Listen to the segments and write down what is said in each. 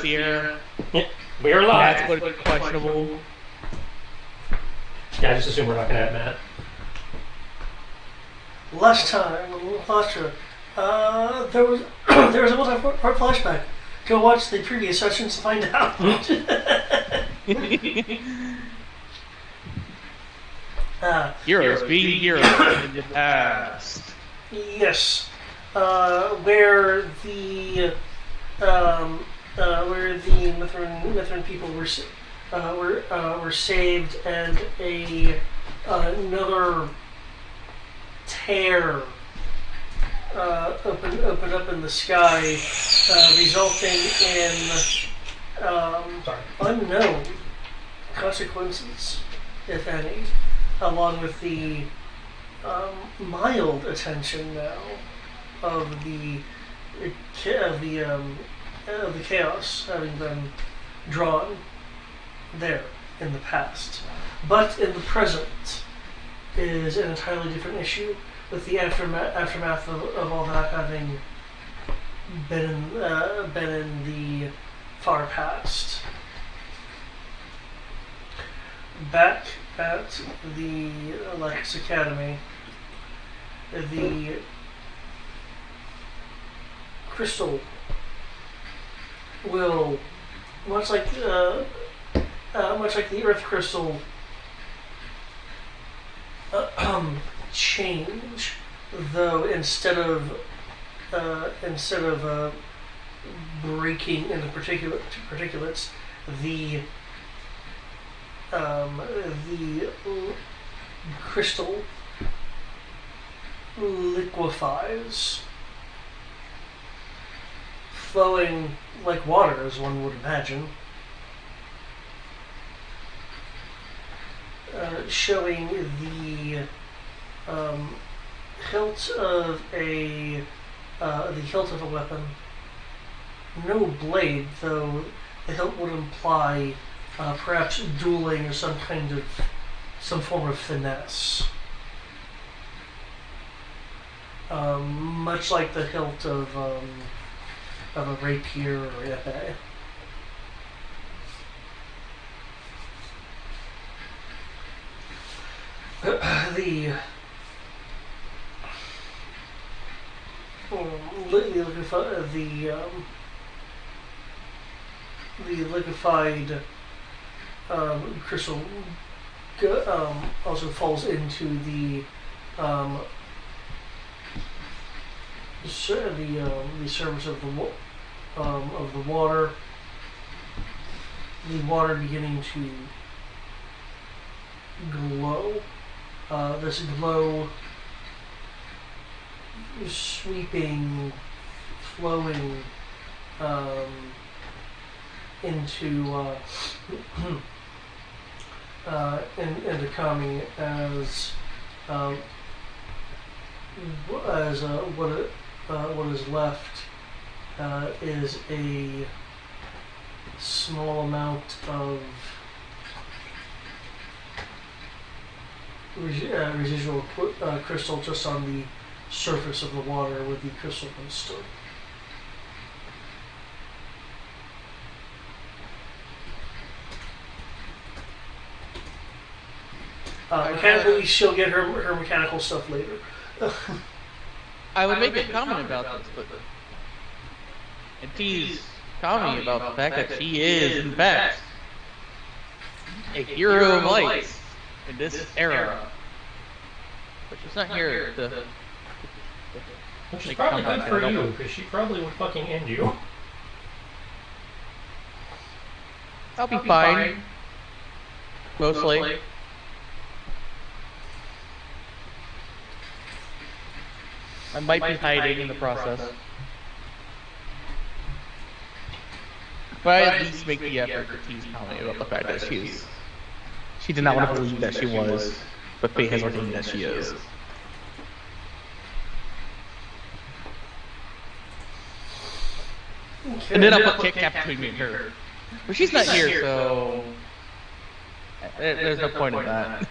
Sierra. We're live. That's what's questionable. Yeah, I just assume we're not going to have Matt. Last time, Claustra, there was there was a multi-part flashback. Go watch the previous sessions to find out. Heroes being heroes in the past. Yes, where the Mithrin people were saved, and another tear opened up in the sky, resulting in unknown consequences, if any, along with the mild attention now of the chaos having been drawn there in the past. But in the present is an entirely different issue, with the aftermath of all that having been in the far past. Back at the Lex Academy, the crystal will, much like the Earth crystal, change. Though instead of breaking into particulates, the crystal liquefies, flowing like water, as one would imagine, showing the hilt of a weapon. No blade, though the hilt would imply perhaps dueling or some form of finesse. Much like the hilt of a rapier or épée. The liquefied crystal also falls into the surface of the water. The water beginning to glow. This glow sweeping, flowing into Kami as what is left is a small amount of residual crystal just on the surface of the water where the crystal once stood. Mechanically, she'll get her mechanical stuff later. I would make a comment about this, but and tease Kami about the fact that she is, in fact, a hero of light in this era. But she's not here to... Which is probably good for you, because she probably would fucking end you. I'll be fine. Mostly. I might be hiding in the process. But I at least make the effort to tease Kami about the fact that she did not want to believe that she was, but fate has ordained that she is. Okay. And then I'll put Kit Kat between me and her. But she's not here, so there's no point in that.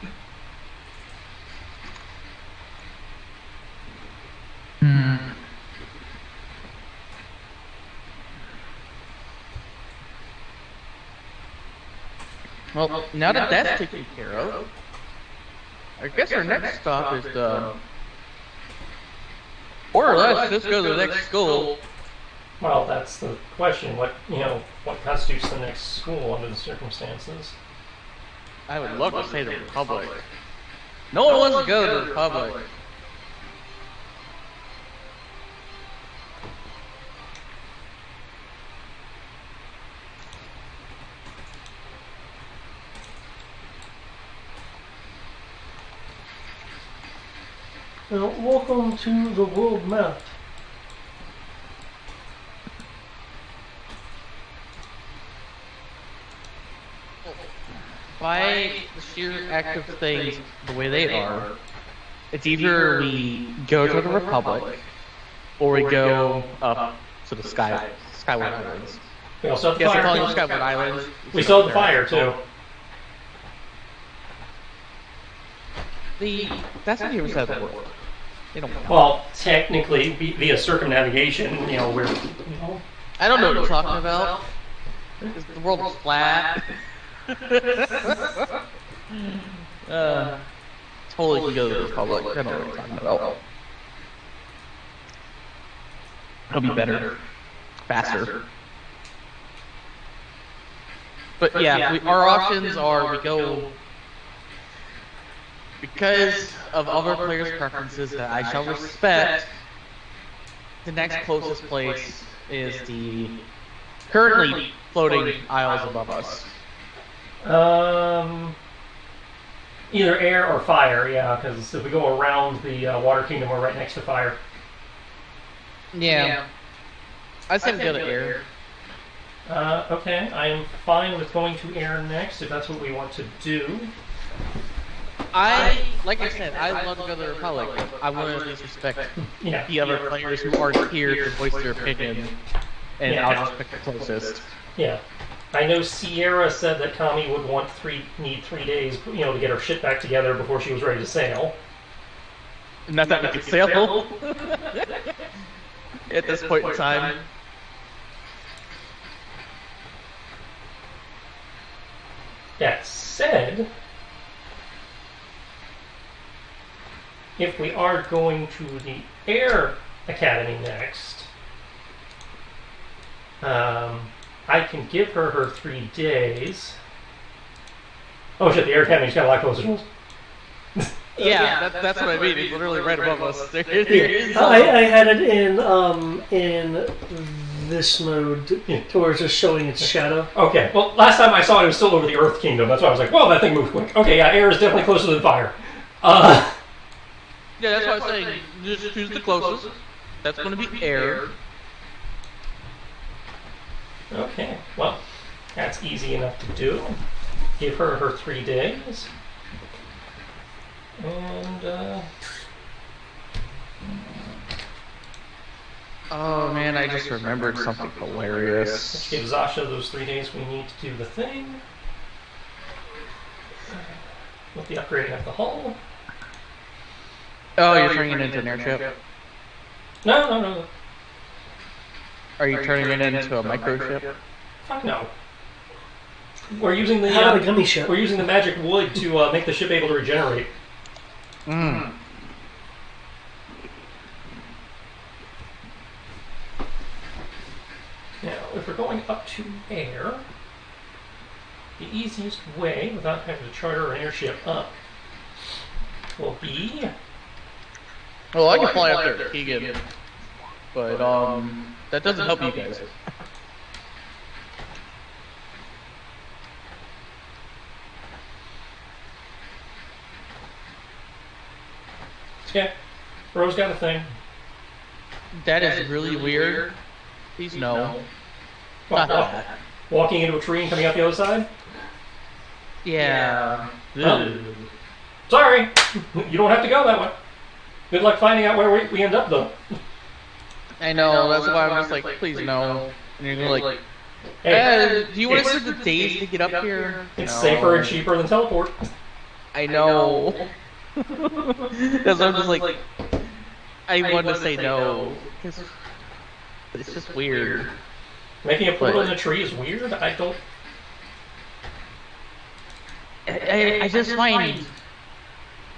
Well, now that that's taken care of, I guess our next stop is the. More or less, just go to the next school. Well, that's the question. What constitutes the next school under the circumstances? I would love to say the Republic. No one wants to go to the Republic. Well, welcome to the world map. By the sheer act of things the way they are, it's either we go to the Republic or we go up to the Skyward Islands. We also have the Yes, I'm fire. calling them Skyward Islands. We still have the fire too. That's not even said the word. They don't count. Well, technically, via circumnavigation, we're. I don't know what you're talking about. The world is flat. Totally can go to the Republic. I don't know what you're talking about. It'll be better. Faster. But yeah, our options are we go because of other players' preferences that I shall respect. The next closest place is the currently floating isles above us. Either air or fire, yeah, because if we go around the Water Kingdom, we're right next to fire. Yeah. I'd say we go to air. Okay, I am fine with going to air next, if that's what we want to do. Like I said, I love to go to the Republic, but I want to at least respect Yeah. the other players who aren't here to voice their opinion, and Yeah. I'll just pick the closest. Yeah. I know Sierra said that Kami would need 3 days, to get her shit back together before she was ready to sail. Not that we could sail at this point in time. That said, if we are going to the Air Academy next, I can give her 3 days. Oh shit, the Air Academy's got a lot closer to us. Yeah, that's what I mean. It's literally right above us. There it is. I had it in this mode to where it's just showing its shadow. Okay, well, last time I saw it, it was still over the Earth Kingdom. That's why I was like, well, that thing moves quick. Okay, yeah, air is definitely closer than fire. Yeah, that's what I'm saying. Just choose the closest. That's going to be air. Okay, well, that's easy enough to do. Give her 3 days. And, Oh man, I just remembered something hilarious. let's give Zasha those 3 days we need to do the thing. With the upgrading of the hull. Oh, you're turning it into an airship? No. Are you turning it into a microship? Fuck no. We're using the How about a gummy ship? we're using the magic wood to make the ship able to regenerate. Mmm. Now, if we're going up to air, the easiest way, without having to charter an airship up, will be... Well, I can fly up there, Keegan. But, that doesn't help you guys. Okay, Rose got a thing. That is really weird. Please no. Not that. Walking into a tree and coming out the other side? Yeah. Oh. Sorry, you don't have to go that way. Good luck finding out where we end up, though. I know, that's why I'm just like, please no. And you're like, Hey, do you want to spend the days to get up here? it's No. safer and cheaper than teleport. I know. Because I'm just like, I want to say no. 'Cause it's just weird. Making a portal in a tree is weird. I don't. I just find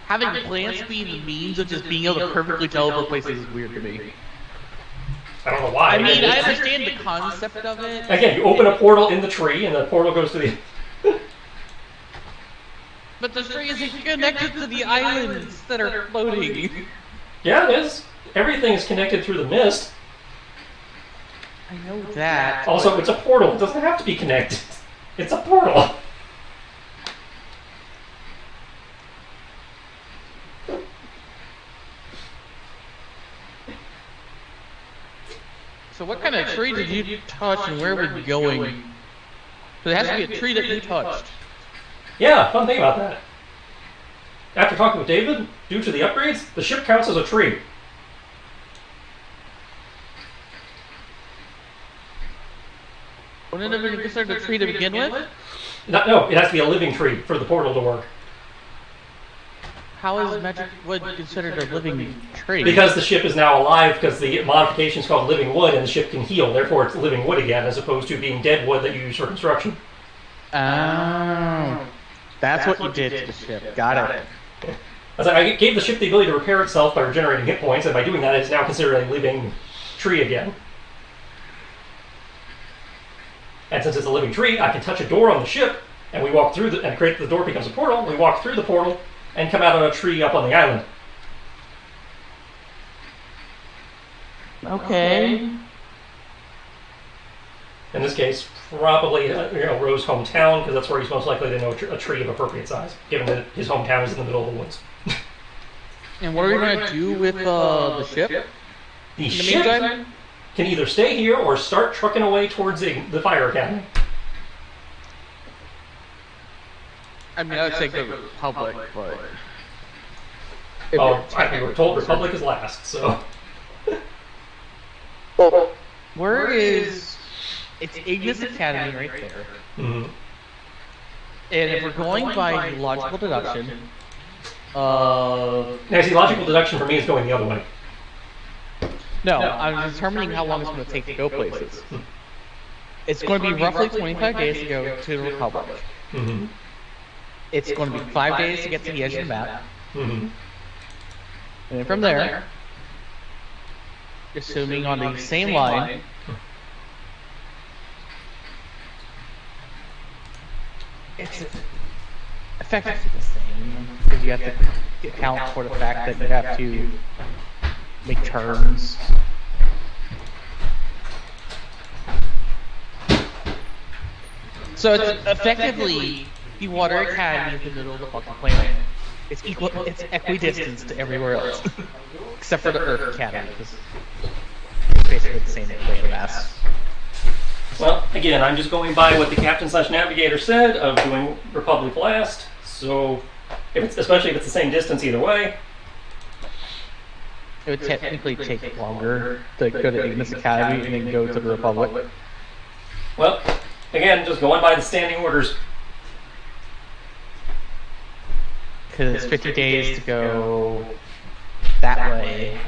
having plants be the means of just being able to perfectly teleport places is weird to me. I don't know why. I mean, I understand the concept of it. Again, you open a portal in the tree, and the portal goes to the... But the tree isn't connected to the islands that are floating. Yeah, it is. Everything is connected through the mist. I know that. Also, it's a portal. It doesn't have to be connected. It's a portal. So what kind of tree did you touch and where are we going? So it has to be a tree that you touched. Yeah, fun thing about that. After talking with David, due to the upgrades, the ship counts as a tree. Wouldn't it have been considered a tree to begin with? No, it has to be a living tree for the portal to work. How is magic wood considered a living tree? Because the ship is now alive, because the modification is called living wood, and the ship can heal. Therefore, it's living wood again, as opposed to being dead wood that you use for construction. Oh, that's what you did to the ship. Got it. I gave the ship the ability to repair itself by regenerating hit points, and by doing that, it's now considered a living tree again. And since it's a living tree, I can touch a door on the ship, and we walk through and create the door becomes a portal. We walk through the portal and come out on a tree up on the island. Okay. In this case, probably Ro's hometown, because that's where he's most likely to know a tree of appropriate size, given that his hometown is in the middle of the woods. And what are we going to do with the ship? The ship can either stay here or start trucking away towards the fire academy. I mean, I would say go to the Republic, but... Oh, we were told Republic is last, so... Where is... It's Ignis Academy right there. Mm-hmm. And if we're going by logical deduction... Now, see, logical deduction for me is going the other way. No, I'm determining how long it's going to take to go places. It's going to be roughly 25 days to go to the Republic. Mm-hmm. It's going to be 5 days to get to the edge of the map. Mm-hmm. And then from there, assuming on the same line, it's effectively the same, because you have to account for the fact that you have to make turns. So it's effectively the Water Academy is in the middle of the fucking planet. It's equidistant to everywhere else, except for the Earth Academy, because it's basically the same planet mass. Well, again, I'm just going by what the captain/navigator said of doing Republic last. So, especially if it's the same distance either way. It would technically take longer to go to Ignis Academy and then go to the Republic. Well, again, just going by the standing orders. Because it's 50 days to go that way.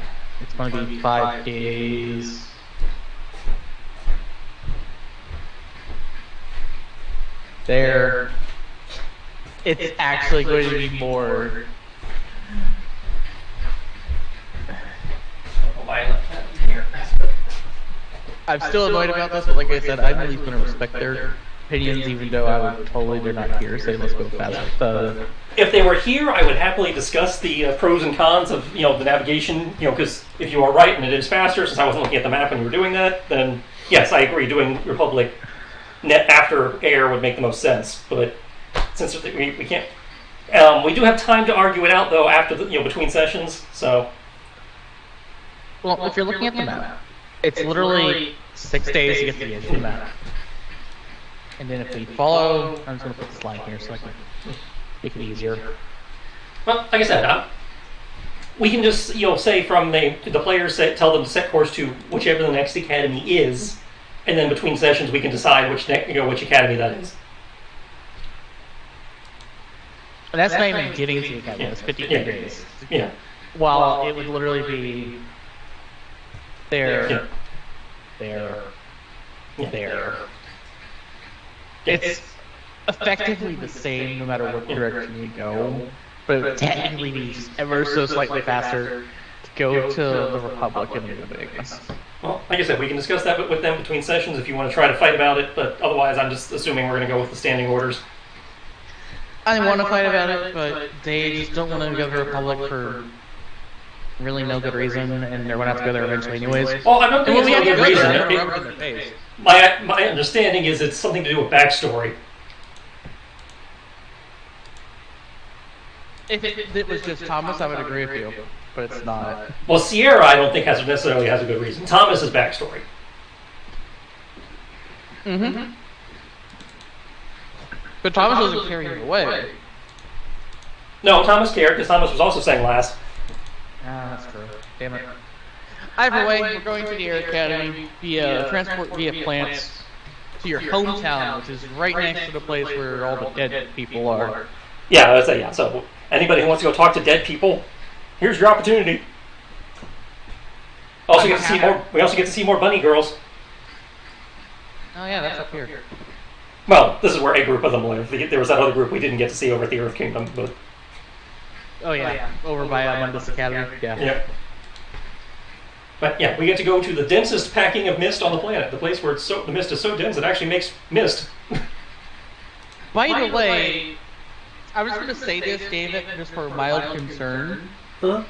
It's going to be 5 days. There. It's actually going to be more. I'm still annoyed about this, but like I said, I'm at least going to respect their opinions, even though I would totally, they're not here, so let's go faster. If they were here, I would happily discuss the pros and cons of the navigation. Because if you are right and it is faster, since I wasn't looking at the map when you were doing that, then yes, I agree. Doing Republic after air would make the most sense. But since we can't, we do have time to argue it out though after between sessions. So, well, if you're looking at the map, it's literally 6 days to get to the edge of the map. And then if we follow, I'm just going to put this line here so I can make it easier. Well, like I said, we can just say from the players tell them to set course to whichever the next academy is, and then between sessions we can decide which academy that is. And that's not even getting to the academy. It's 52 days. Yeah. While it would literally be there. It's effectively the same no matter what direction you go, but it technically needs ever so slightly faster to go to the Republic and the Wings. Well, like I said, we can discuss that with them between sessions if you want to try to fight about it, but otherwise I'm just assuming we're going to go with the standing orders. I want to fight about it, but they just don't want to go to the Republic for really no good reason, and they're going to have to go there eventually anyways. Well, I don't think it's no good reason. My understanding is it's something to do with backstory. If it was just Thomas, I would agree with you, but it's not. Well, Sierra, I don't think necessarily has a good reason. Thomas's backstory. Mm-hmm. But Thomas wasn't carrying it away. No, Thomas cared, because Thomas was also saying last. Ah, that's true. Damn it. Either way, we're going to the Air Academy via transport via plants to your hometown, which is right next to the place where all the dead people are. Yeah, that's it. Yeah. So anybody who wants to go talk to dead people, here's your opportunity. Also get to see more. We also get to see more bunny girls. Oh yeah, that's up here. Well, this is where a group of them live. There was that other group we didn't get to see over at the Earth Kingdom, but. Oh yeah, over by Mundus Academy. Yeah. Yep. But yeah, we get to go to the densest packing of mist on the planet. The place where the mist is so dense it actually makes mist. By the way, I was going to say this, David, just for mild concern. Huh?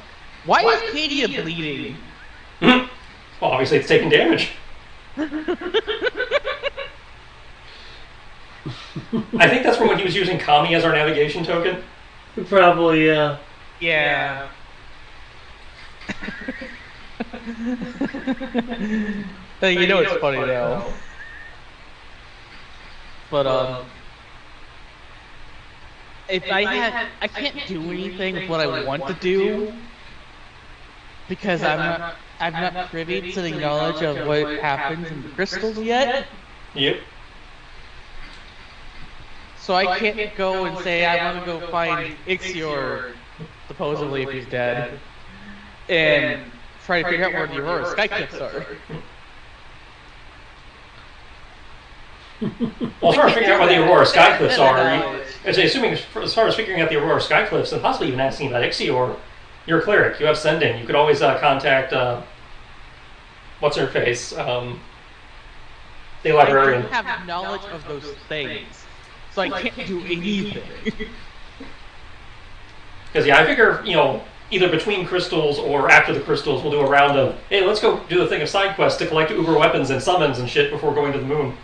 Why is Cadia bleeding? Well, obviously it's taking damage. I think that's from when he was using Kami as our navigation token. Probably, yeah. Yeah. You know it's funny though. But if I can't do anything with what I want to do because I'm not privy to the knowledge of what happens in the crystals yet. Yep. So I can't go and say I want to go find Ixior, supposedly if he's dead, and try to figure out where the Aurora Skycliffs are. Well, as far as figuring out where the Aurora Skycliffs are, assuming as far as figuring out the Aurora Skycliffs, and possibly even asking about Ixior, you're a cleric. You have sending. You could always contact what's her face, the librarian. I don't have knowledge of those things, so I can't do anything. Because yeah, I figure either between crystals or after the crystals, we'll do a round of hey, let's go do the thing of side quests to collect uber weapons and summons and shit before going to the moon.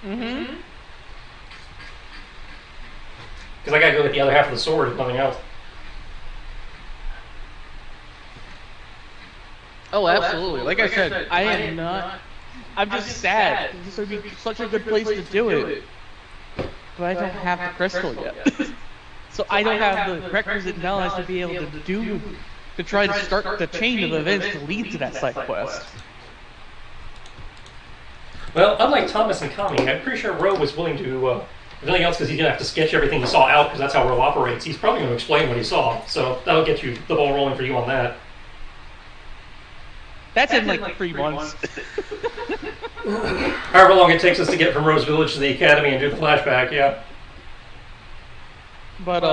Mm-hmm. Because I gotta go get the other half of the sword, if nothing else. Oh, absolutely. Like I said, I am not. I'm just sad. This would be such a good place to do it. But I don't have the crystal yet. So I don't have the requisite knowledge to be able to try to start the chain of events to lead to that side quest. Well, unlike Thomas and Kami, I'm pretty sure Ro was willing to, if nothing else, because he's going to have to sketch everything he saw out, because that's how Ro operates. He's probably going to explain what he saw, so that'll get you the ball rolling for you on that. That's in like 3 months. However long it takes us to get from Rose Village to the Academy and do the flashback, yeah. But,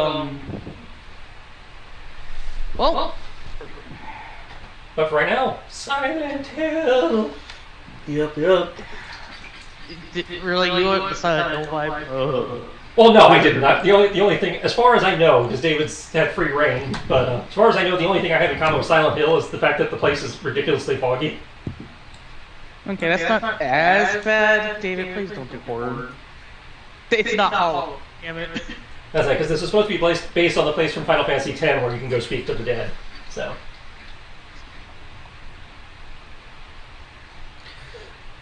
well. But for right now, Silent Hill. Yep. Really, you went the Silent Hill vibe? Oh. Well, no, I didn't. The only thing, as far as I know, because David's had free reign, but as far as I know, the only thing I have in common with Silent Hill is the fact that the place is ridiculously foggy. Okay, that's not as bad. David, please don't do horror. It's not Hollow. Damn it. That's right, because this is supposed to be based on the place from Final Fantasy X where you can go speak to the dead. So.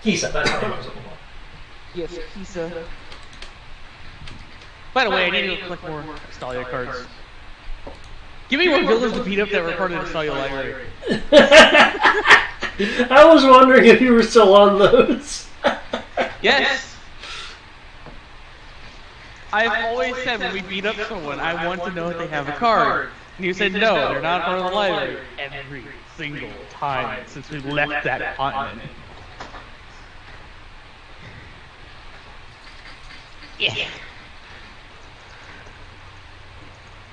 Kisa, that's the name I was looking for. Yes, Kisa. By the way, I need to collect more Stalia cards. Give me more villains to beat up that were part of the Stalia library. I was wondering if you were still on those. Yes! I've always said when we beat up someone, I want to know if they have a card. And you said no, they're not part of the library. Every single time since we left that continent. Yeah.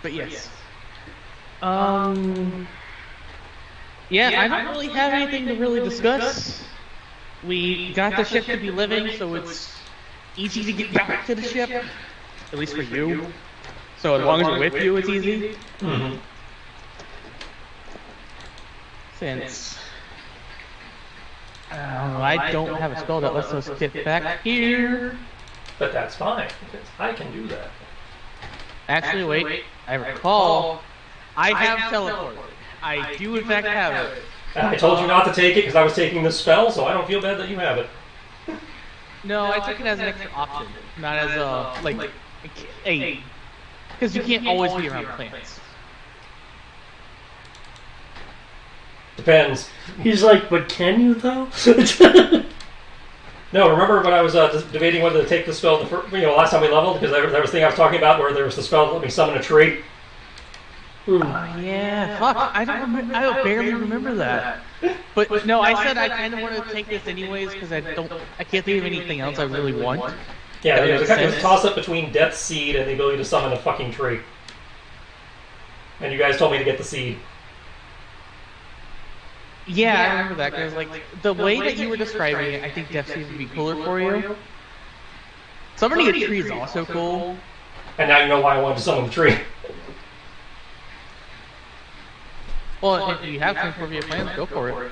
But yes. Um. Yeah, I don't really have anything to really discuss. We got the ship to be living, so it's easy to get back to the ship. At least for you. So as long as we're with you, it's easy. Mm-hmm. Since I don't have a spell that lets us get back here. But that's fine, because I can do that. Actually, wait. I recall I have teleport. I do in fact have it. And I told you not to take it because I was taking this spell, so I don't feel bad that you have it. No, I took it as an extra option, not as a because you can't always be around plants. Depends. He's like, but can you though? No, remember when I was debating whether to take the spell last time we leveled? Because there was a thing I was talking about where there was the spell that let me summon a tree. Oh yeah, fuck! I don't remember. I barely remember that. But no, I said I kind of wanted to take this anyways because I can't think of anything else I really want. Yeah, there's a toss up between Death Seed and the ability to summon a fucking tree. And you guys told me to get the seed. Yeah, I remember that because like the way that you were describing it, I think Death Seed would be cooler for you. Summoning a tree is also cool. And now you know why I wanted to summon the tree. Well, if you have Transformia plans, go for it.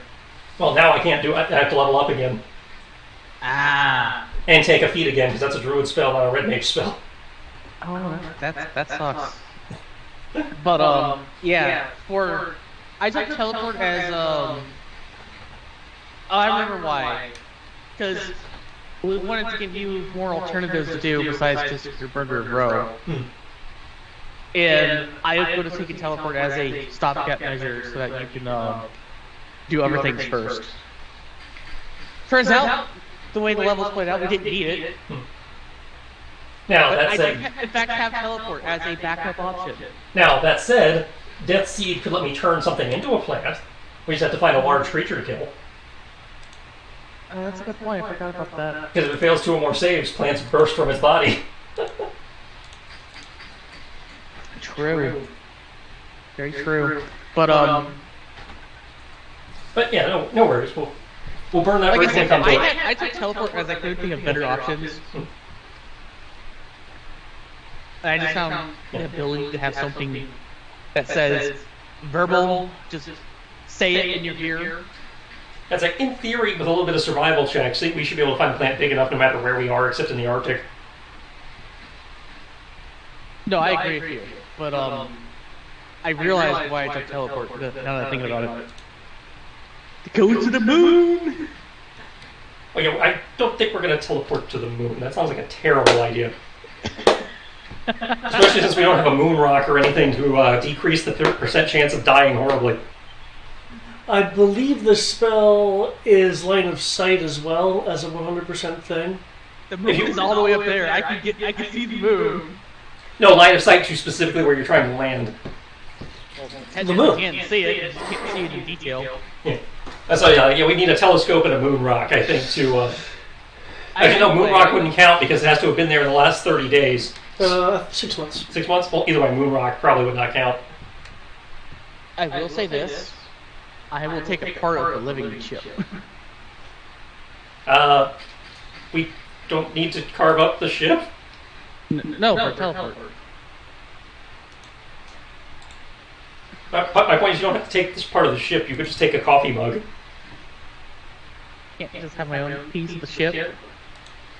Well, now I can't do it. I have to level up again. Ah. And take a feat again, because that's a druid spell, not a red mage spell. Oh, that sucks. But yeah, I took teleport as I remember why. Because we wanted to give you more alternatives to do besides just your burger of row. And I would have taken teleport as a stopgap measure so that you can do other things first. Turns out, the way the levels played out, we didn't need it. Now, But that I said, did, in fact, have teleport as a backup option. now, that said, Death Seed could let me turn something into a plant. We just have to find a large creature to kill. That's a good point. I forgot about that. Because if it fails 2 or more saves, plants burst from its body. True. Very true. But But yeah, no worries. We'll burn that like bridge I when it said, comes to it. I took teleport as I couldn't think of better options. I just found the ability to have something that says verbal, just say it in your ear. That's like, in theory, with a little bit of survival checks, we should be able to find a plant big enough no matter where we are, except in the Arctic. No, I agree with you. But I realized why I took teleport now that I'm thinking about it. To go to the moon! Oh yeah, I don't think we're going to teleport to the moon. That sounds like a terrible idea. Especially since we don't have a moon rock or anything to decrease the percent chance of dying horribly. I believe the spell is line of sight as well as a 100% thing. The moon is all the way up there. I can see the moon. No, line of sight to specifically where you're trying to land. The moon. You can't see it. You just can't see it in detail. Yeah. That's yeah, we need a telescope and a moon rock, I think, to... Actually, no, moon rock wouldn't count because it has to have been there in the last 30 days. 6 months. 6 months? Well, either way, moon rock probably would not count. I will say this. I will take a part of the living ship. We don't need to carve up the ship? No, for teleport. My point is you don't have to take this part of the ship. You could just take a coffee mug. Can't just have my own piece of the ship.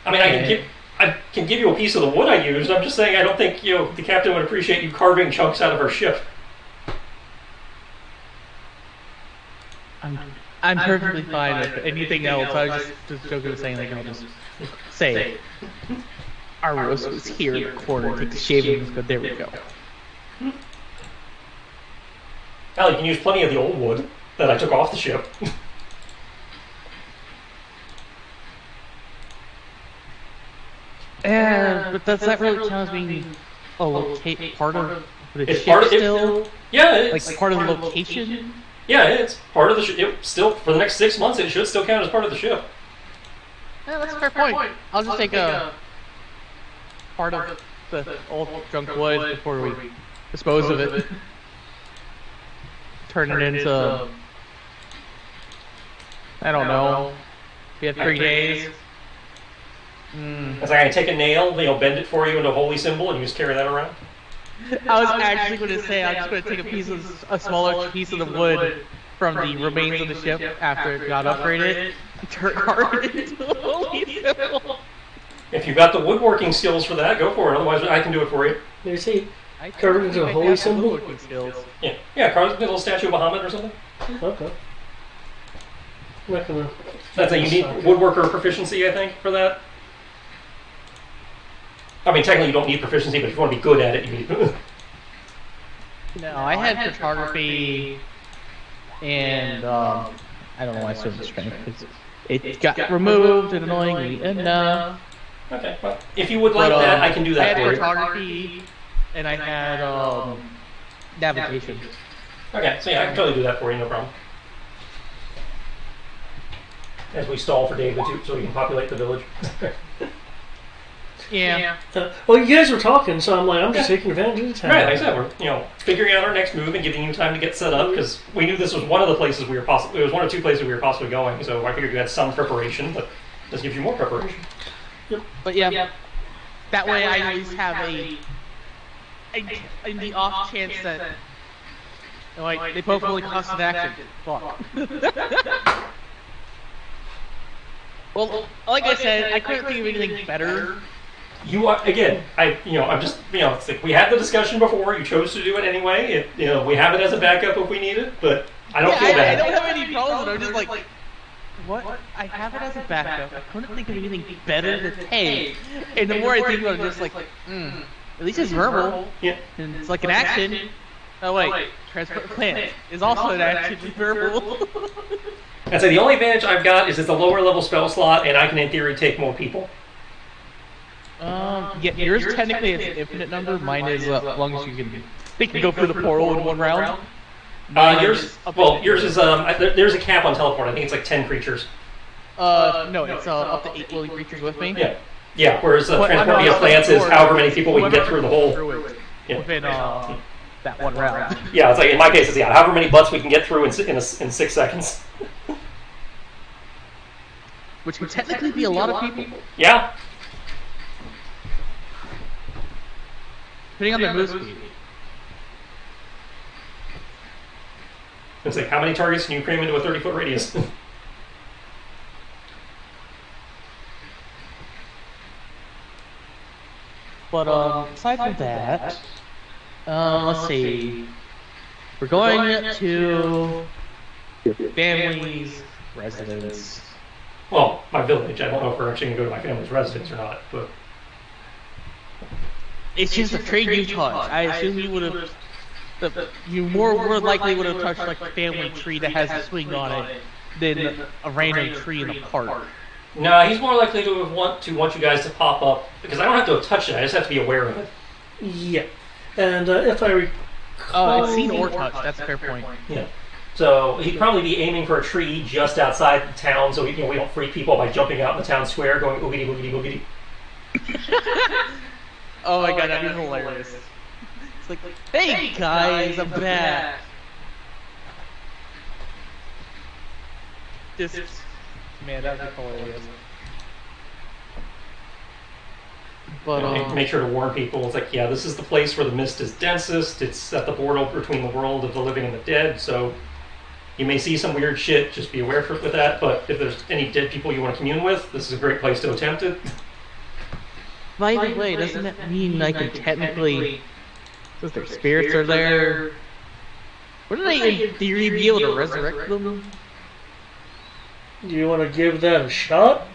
I mean, I can give you a piece of the wood I used. I'm just saying I don't think the captain would appreciate you carving chunks out of our ship. I'm perfectly fine with anything else. I was just joking saying like I'll just say our roast was here in the corner, take the shavings, but there we go. Hell, you can use plenty of the old wood that I took off the ship. Yeah, but does that really count as being a locate part of the It's ship part of still? Yeah, it's Like part of the location? Yeah, it's part of the ship. Still, for the next 6 months, it should still count as part of the ship. Yeah, that's a fair point. I'll just take a part of the old junk wood before we dispose of it. Turn it into, I don't know. We have 3 days. As I take a nail, bend it for you into a holy symbol, and you just carry that around. I was actually going to say I'm just going to take a smaller piece of the wood from the remains of the ship after it got upgraded, and carve it into a holy symbol. If you've got the woodworking skills for that, go for it. Otherwise, I can do it for you. You see, carve it into a holy symbol. Yeah, carve it into a little statue of Muhammad or something. Okay. I'm not gonna. That's a unique woodworker proficiency, I think, for that. I mean, technically you don't need proficiency, but if you want to be good at it, you need. No, I had photography, and I don't know why I said the strength. It got removed annoyingly enough. Okay, well, if you would like that, I can do that for you. I had photography, and I had navigation. Okay, so yeah, I can totally do that for you, no problem. As we stall for David, so we can populate the village. Yeah. Well, you guys were talking, so I'm just taking advantage of the time. Right, like I said, we're figuring out our next move and giving you time to get set up because we knew this was one of the places we were possibly. It was one or two places we were possibly going, so I figured you had some preparation, but this gives you more preparation. Yep. But yeah, that way I at least have in the off chance that they both really cost an action. Fuck. Well, like I said, I couldn't think of anything better. You are again. I'm just. It's like we had the discussion before. You chose to do it anyway. We have it as a backup if we need it, but I don't feel bad. I don't have any problems. I'm just like, what? I have it as a backup. I couldn't think of anything better to take. And the more I think about it, I'm just like, at least it's verbal. Yeah. And it's like an action. Oh wait, transport plant is also an action. It's verbal. I'd say the only advantage I've got is it's a lower level spell slot, and I can in theory take more people. Yeah, yours technically is an infinite number. Mine is as long as they can go through the portal in one round. Yours is there's a cap on teleport. I think it's like 10 creatures. No, it's up to 8 willing creatures with me. Yeah. Whereas transport via plants is however many people we can get through the hole. Within that one round. Yeah, it's like in my case, it's however many butts we can get through in 6 seconds. Which can technically be a lot of people. Yeah. Depending on their move speed. It's like, how many targets can you cram into a 30-foot radius? But aside from that, let's see. We're going to your family's residence. Well, my village. I don't know if we're actually going to go to my family's residence or not, but it's just a trade you touch. I assume you would have. You more likely would have touched like a family tree that has a swing on it than a random tree in the park. No, he's more likely to want you guys to pop up because I don't have to touch it. I just have to be aware of it. Yeah, and if I recall, it's seen or touched. That's a fair point. Yeah. So he'd probably be aiming for a tree just outside the town, so we don't freak people by jumping out in the town square, going oogity boogity boogity. Oh my god, that'd be hilarious. It's like, hey guys, I'm back. Man, that'd be hilarious. But make sure to warn people. It's like, this is the place where the mist is densest. It's at the border between the world of the living and the dead. So you may see some weird shit. Just be aware with that. But if there's any dead people you want to commune with, this is a great place to attempt it. By the way, doesn't that mean I can technically, since their spirits are there, wouldn't I in theory be able to resurrect them? Do you want to give that a shot?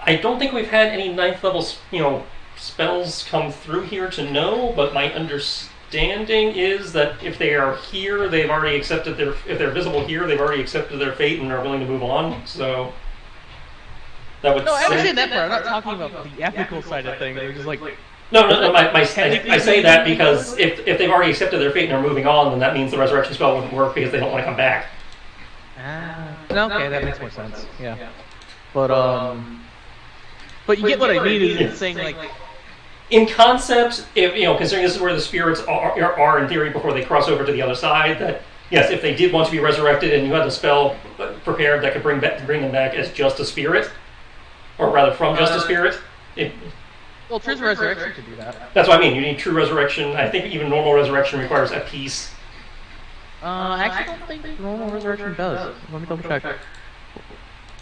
I don't think we've had any 9th level, spells come through here to know, but my understanding is that if they are here, they've already accepted if they're visible here, they've already accepted their fate and are willing to move on, so that would I understand that part. I'm not talking about the ethical side of things. It's just like... No, I say that because if they've already accepted their fate and are moving on, then that means the resurrection spell wouldn't work because they don't want to come back. Okay, that makes more sense. Yeah. But you get what I mean is saying, like, In concept, if considering this is where the spirits are in theory before they cross over to the other side, that yes, if they did want to be resurrected and you had a spell prepared that could bring them back as just a spirit, or rather from just a spirit. Well, true resurrection could do that. That's what I mean. You need true resurrection. I think even normal resurrection requires a piece. I actually don't think normal resurrection does. Let me double check.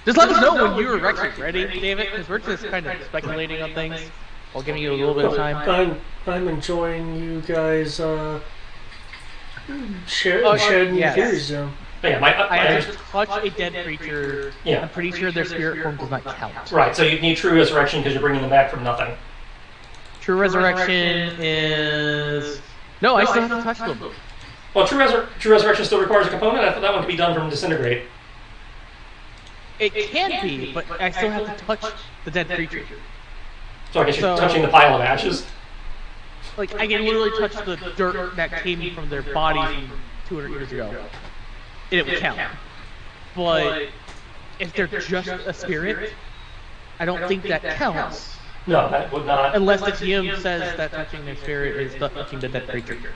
Just let us know when you're actually ready, David, because we're just kind of speculating on things while giving you a little bit of time. I'm enjoying you guys sharing your theories. Yeah, I just touch a dead creature. Yeah. I'm pretty sure their spirit form does not count. Right, so you need true resurrection because you're bringing them back from nothing. True resurrection is... No, I still have to touch them. Well, true resurrection still requires a component. I thought that one could be done from disintegrate. It can be, but I still have to touch the dead creature. So I guess you're touching the pile of ashes? Like, I can literally touch the dirt that came from their body from 200 years ago. And it would count. But if they're just a spirit, I don't think that counts. No, that would not. Unless the GM says that touching their spirit is touching the dead creature.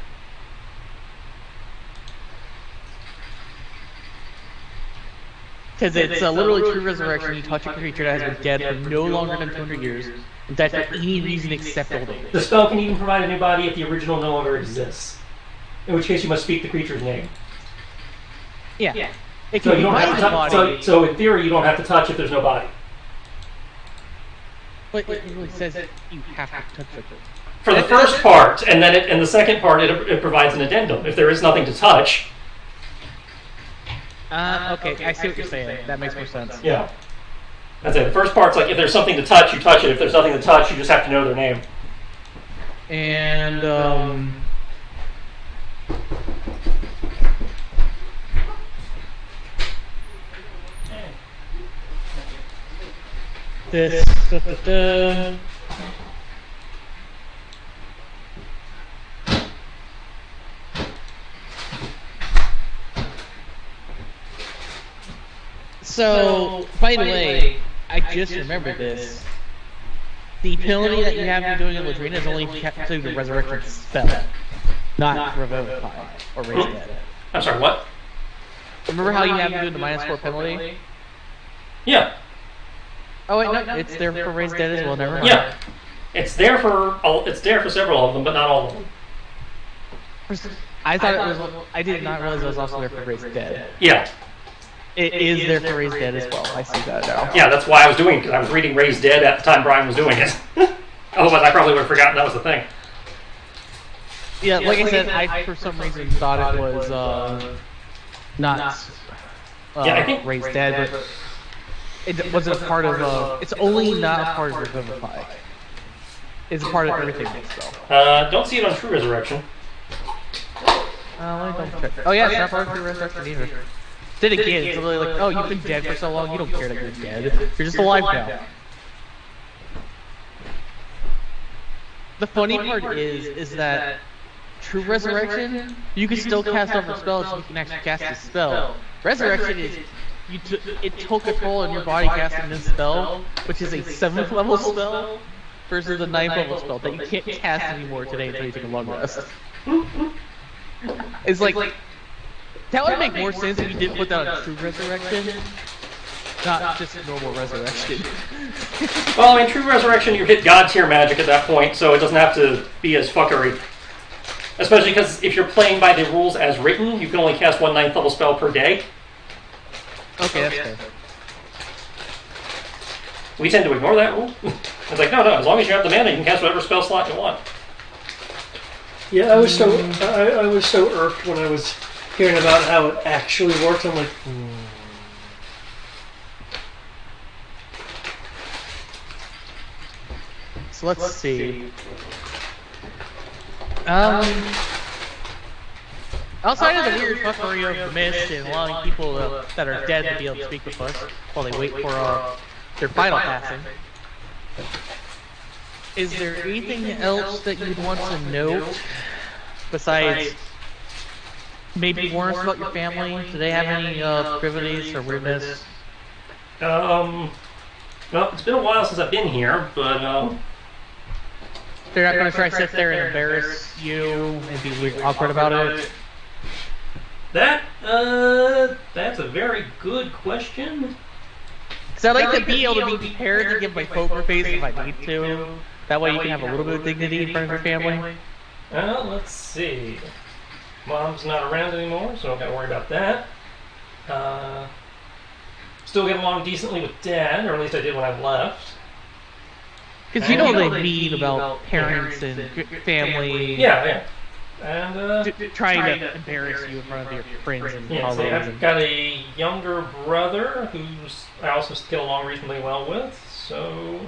Because it's literally true resurrection. You touch a creature that has been dead for no longer than 200 years, and died for any reason except old age. The spell can even provide a new body if the original no longer exists. In which case you must speak the creature's name. Yeah. It So can you don't have to body. so in theory you don't have to touch if there's no body. But it really says you have to touch it. For the first part, and then in the second part it provides an addendum. If there is nothing to touch. Okay, I see what you're saying. That makes more sense. Yeah. That's it. The first part's like if there's something to touch, you touch it. If there's nothing to touch, you just have to know their name. And this So, by the way, I just remembered this. The penalty that you have in doing a Ladrina is only kept to the resurrection spell, not revivify or raise dead. I'm sorry, what? Remember how you have to do the -4 penalty? Yeah. Oh wait, no, it's there for raise dead as well. Never mind. Yeah. It's there for several of them, but not all of them. I thought it was. I did not realize it was also there for raise dead. Yeah. It is there for raise dead as well. I see that now. Yeah, that's why I was doing it, because I was reading Raised Dead at the time Brian was doing it. Otherwise, I probably would have forgotten that was the thing. Yeah, like I said, I for some reason thought it was not yeah, I think raised dead, but it wasn't a part of. It's only not a part of Revivify. It's a part of everything else, don't see it on True Resurrection. Let me double check. Oh yeah, it's not part of True Resurrection either. Then again, it's literally like, oh, you've been dead for so long, you don't care that you're dead. You're just alive now. The funny part is that True Resurrection, you can still cast over spells, so you can actually cast a spell. Resurrection is, it took a toll on your body casting this spell, which is a 7th level spell, versus a 9th level spell that you can't cast anymore today until you take a long rest. It's like, that would make more sense if you did put that on True Resurrection, not just normal Resurrection. Well, I mean, True Resurrection, you hit God tier magic at that point, so it doesn't have to be as fuckery. Especially because if you're playing by the rules as written, you can only cast one 9th level spell per day. Okay, that's fair. We tend to ignore that rule. It's like, no, as long as you have the mana, you can cast whatever spell slot you want. Yeah, I was so irked when I was hearing about how it actually worked. I'm like, So let's see. Outside of the weird fuckery of the mist and allowing people that are dead to be able to speak with us while they wait for their final passing, is there anything else that you'd want to note besides maybe warn us about your family? Do they have any privileges or weirdness? Well, it's been a while since I've been here, but They're not going to try to sit there and embarrass you and be weird, awkward about it. That's a very good question. Because I like to be able to be prepared to give my poker face if I need to. That way you can have a little bit of dignity in front of your family. Well, let's see. Mom's not around anymore, so I don't got to worry about that. Still get along decently with Dad, or at least I did when I left. Because you know what they mean about parents and family. Yeah. And trying to embarrass you in front of your friends and colleagues. I've got a younger brother who's I also get along reasonably well with, so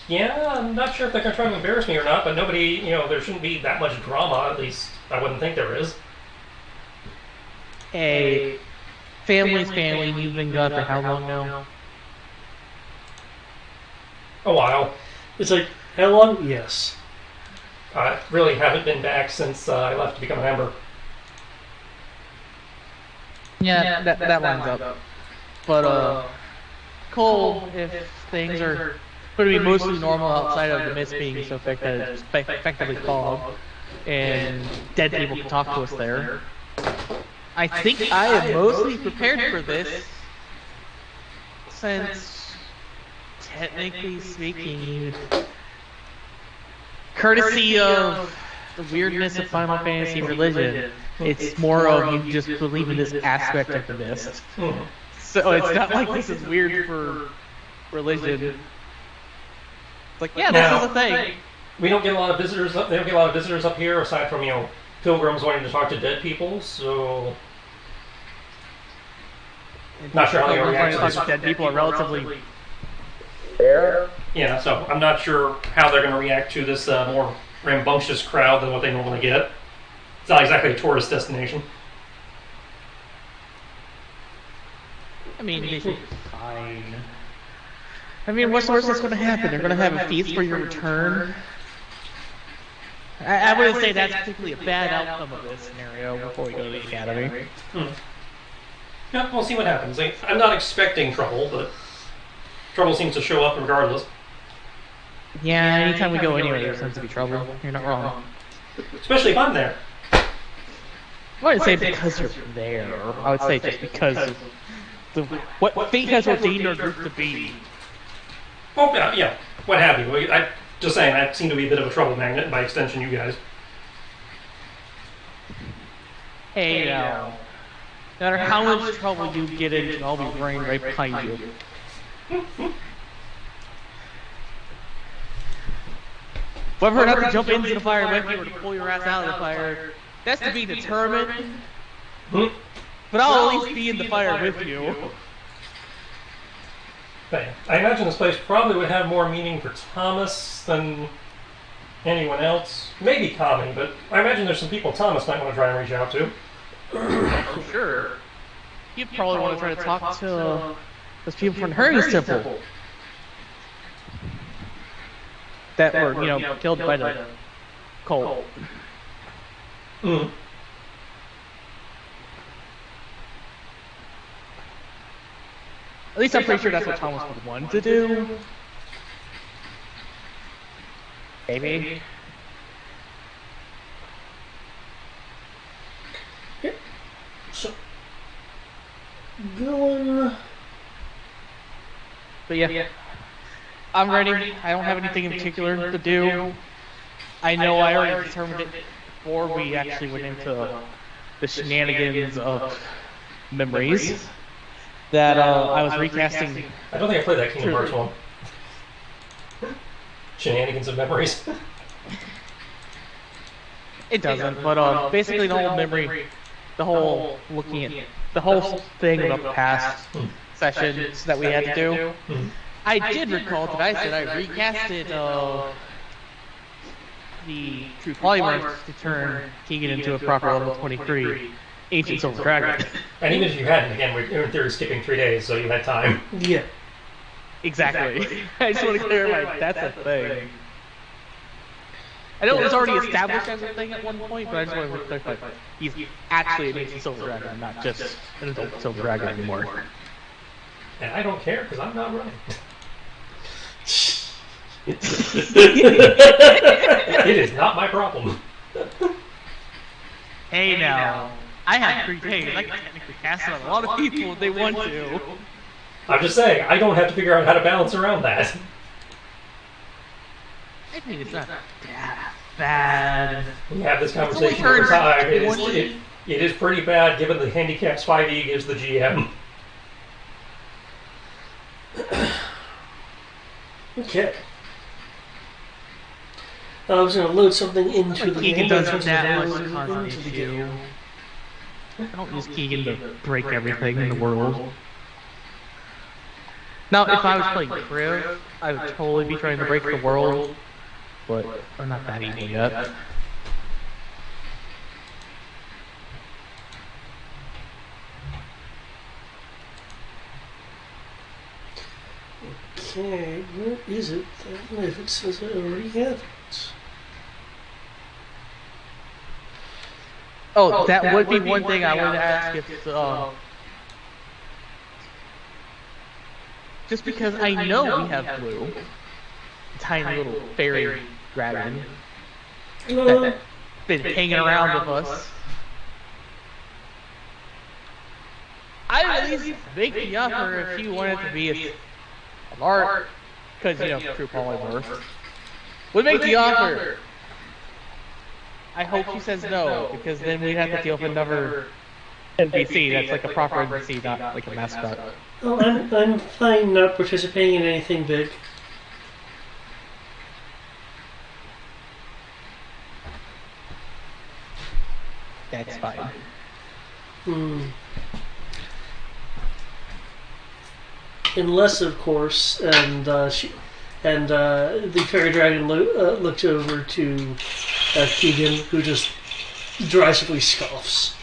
yeah, I'm not sure if they're going to try to embarrass me or not, but nobody, there shouldn't be that much drama, at least I wouldn't think there is. Hey, family's family, you've been gone for how long now? A while. It's like, how long? Yes. I really haven't been back since I left to become a member. Yeah, that lines up. But, Cole, if things are going to be mostly normal outside of the mist being so thick that it's effectively fog, and dead people can talk to us there, I think I am mostly prepared for this, since, technically speaking, courtesy of the weirdness of Final Fantasy religion, it's more of you just believe in this aspect of the mist. So it's not like this is weird for religion. It's like, yeah, this is a thing. We don't get a lot of visitors. They don't get a lot of visitors up here, aside from pilgrims wanting to talk to dead people. So, not sure how they're going to react to this. Dead people are relatively rare. Yeah, so I'm not sure how they're going to react to this more rambunctious crowd than what they normally get. It's not exactly a tourist destination. I mean, they should be fine. I mean, what's the worst that's going to happen? They're going to have a feast for your return. I wouldn't say that's particularly a bad outcome of this scenario before we go to the academy. Yeah, we'll see what happens. I'm not expecting trouble, but trouble seems to show up regardless. Yeah, anytime we go anywhere, there seems to be trouble. You're not wrong. Especially if I'm there. I wouldn't say because you're there. I would say just because of what fate has ordained our group to be. Oh, yeah, what have you. I'm just saying, I seem to be a bit of a trouble magnet, by extension, you guys. Hey, no matter how much trouble you get into, I'll be running right behind you. Whether not to jump into the fire with you or to pull your ass out of the fire, that's to be determined. But I'll at least be in the fire with you. I imagine this place probably would have more meaning for Thomas than anyone else. Maybe Tommy, but I imagine there's some people Thomas might want to try and reach out to. For sure. You probably want to try to talk to those people from Hermes Temple that were, killed by the cult. At least I'm pretty sure that's what Thomas would want to do. Maybe. So, going. But yeah, I'm ready. I don't have anything in particular to do. I know I already determined it before we actually went into the shenanigans of memories. That I was recasting. I don't think I played that Kingdom Hearts one. Shenanigans of memories. It doesn't, but basically the whole memory, the whole looking at, the whole thing of the past sessions that we had to do. I did recall that I said I recasted the True Polymorph to turn Keegan into a proper level 23 Ancient Silver Dragon. And even if you hadn't, again, we're in theory skipping 3 days, so you had time. Yeah. Exactly. I just want to clarify that's a thing. I know it was already established as a thing at one point, but I just want to clarify he's actually an Ancient Silver Dragon, not just an adult Silver Dragon anymore. And I don't care, because I'm not running. It is not my problem. Hey now, I have 3 days. I can technically cast it on a lot of people if they want to. I'm just saying, I don't have to figure out how to balance around that. I think it's not that bad. We have this conversation all the time. It is pretty bad given the handicaps 5e gives the GM. Okay. I was going to load something into the Keegan game. doesn't that much cause an issue. I don't use Keegan to break everything in the world. Now, if I was playing Crib, I would totally be trying to break the world, but I'm not that evil yet. Okay, where is it? If it says I already have it. Oh, that would be one thing I would ask if, just because I know we have Blue, tiny little fairy dragon, that's been hanging around with us. I'd at least make the offer if you wanted to be a art, because, you know, true polymorph. Would make the offer. I hope she says no, because then we'd have to deal with another NPC that's like a proper NPC, not like a mascot. Oh, I'm fine not participating in anything big. That's fine. Unless, of course, the fairy dragon looked over to Keegan, who just derisively scoffs.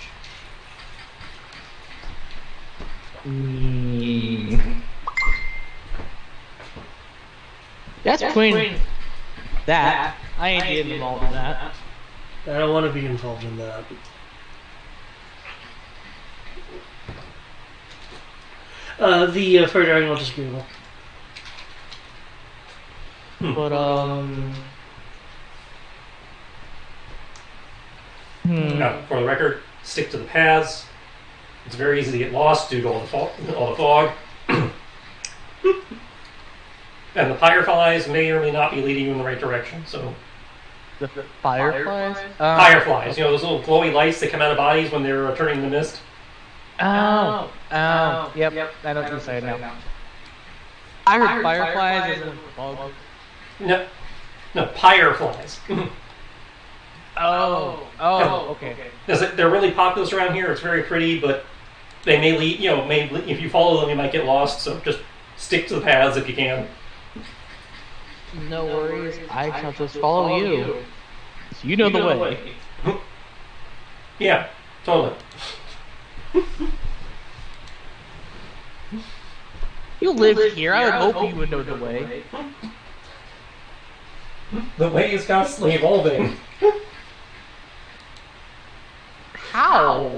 That's between that. I ain't getting involved in that. I don't want to be involved in that. The fairy dragon will just Google. But, Now, for the record, stick to the paths. It's very easy to get lost due to all the fog. And the fireflies may or may not be leading you in the right direction. So, the fireflies? fireflies, you know, those little glowy lights that come out of bodies when they're turning into mist. Yep, I know what you're saying now. I heard fireflies as in fog. No, fireflies. Okay. They're really populous around here. It's very pretty, but they may lead. You know, if you follow them, you might get lost. So just stick to the paths if you can. No worries. I shall just follow you. You know the way. Yeah, totally. You live here. I would hope you would know the way. The way is constantly evolving. How?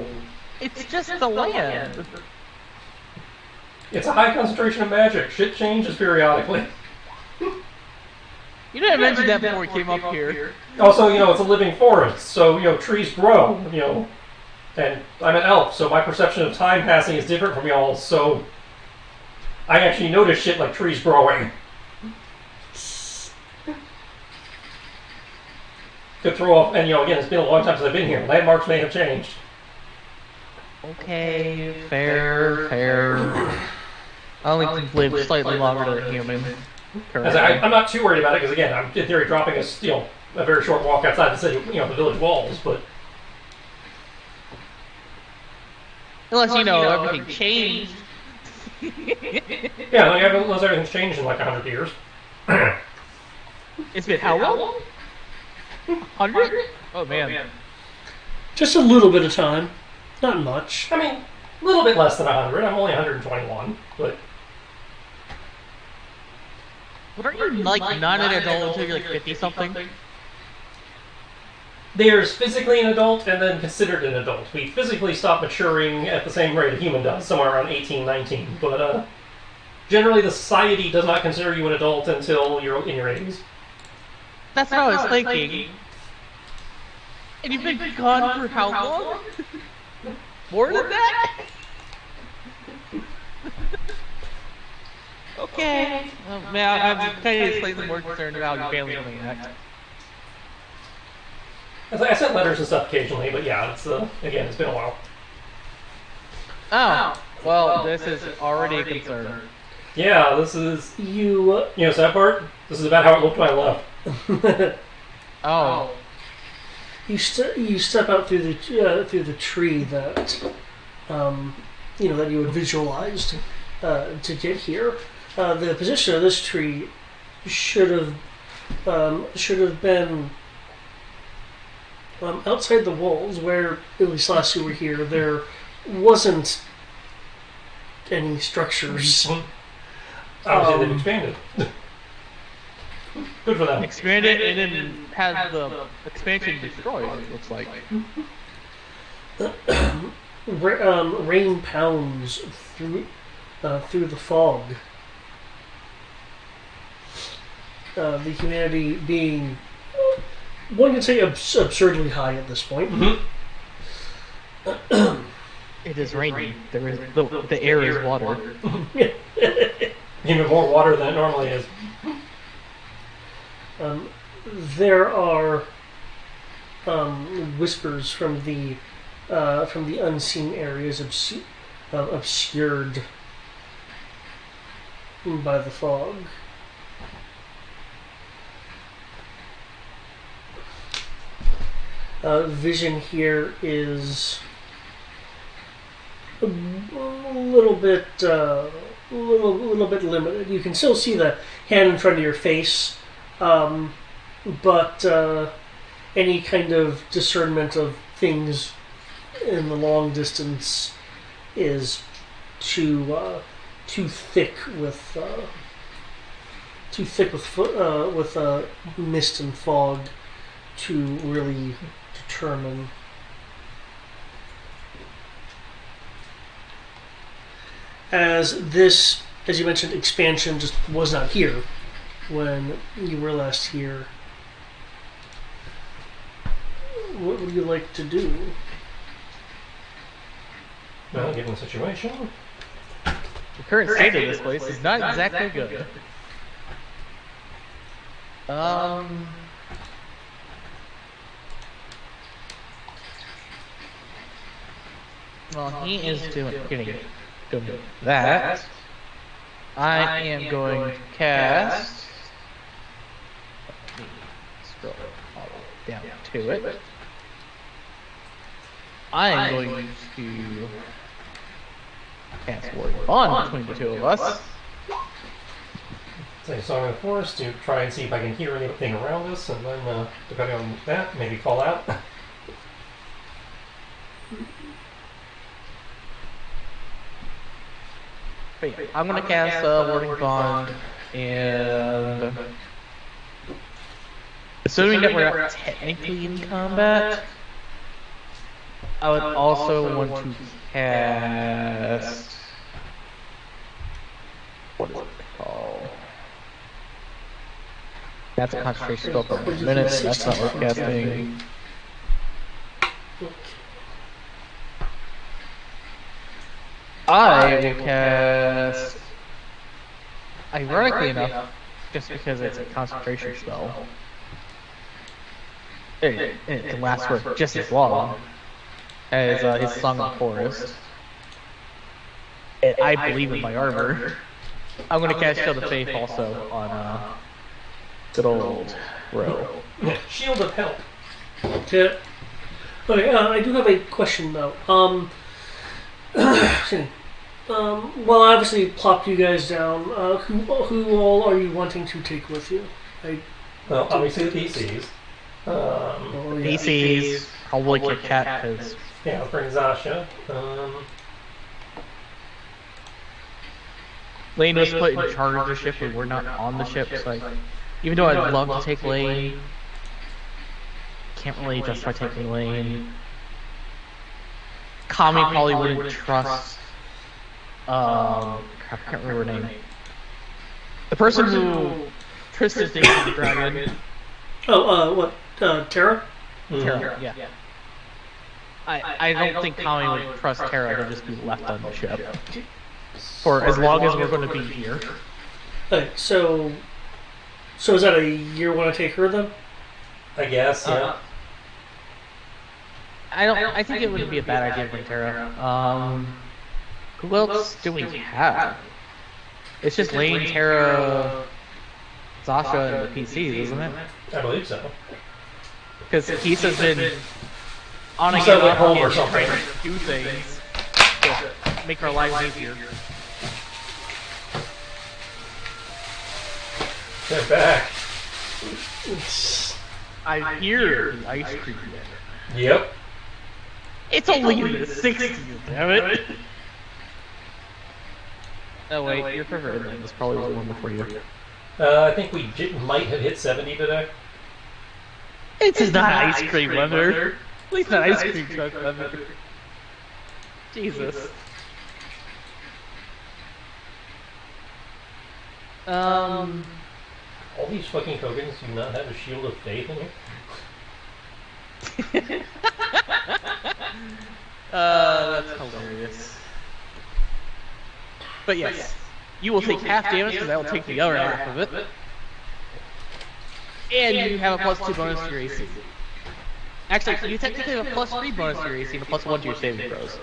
It's just the land. It's a high concentration of magic. Shit changes periodically. You didn't mention that before we came up here. Also, you know, it's a living forest, so, you know, trees grow, you know. And I'm an elf, so my perception of time passing is different from y'all's, so I actually notice shit like trees growing. Could throw off, and, you know, again, it's been a long time since I've been here. Landmarks may have changed. Okay, fair. I only live slightly longer than a human. I'm not too worried about it, because, again, I'm in theory dropping a very short walk outside the city, you know, the village walls, but... Unless, you know, everything changed. Yeah, unless everything's changed in like 100 years. It's been how long? 100? Oh, man. Just a little bit of time. Not much. I mean, a little bit less than 100. I'm only 121, but... But aren't you, like, not an adult until you're, like, 50-something? There's physically an adult and then considered an adult. We physically stop maturing at the same rate a human does, somewhere around 18, 19. But, Generally, the society does not consider you an adult until you're in your 80s. That's what I was thinking. And you've been gone for how long? More than that? Okay. Man, I'm kind of slightly more concerned about your family coming back. I sent letters and stuff occasionally, but yeah, it's again, it's been a while. Oh, well, this is already a concern. Yeah, this is you know, sad part. This is about how it looked when I left. Oh. You step out through the tree that that you had visualized to get here. The position of this tree should have been outside the walls, where at least last you were here there wasn't any structures. Obviously, they've expanded. Good for them. Expanded and then had the expansion destroyed, it looks like. Rain pounds through the fog. The humidity being, one could say, absurdly high at this point. Mm-hmm. It is raining. There is the air is water. Even more water than it normally is. There are whispers from the unseen areas obscured by the fog. Vision here is a little bit limited. You can still see the hand in front of your face, but any kind of discernment of things in the long distance is too thick with mist and fog to really determine. As you mentioned, expansion just was not here when you were last here. What would you like to do? Well, given the situation, The current state of this place is not exactly good. Well, he is doing that. I am going to cast. Let me scroll all the way down to it. I am going to cast Warrior Bond between the two of us. say Song of the Forest to try and see if I can hear anything around us, and then depending on that, maybe call out. But yeah, I'm gonna cast Warding Bond, and assuming that we're not technically in combat, I would also want to cast. What is it called? That's a concentration spell for a minute. That's not worth casting. I will cast. Ironically enough, just because it's a concentration spell, it can last for just as long as his Song of the Forest. And I believe in my armor. I'm gonna cast Shield of Faith also on good old Ro. Shield of Help. Okay. Okay, I do have a question though. Well, I obviously plopped you guys down. Who all are you wanting to take with you? Well, obviously the PCs. Oh, yeah. PCs, probably your cat, because Yeah, I'll bring Zasha. Lane was put in charge of the ship, and we're not on the ship. So even though I'd love to take Lane, can't really justify taking Lane. Kami probably wouldn't trust. Crap, I can't remember her name. The person who Tristan's taking the dragon. Oh, what? Terra? Terra, yeah. I don't think Kami would trust Terra to just be left on the ship. For as long as we're going to be here. Okay, so is that a year want to take her then? I guess, yeah. I think it would be a bad idea to bring Terra. Who else do we have? It's just Lane, Terra, Sasha, and the PCs, isn't it? I believe so. Because Kisa's been on Kisa again went home and or something. trying to do things to make our lives easier. Get back. I hear the ice cream there. Yep. It's only in the 60s, damn it! Oh wait, your favorite inland was probably the one before you. I think we might have hit 70 today. It's not ice cream weather. At least not ice cream truck weather. Jesus. All these fucking tokens do not have a shield of faith in here. That's hilarious. But yes, you will take half damage because I will take the other half of it. And you have a +2 bonus to your AC. Actually, you technically have a +3 bonus to your AC and a +1 to your saving throws.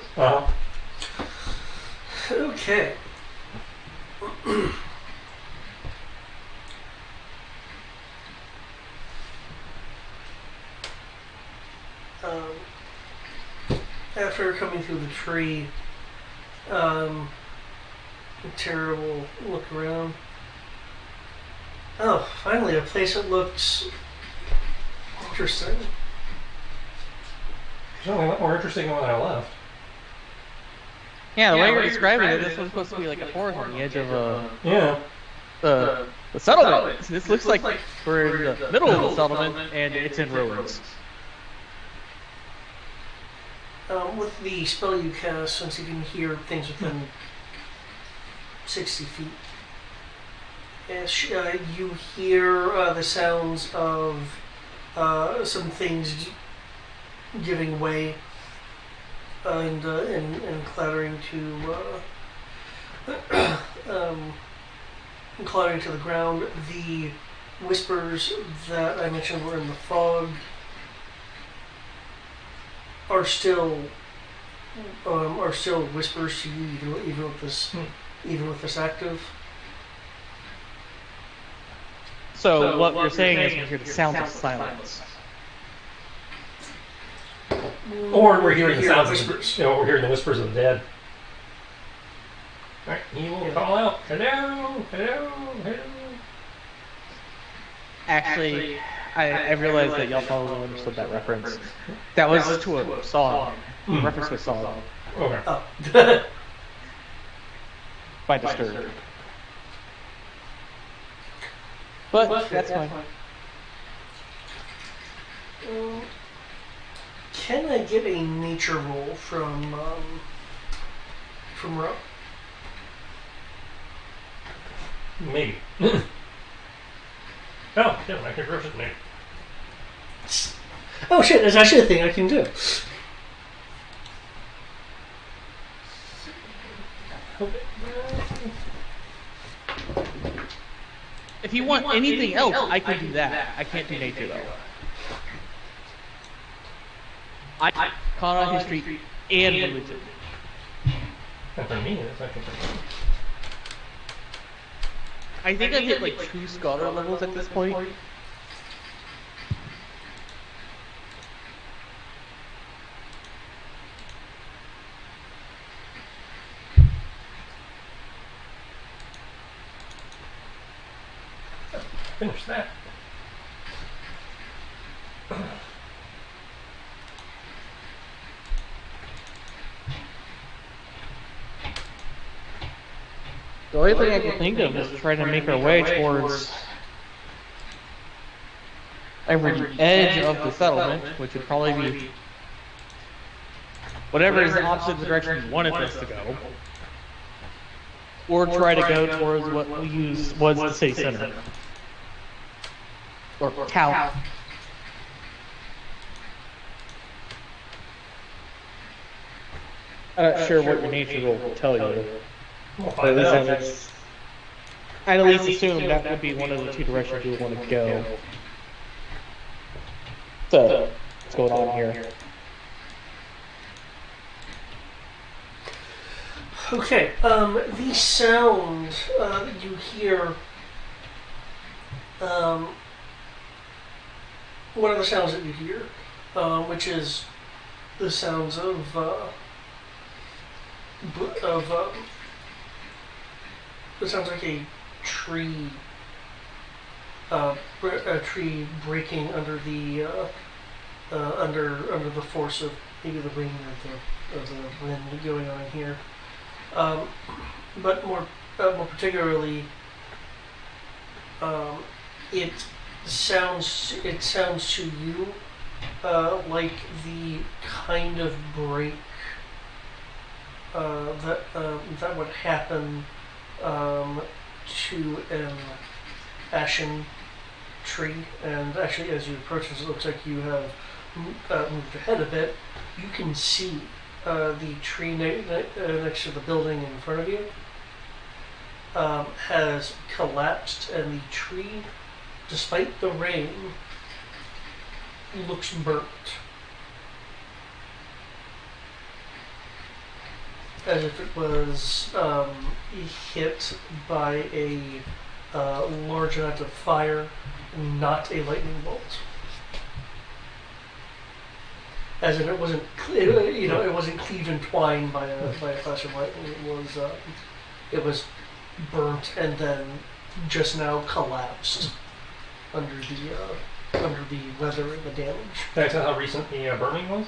Okay. After coming through the tree, terrible look around. Oh, finally a place that looks interesting. Something a lot more interesting than when I left. Yeah, the way you're describing it, this one's supposed to be like a forest on the edge of the settlement. This looks like we're in the middle of the settlement and it's in ruins. With the spell you cast, since you can hear things within 60 feet, you hear the sounds of some things giving way and clattering to the ground. The whispers that I mentioned were in the fog are still whispers to you, even with this active. So what you're saying is we hear the sound of silence. Or we're hearing the sounds of whispers. We're hearing the whispers of the dead. Alright, he will call out, hello, hello, hello. Actually, I realized that y'all probably understood that reference. That was to a song. Reference to a song. Okay. Oh. By Disturbed. But that's fine. Can I get a nature roll from Ro? Maybe. Oh, yeah, I can gross it name. Oh shit, there's actually a thing I can do. If you want anything else, I can do that. I can't do nature though. I caught on history and religion. And for me, that's actually pretty good. I think I've hit like 2 scholar levels at this point. Finish that. The only thing I can think of is trying to make our way towards every edge of the settlement, which would probably be whatever is the opposite direction you wanted us to go. or try to go towards what we use was the city center. Or town. I'm not sure what your nature will tell you. We'll But find out. I'd at least assume that would be one of the two directions you would want to go. So, what's going on here? Okay, the sound that you hear, one of the sounds that you hear, which is the sounds of it sounds like a tree, a tree breaking under the under the force of maybe the rain of the wind going on here. But more particularly, it sounds to you like the kind of break that would happen to an ashen tree. And actually, as you approach this, it looks like you have moved ahead a bit. You can see the tree next to the building in front of you has collapsed, and the tree, despite the rain, looks burnt. As if it was hit by a large amount of fire, not a lightning bolt. As if it wasn't, it wasn't cleaved and twined by a flash of lightning. It was burnt and then just now collapsed under the weather and the damage. Can I tell how recent the burning was?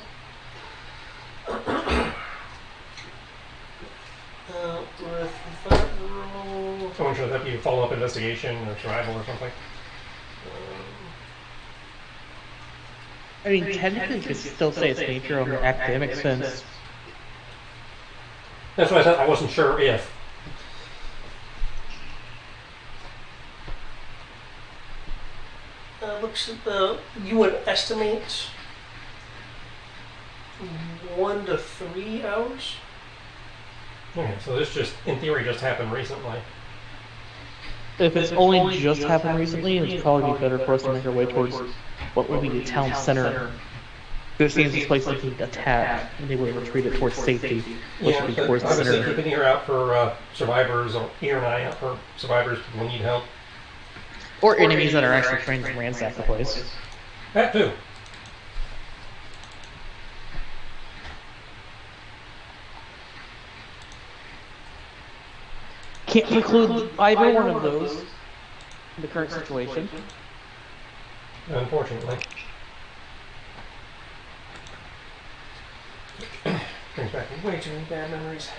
With that roll, I wonder if that be a follow-up investigation or survival or something. I mean, technically, you could still say it's nature on the academic sense. That's what I said. I wasn't sure if. looks you would estimate 1 to 3 hours. Okay, so this just, in theory, just happened recently. If it's only just happened recently, it'd probably be better for us to make our way towards what would be the town center. There seems this place to be attacked, and they would retreat it towards safety, which would be towards the obviously center. keeping an ear out for survivors, or ear and eye out for survivors who need help. Or enemies that are actually trying to ransack the place. That too. Can't preclude either one of those in the current situation. Unfortunately. Brings back way too many bad memories.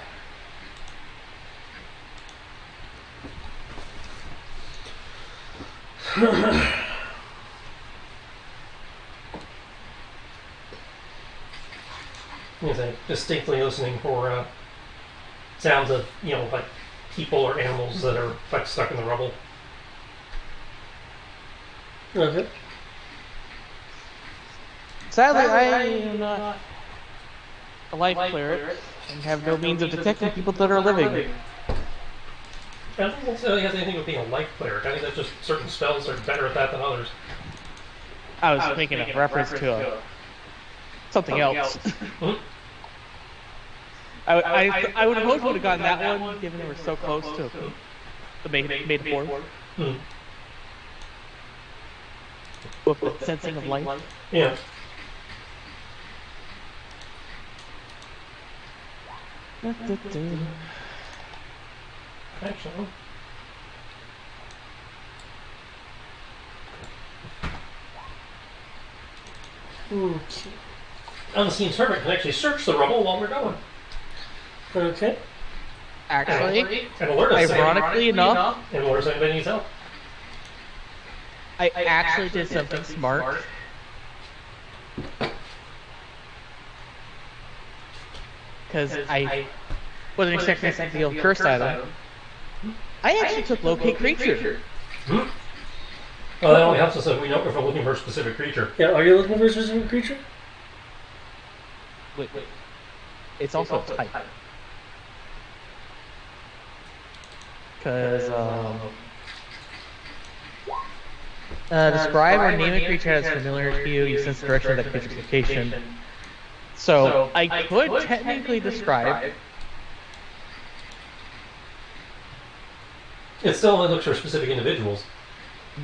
Yes, I'm distinctly listening for sounds of, like people or animals that are like stuck in the rubble. Okay. Sadly, I am not a life cleric and have no means of detecting people that are living. I don't think it necessarily has anything with being a life cleric. I think that's just certain spells are better at that than others. I was making a reference to something else. I would have hoped would have gotten that one, given they were so close to the made for. With the sensing of life. Yeah. Actually. Okay. Unseen servant can actually search the rubble while we're going. Okay. Actually, And alert us. ironically enough, And alert us if anybody needs help. I actually did something smart. Because I wasn't expecting to steal a cursed item. I actually took locate creature. Hmm? Well, that only helps us if we know if we're looking for a specific creature. Yeah, are you looking for a specific creature? Wait. It's also a type. Because, describe or name a creature that's familiar to you. You sense the direction of that creature's location. So, I could technically describe. It still only looks for specific individuals.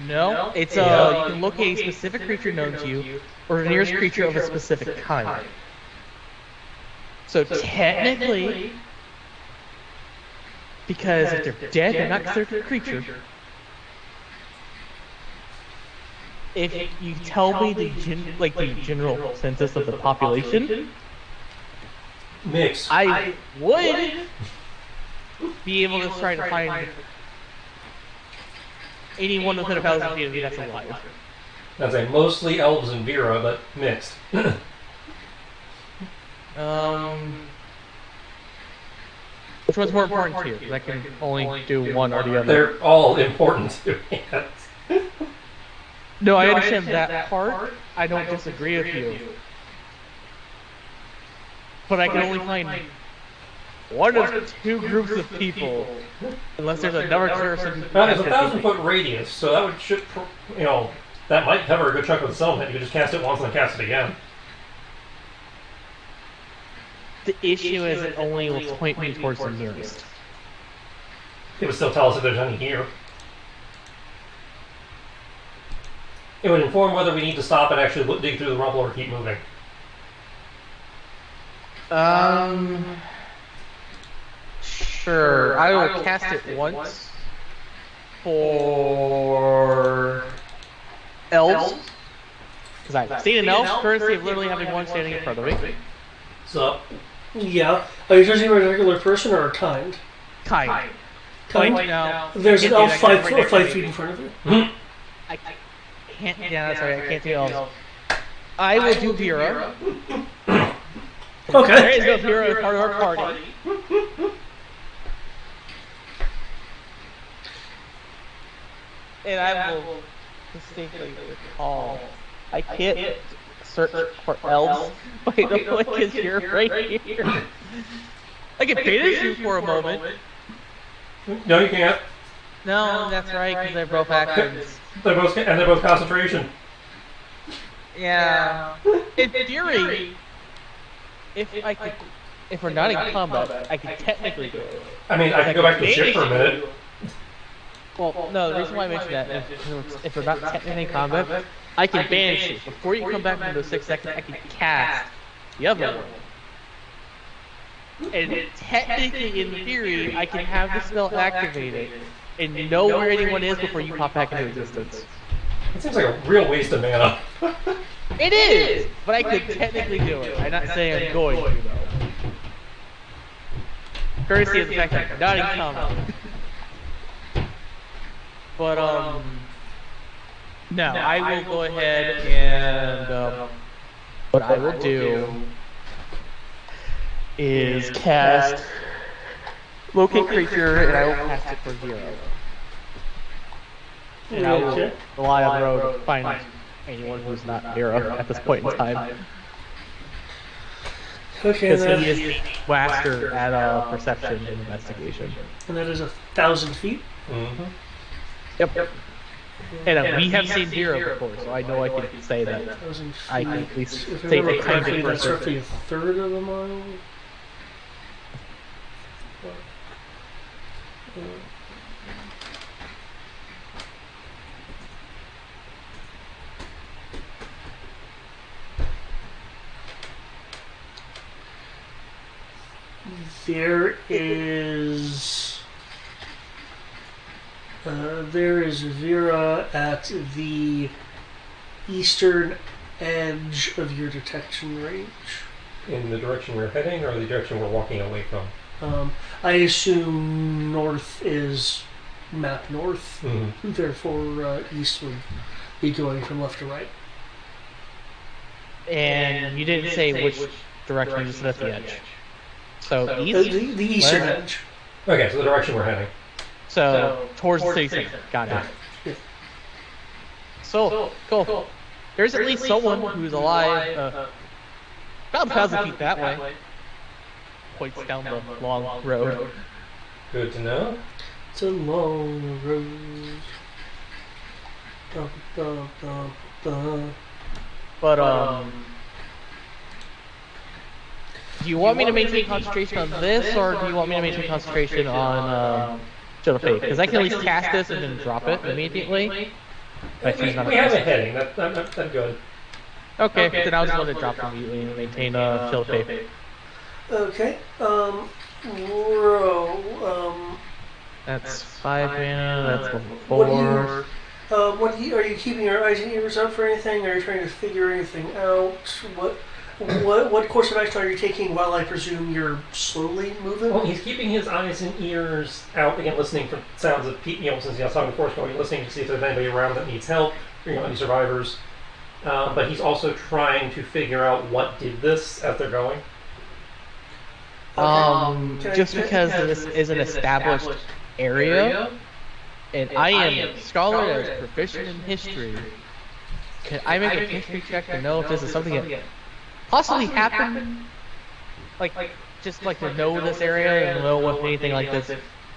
No, it's you can locate a specific creature known to you, or the nearest creature of a specific kind. So technically, because if they're dead, they're not considered a creature. If you tell me the general census of the population, Mix. I would be able to try to find anyone within 1,000 feet of me that's alive. That's a mostly elves and Vera, but mixed. Which one's more important to you? Because I can only do one or the other. They're all important to me. No, I understand that part. I don't disagree with you. But I can only find one of two groups of people, unless there's another person. Now, there's a 1,000-foot radius, so that should, that might cover a good chunk of the settlement. You could just cast it once and then cast it again. The issue is it only will point me towards the nearest. It would still tell us if there's any here. It would inform whether we need to stop and actually dig through the rubble or keep moving. Sure. I will cast it once for elves. Because I've seen an elf courtesy of literally having one standing in front of me. So, Yeah. Are you judging a regular person or a kind? Kind. Kind? Now, There's an elf I 5 feet in front of you. I can't. Yeah, sorry, I can't do elves. I will do Vera. Okay. There is no Vera as part of our party. And I will distinctly recall. I can't search for elves. Wait, the link is here, right here. I can finish you for a moment. no, you can't. No, that's right, because they're both actions. They're both concentration. Yeah. In theory, if we're not in combat, I could technically do it. I mean, I can go back to the ship for a minute. Well, no, the reason why I mentioned that is if we're not technically in combat, I can banish you. Before you come back from those 6 seconds, I can cast the other one. And technically, in theory, I can have the spell activated and know where anyone is before you pop back into existence. It seems like a real waste of mana. It is! But I could technically do it. I'm not saying I'm going to, though. Courtesy of the fact that I'm not in combat. But, no, I will go ahead and, what I will do is cast Locate Creature, and I will cast it for 0. And I will rely on Rogue to find anyone who's not Vera at this point in time. Okay, Because he is master at perception and investigation. and that is 1,000 feet. Mm-hmm. Yep. And we have seen Vera before, so I know I can say that. 1,000 feet. I can at least If I say remember the kind correctly, of that's person. roughly a third of a mile. There is Vera at the eastern edge of your detection range. In the direction we're heading, or the direction we're walking away from? I assume north is map north, Mm-hmm. therefore east would be going from left to right. And you didn't say which direction, you just said at the edge. So The east? eastern Where? edge. Okay, so the direction we're heading. So towards the city center. Got it. Yeah. So cool. There's at least someone who's alive. About 1,000 feet that way. Points down the long road. Good to know. It's a long road. Da, da, da, da. But do you want me to maintain concentration on this, or do you want me to maintain concentration on Shield of Faith? Because I can at least cast this and then drop it immediately. We have a heading. That's good. Okay, then I was going to drop it immediately and maintain Shield of Faith. Okay. That's 5 mana. That's level What do 4. are you keeping your eyes and ears up for anything? Are you trying to figure anything out? What course of action are you taking while I presume you're slowly moving? Well, he's keeping his eyes and ears out again, listening for sounds of people. Since I was talking before, he's listening to see if there's anybody around that needs help, any survivors. But he's also trying to figure out what did this as they're going. Just because this is an established area, and I am a scholar that is proficient in history, can I make a history check to know if this is something that possibly happened? Like, just like to know this area and know if anything like this,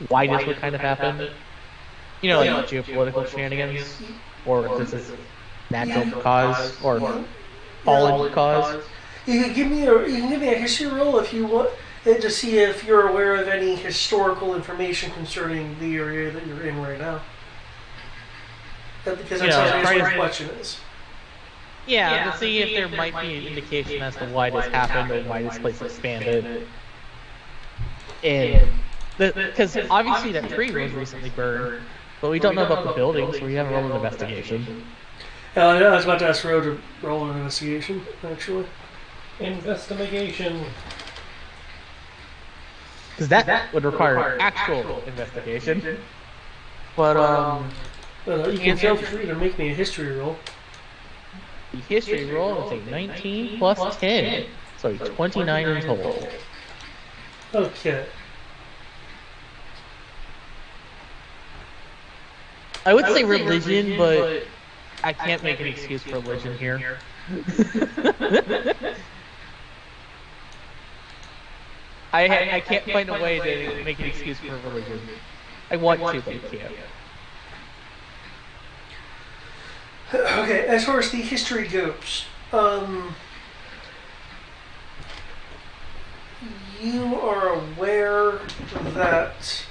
why this would kind of happen? Like geopolitical shenanigans, or if this is natural cause or fallen cause. You can give me a history roll if you want, to see if you're aware of any historical information concerning the area that you're in right now. Because that's what the question is. Yeah, to see if there might be an indication as to why this happened or why this place expanded. And because obviously that tree was recently burned, but we don't know about the building, so we haven't rolled an investigation. I was about to ask Ro to roll an investigation, actually. Investigation. Because that would require actual investigation. But, you can feel free to make me a history roll. The history roll is a 19 plus 10, so 29 in total. Okay. I would say religion, but I can't make an excuse for religion here. I can't find a way to make an excuse for religion. I want to, but I can't. Okay, as far as the history goes, you are aware that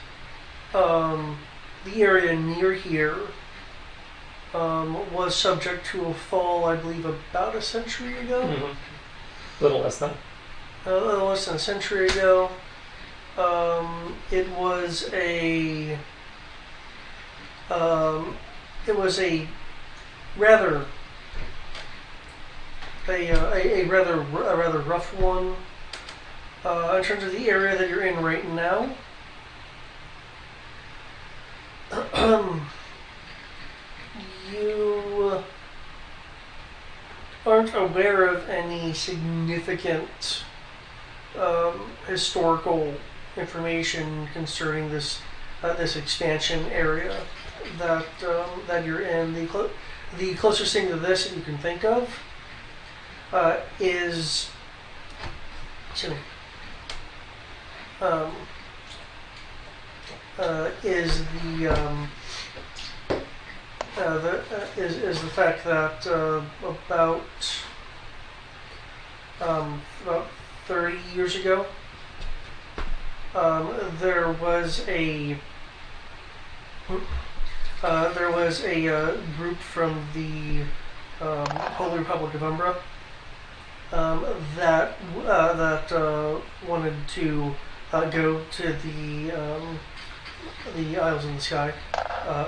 the area near here was subject to a fall, I believe, about a century ago. Mm-hmm. A little less than. A little less than a century ago. It was a rather rough one in terms of the area that you're in right now. You aren't aware of any significant historical information concerning this expansion area that you're in. The closest thing to this that you can think of is the fact that about 30 years ago there was a group from the Holy Republic of Umbra that wanted to go to the Isles in the Sky. I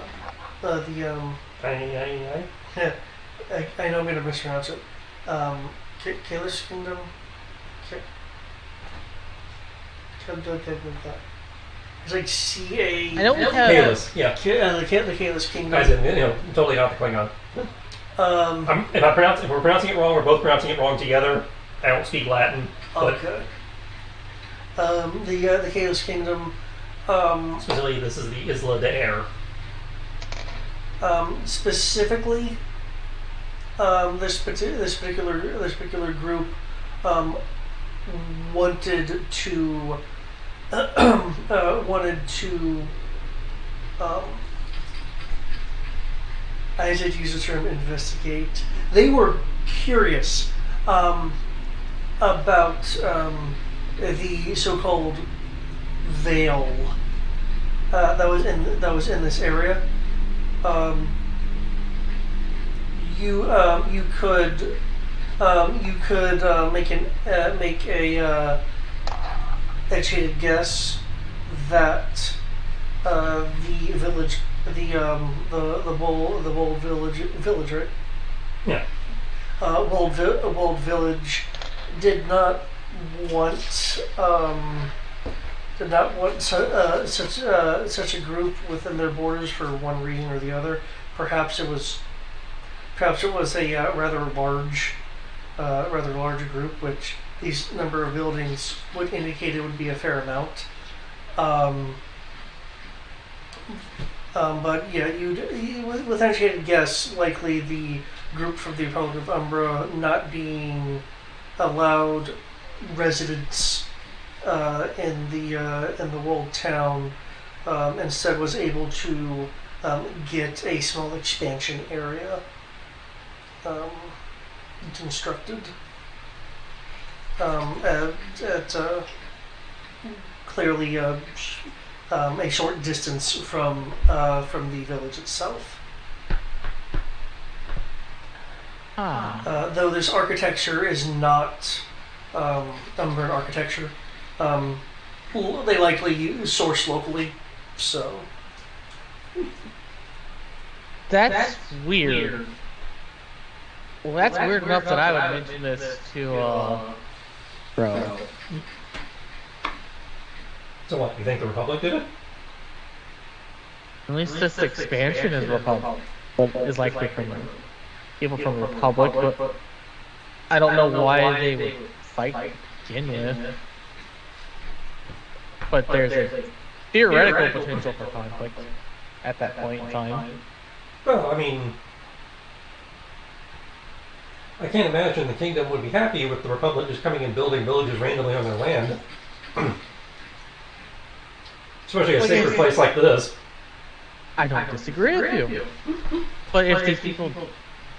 know I'm going to mispronounce it. Kalis Kingdom. It's like C-A... I know we have... Kalis, yeah. The Kalis Kingdom. As in, totally not the Klingon. If we're pronouncing it wrong, we're both pronouncing it wrong together. I don't speak Latin. But... Okay. The Kalis Kingdom Specifically, this is the Isla de Air. Specifically, this particular group wanted to um, I hesitate to use the term investigate. They were curious about the so-called veil that was in this area. You could make a educated guess that the village, the Wold village, right? Yeah. Wold village did not want such a group within their borders for one reason or the other. Perhaps it was a rather large group, which these number of buildings would indicate it would be a fair amount. But yeah, with an educated guess, likely the group from the Republic of Umbra not being allowed residents in the World Town, instead was able to get a small expansion area constructed at clearly a short distance from the village itself. Though this architecture is not Umbran architecture, they likely source locally, so. That's weird. Well, that's weird enough that I would mention this to, bro. So what, you think the Republic did it? At least this expansion is Republic. Is likely from people from the Republic, but I don't know why they would fight to begin with. But there's a theoretical potential for conflict at that point in time. Well, I mean, I can't imagine the kingdom would be happy with the Republic just coming and building villages randomly on their land. Especially a sacred place like this. I don't disagree with you. But if these people,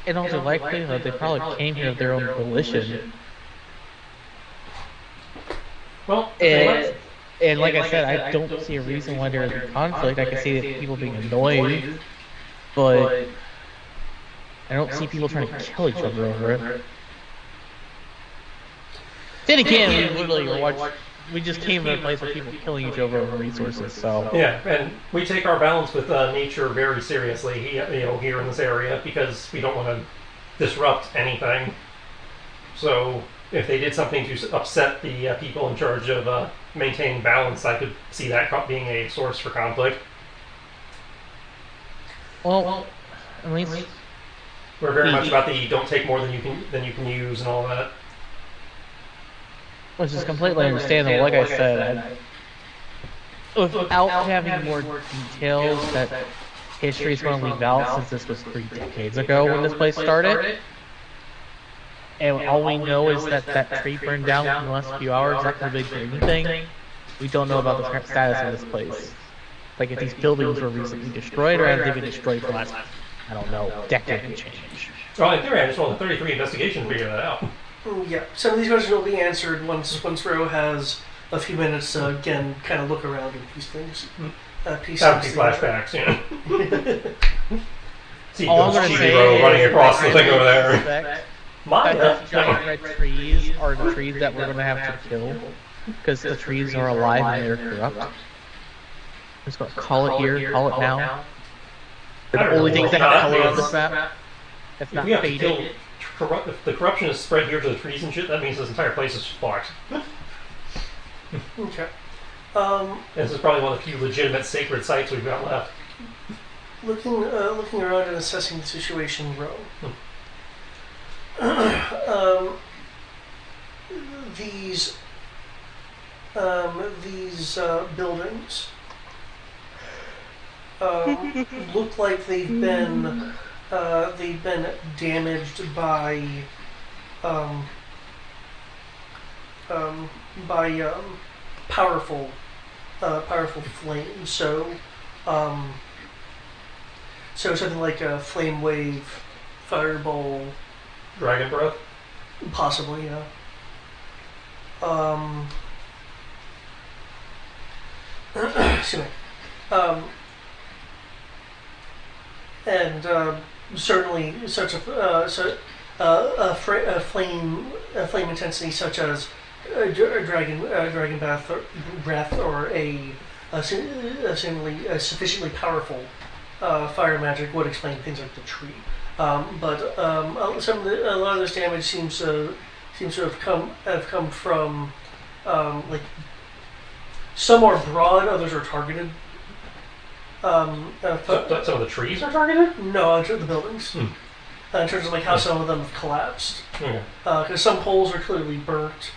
in all likelihood, they probably came here of their own volition. Well, and like I said, I don't see a reason why there is conflict. I can see that people being annoyed, but I don't see people trying to kill each other over it. Then again, we just came to a place where people killing each other over resources. So yeah, and we take our balance with nature very seriously, here in this area, because we don't want to disrupt anything. So if they did something to upset the people in charge of maintaining balance, I could see that being a source for conflict. Well, at least we're very much about the don't take more than you can use and all that. Which is completely understandable. Like I said, without having more details that history is going to leave out, since this was 3 decades ago when this place started, and all we know is that that tree burned down in the last few hours. That could be anything. We don't know about the status of this place. Like if these buildings were recently destroyed, or have they been destroyed for the last, I don't know, decade and change. Well, in theory, I just want the 33 investigation to figure that out. Yeah, some of these questions will be answered once Ro has a few minutes to again kind of look around and piece things. That would be flashbacks, See All I'm those gonna cheesy say row running is across the thing over there. that Mine, those giant red trees are the trees that we're gonna have to kill, because the trees are alive and they're corrupt. I'm just gonna call it here, call it now. They're the only things that have color on this map. It's not faded. If the corruption is spread here to the trees and shit, that means this entire place is fucked. Okay. This is probably one of the few legitimate sacred sites we've got left. Looking around and assessing the situation, Ro. These buildings look like they've been damaged um, um, by powerful powerful flame. Um, so something like a flame wave, fireball, Dragon breath. possibly. Yeah. Um, excuse me. And certainly such a flame intensity such as dragon breath or a sufficiently powerful fire magic would explain things like the tree. But a lot of this damage seems to have come from like some are broad, others are targeted. Some of the trees are targeted? No, in terms of the buildings. In terms of like how some of them have collapsed. Because some poles are clearly burnt.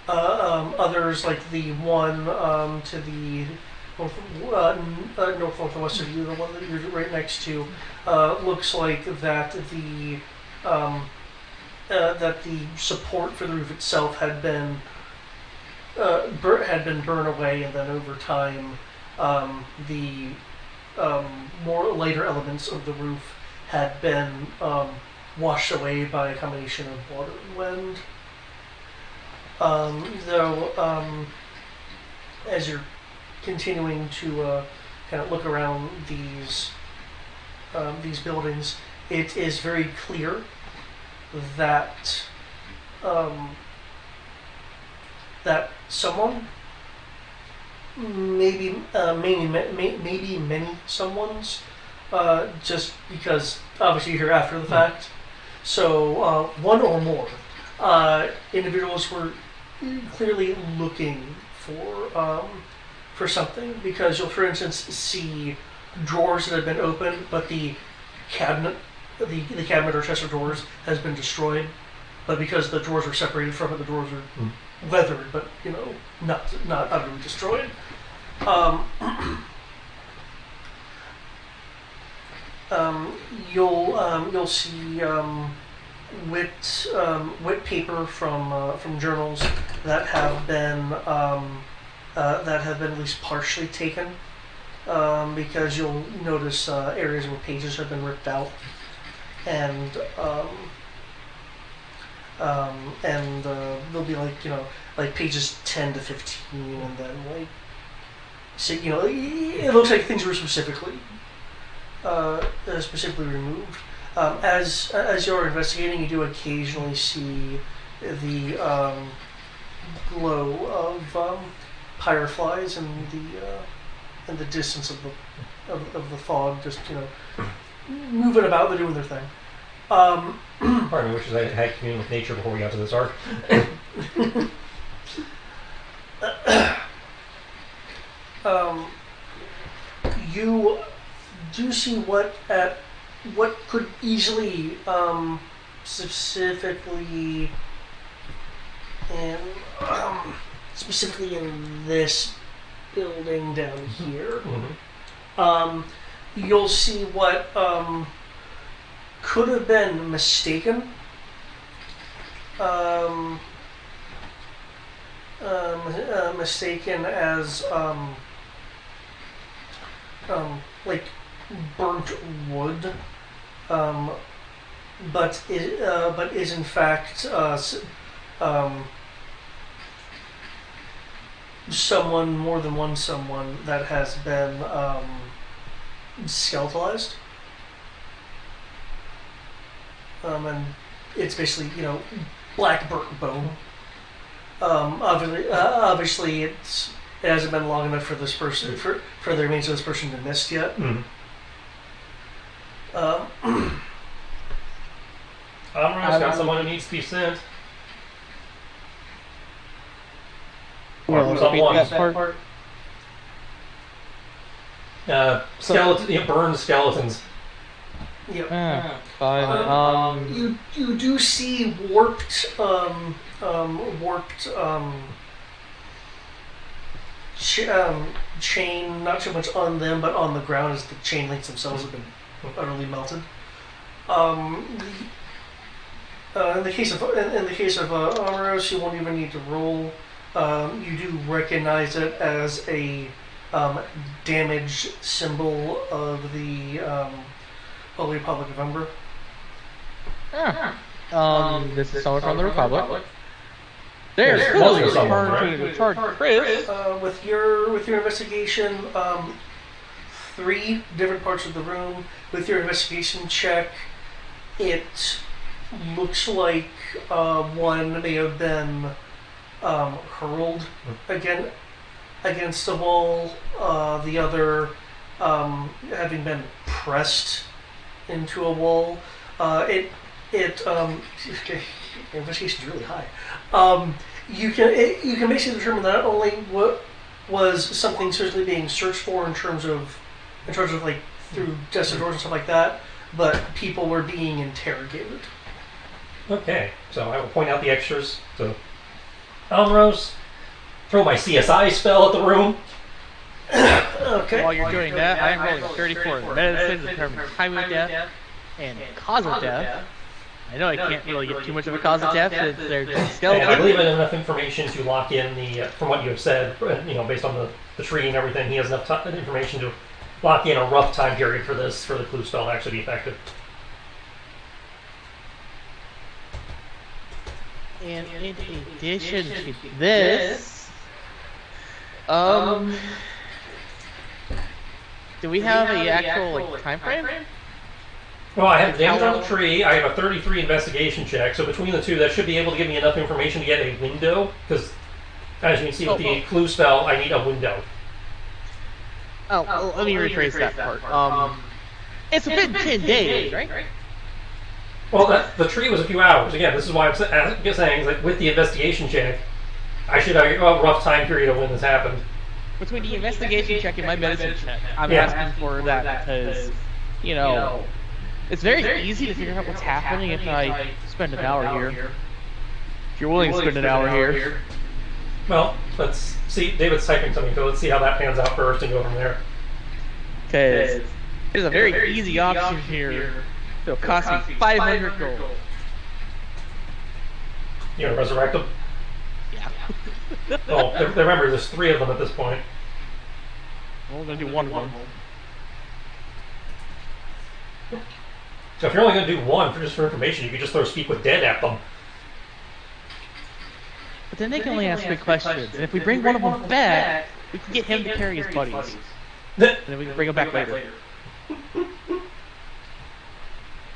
Others, like the one to the northwest of you, the one that you're right next to, looks like that the support for the roof itself had been burned away, and then over time, the more lighter elements of the roof had been washed away by a combination of water and wind. Though, as you're continuing to kind of look around these buildings, it is very clear that that someone, maybe many someones, just because obviously you're here after the fact. So one or more individuals were clearly looking for something, because you'll, for instance, see drawers that have been opened, but the cabinet or chest of drawers has been destroyed. But because the drawers are separated from it, the drawers are weathered, but not utterly destroyed. You'll see wet paper from journals that have been at least partially taken, because you'll notice areas where pages have been ripped out, and they'll be like pages 10 to 15, and then so it looks like things were specifically removed. As you're investigating, you do occasionally see the glow of fireflies in the distance of the fog, just moving about. They're doing their thing. Pardon me, wishes I had communion with nature before we got to this arc. You do see what could easily specifically in this building down here. You'll see what could have been mistaken mistaken as like burnt wood, but is in fact someone, more than one someone, that has been skeletalized. And it's basically, black burnt bone. Obviously, it hasn't been long enough for this person, for the remains of this person to mist yet. Amra's got someone who needs to be sent. Well, Someone. that part. Skeleton, burned skeletons. Yep. Fine. You do see warped chain, not too much on them, but on the ground as the chain links themselves have been utterly melted. In the case of Amoros, you won't even need to roll. You do recognize it as a damaged symbol of the Holy Republic of Ember. This is someone from the Republic. There's clearly a charge, Chris. With your investigation, 3 different parts of the room. With your investigation check, it looks like one may have been hurled against the wall. The other having been pressed into a wall. Investigation's really high. You can basically determine that not only what was something certainly being searched for in terms of like through desert doors and stuff like that, but people were being interrogated. Okay, so I will point out the extras. So, Almros, throw my CSI spell at the room. Okay. While you're doing that, I am rolling 34 medicine to determine time of death and cause of death. I know I can't really get too much of a cause of death since they're skeleton. I believe I have enough information to lock in the, from what you have said, based on the tree and everything, he has enough information to lock in a rough time period for this, for the clue spell to actually be effective. And in addition to this, do we have a actual time frame? Well, I have damage on the tree. I have a 33 investigation check. So between the two, that should be able to give me enough information to get a window. Because, as you can see with the clue spell, I need a window. Well, let me rephrase that part. It's been 10 days, right? Well, the tree was a few hours. Again, this is why I'm saying, like, with the investigation check, I should have a rough time period of when this happened. Between the investigation check and my medicine check, I'm asking for that because, it's very easy to figure out what's happening if I spend an hour here. If you're willing to spend an hour here. Well, let's see. David's typing something, so let's see how that pans out first and go from there. Because there's a very easy option here. It'll cost me 500 gold. You gonna resurrect them? Yeah. Oh, remember, there's 3 of them at this point. Well, we're gonna do one of them. So if you're only going to do one just for information, you could just throw Speak with Dead at them. But then they can only ask me questions, and if we bring one of them back, we can get him to carry his buddies. And then we can bring him back later.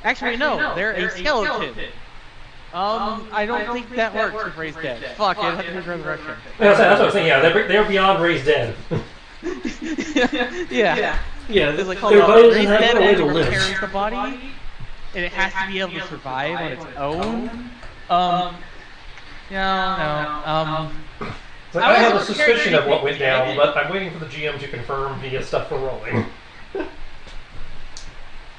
Actually, no, they're a skeleton. I don't think that works with Raised Dead. Fuck, it has to be Resurrection. That's what I was saying, yeah, they're beyond Raised Dead. Yeah. Yeah, There's like their bodies Raised have Dead no way to only live. carries the body, and it has to be able to survive on its own. No. So I have a suspicion of what went down, but I'm waiting for the GM to confirm the stuff for rolling.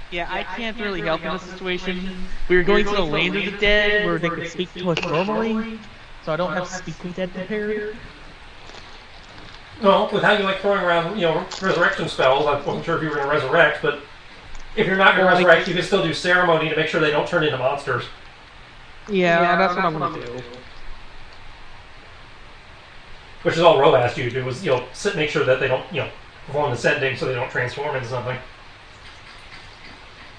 Yeah, I can't really help in this situation. We were going to the Land of the Dead, where they could speak to us normally, so I don't have Speak with Dead prepared. Well, with how you like throwing around, resurrection spells, I wasn't sure if you were going to resurrect, but if you're not going to resurrect, you can still do ceremony to make sure they don't turn into monsters. Yeah, that's what I'm going to do. Which is all Ro asked you to do, was, make sure that they don't, perform the sending so they don't transform into something.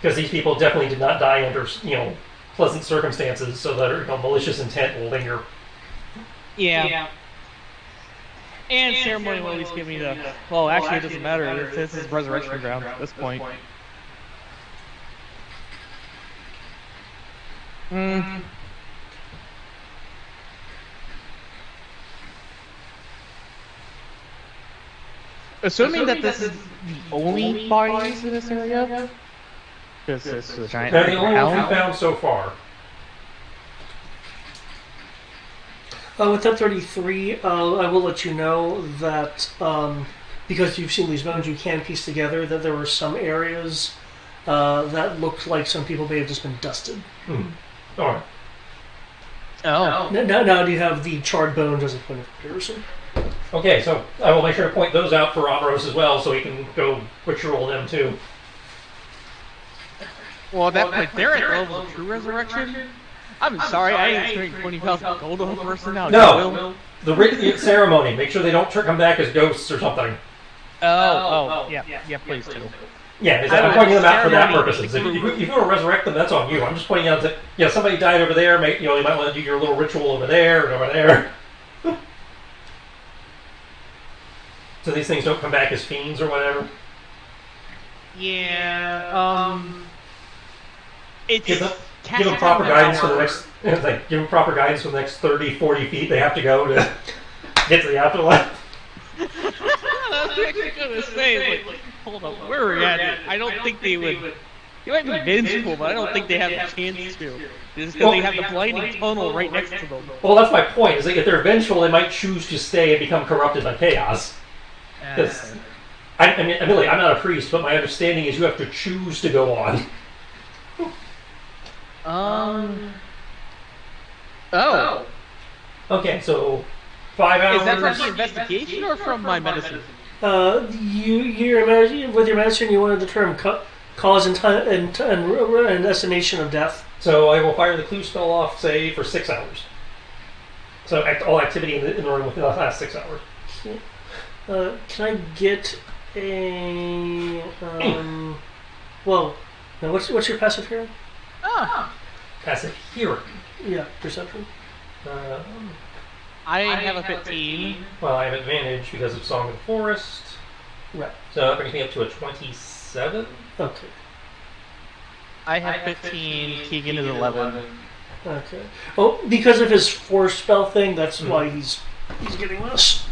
Because these people definitely did not die under, pleasant circumstances, so that malicious intent will linger. Yeah. And ceremony will at least give me the... Well, actually, it doesn't matter. This is resurrection ground at this point. Assuming that this is the only bodies in this area, because this is a giant They're the only ones we town. found so far. With that 33, I will let you know that because you've seen these bones, you can piece together that there were some areas that looked like some people may have just been dusted. Alright. Oh. Now do you have the charred bones as a point of comparison? Okay, so I will make sure to point those out for Ambrose as well, so he can go ritual them too. Well, at that point, they're at the level of true resurrection. I'm sorry, I ain't spending 20,000 gold on a person now. No, the ceremony. Make sure they don't come back as ghosts or something. Yeah, please do. Yeah, I'm pointing them out for that purposes. If you want to resurrect them, that's on you. I'm just pointing out that somebody died over there. You might want to do your little ritual over there and over there. So these things don't come back as fiends or whatever. Yeah. It's give them proper guidance for the next. Give them proper guidance for the next 30, 40 feet they have to go to get to the afterlife. I was actually gonna say, hold up, where are we at? I don't think they would. They might be vengeful, but I don't think they have a chance to. Just because they have the blinding tunnel right next to them. Well, that's my point. Is that if they're vengeful, they might choose to stay and become corrupted by chaos. Because admittedly, I'm not a priest, but my understanding is you have to choose to go on. Oh. Okay, so 5 hours. Is that from the investigation or from my medicine? With your medicine, you wanted the term cause and estimation of death. So I will fire the clue spell off, say, for 6 hours. So all activity in the room within the last 6 hours. Can I get a well? Now what's your passive hearing? Passive hearing. Yeah, perception. I have a 15. Well, I have advantage because of Song of the Forest. Right. So that brings me up to a 27. Okay. I have 15. Keegan is 11. Okay. Oh, because of his force spell thing, that's why he's getting this.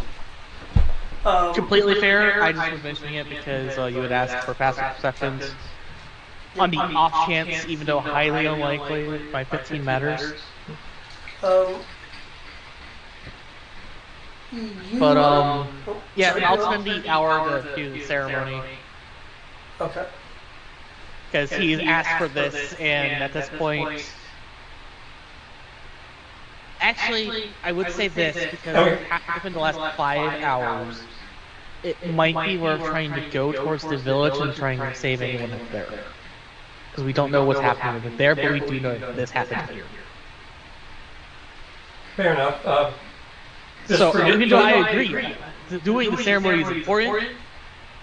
Completely fair. I just was mentioning it because you had asked for passive perceptions. On the off chance, even though highly unlikely, my 15 matters. Yeah, I'll spend the hour to do the ceremony. Okay. Because he's asked for this, and at this point... Actually, I would say this, because within the last 5 hours, it might be worth trying to go towards the village and trying to save anyone up there. Because we don't know what's happening over there, but we do know this happened here. Fair enough. So, even though I agree, doing the ceremony is important,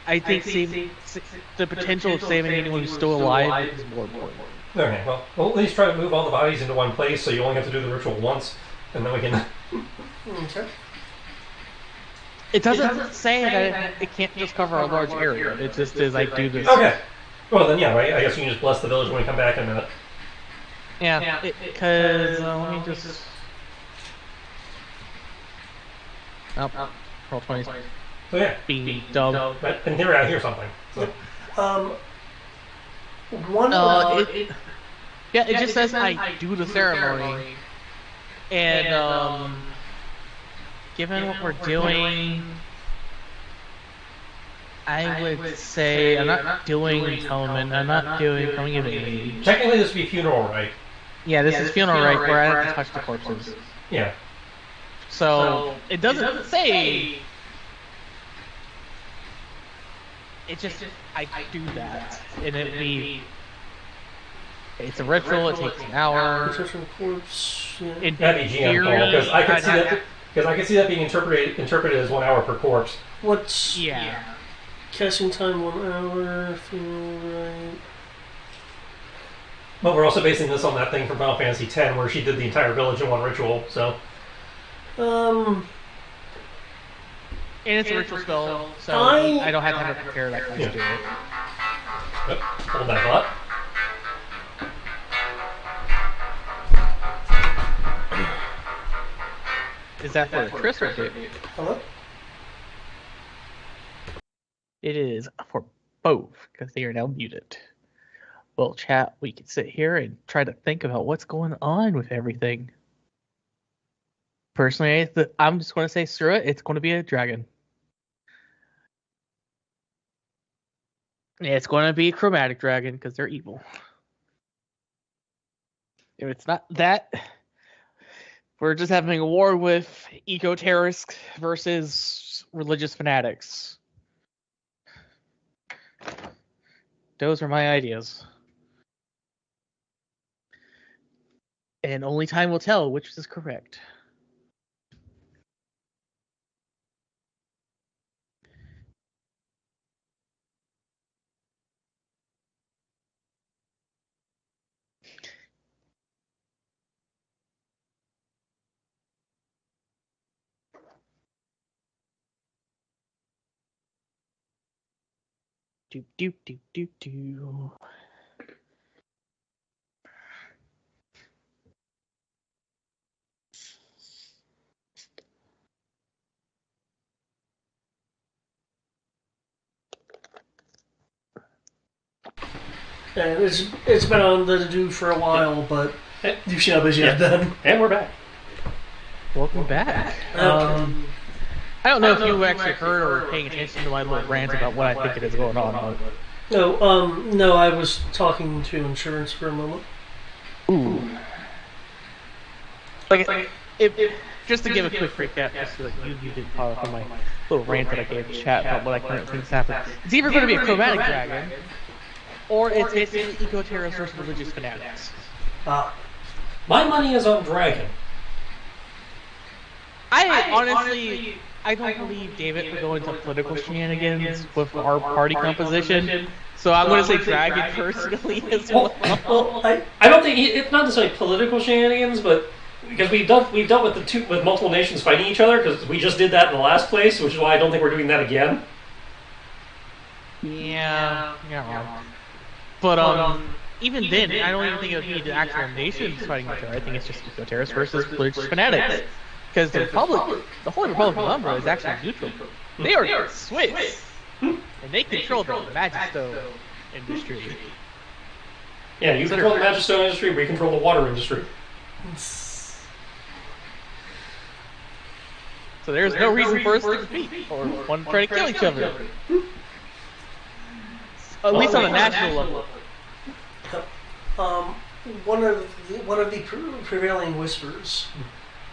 I think the potential of saving anyone who's still alive is more important. Okay, well, we'll at least try to move all the bodies into one place so you only have to do the ritual once, and then we can... Okay. It doesn't say that it can't just cover a large area. It just is like do this. Okay. Well, then, yeah, right? I guess you can just bless the village when we come back in a minute. Yeah, because let me just... Oh, roll 20. So, yeah. Being dumb. But in theory, I hear something. So. It just says I do the ceremony. And, given what we're doing, I would say I'm not doing atonement. I'm not doing coming of age. Technically, this would be funeral rite. Yeah, this is funeral rite where I have to touch the corpses. Yeah. So it doesn't say. It just I do that, and it'd be. It's a ritual. It takes an hour. That'd be GM call because I could see that. Because I can see that being interpreted as 1 hour per corpse. What's casting time? 1 hour. Right. But we're also basing this on that thing from Final Fantasy X, where she did the entire village in one ritual. So. And it's a ritual spell, so I don't have to prepare that guy to do it. Yep. Hold that thought. Is that for Chris or Dave? Hello? It is for both, because they are now muted. Well, chat, we can sit here and try to think about what's going on with everything. Personally, I'm just going to say, screw it, it's going to be a dragon. It's going to be a chromatic dragon, because they're evil. If it's not that... We're just having a war with eco-terrorists versus religious fanatics. Those are my ideas. And only time will tell which is correct. Do do do do do. And it's been on the to-do for a while, but you've seen how busy I've been. And we're back. Welcome back. I don't know if you actually heard or were paying attention to my little rant about what I think it is going on. No, I was talking to insurance for a moment. Ooh. Just to give a quick recap, just so that you didn't follow up on my little rant that I gave in chat about what I currently think is happening. It's either going to be a chromatic dragon, or it's basically eco-terrorists versus religious fanatics. My money is on dragon. I honestly, I don't believe David would go into political shenanigans with our party composition, so I'm going to say dragon personally as well. I don't think it's not necessarily political shenanigans, but because we've dealt with multiple nations fighting each other, because we just did that in the last place, which is why I don't think we're doing that again. Yeah, wrong. But even then, I don't even think it would be the actual nations fighting each other. I think it's just eco-terrorists versus religious fanatics. Because the Holy Republic of Umbra is actually neutral. They are Swiss, and they control the Magisto industry. Yeah, you control the Magisto industry, we control the water industry. So there's no reason for us to compete or one to try to kill each other. At least on a national level. One of the prevailing whispers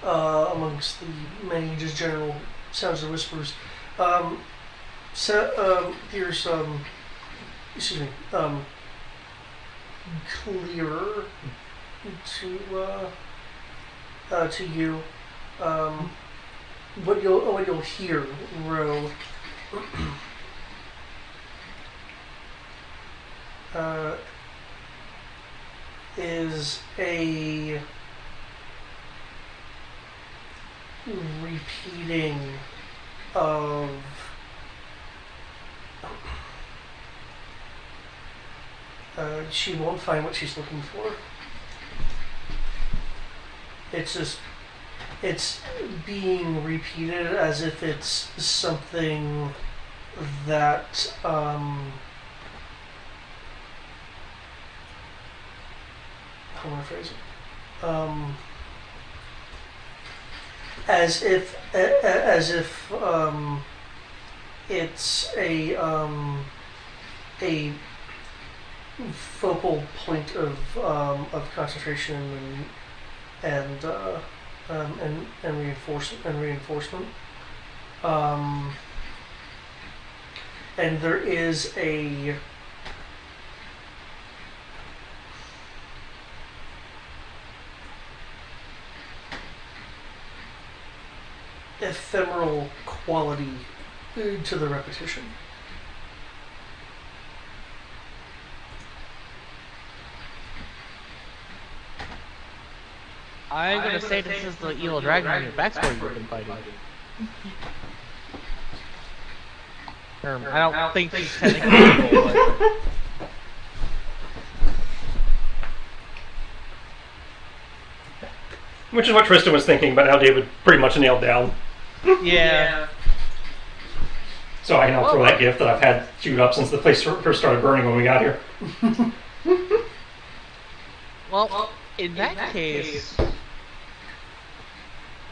amongst the many just general sounds of whispers. Here's clearer to you. What you'll hear, Ro, is a repeating of she won't find what she's looking for. It's being repeated as if it's something that how do I phrase it? As if it's a focal point of concentration and reinforcement. And there is a ephemeral quality to the repetition. I'm going to say this is the evil dragon in your backstory you've been fighting. I don't think she's technically evil, but... Which is what Tristan was thinking, but now David pretty much nailed down. Yeah. So I can now throw that gift that I've had queued up since the place first started burning when we got here. Well, in that case,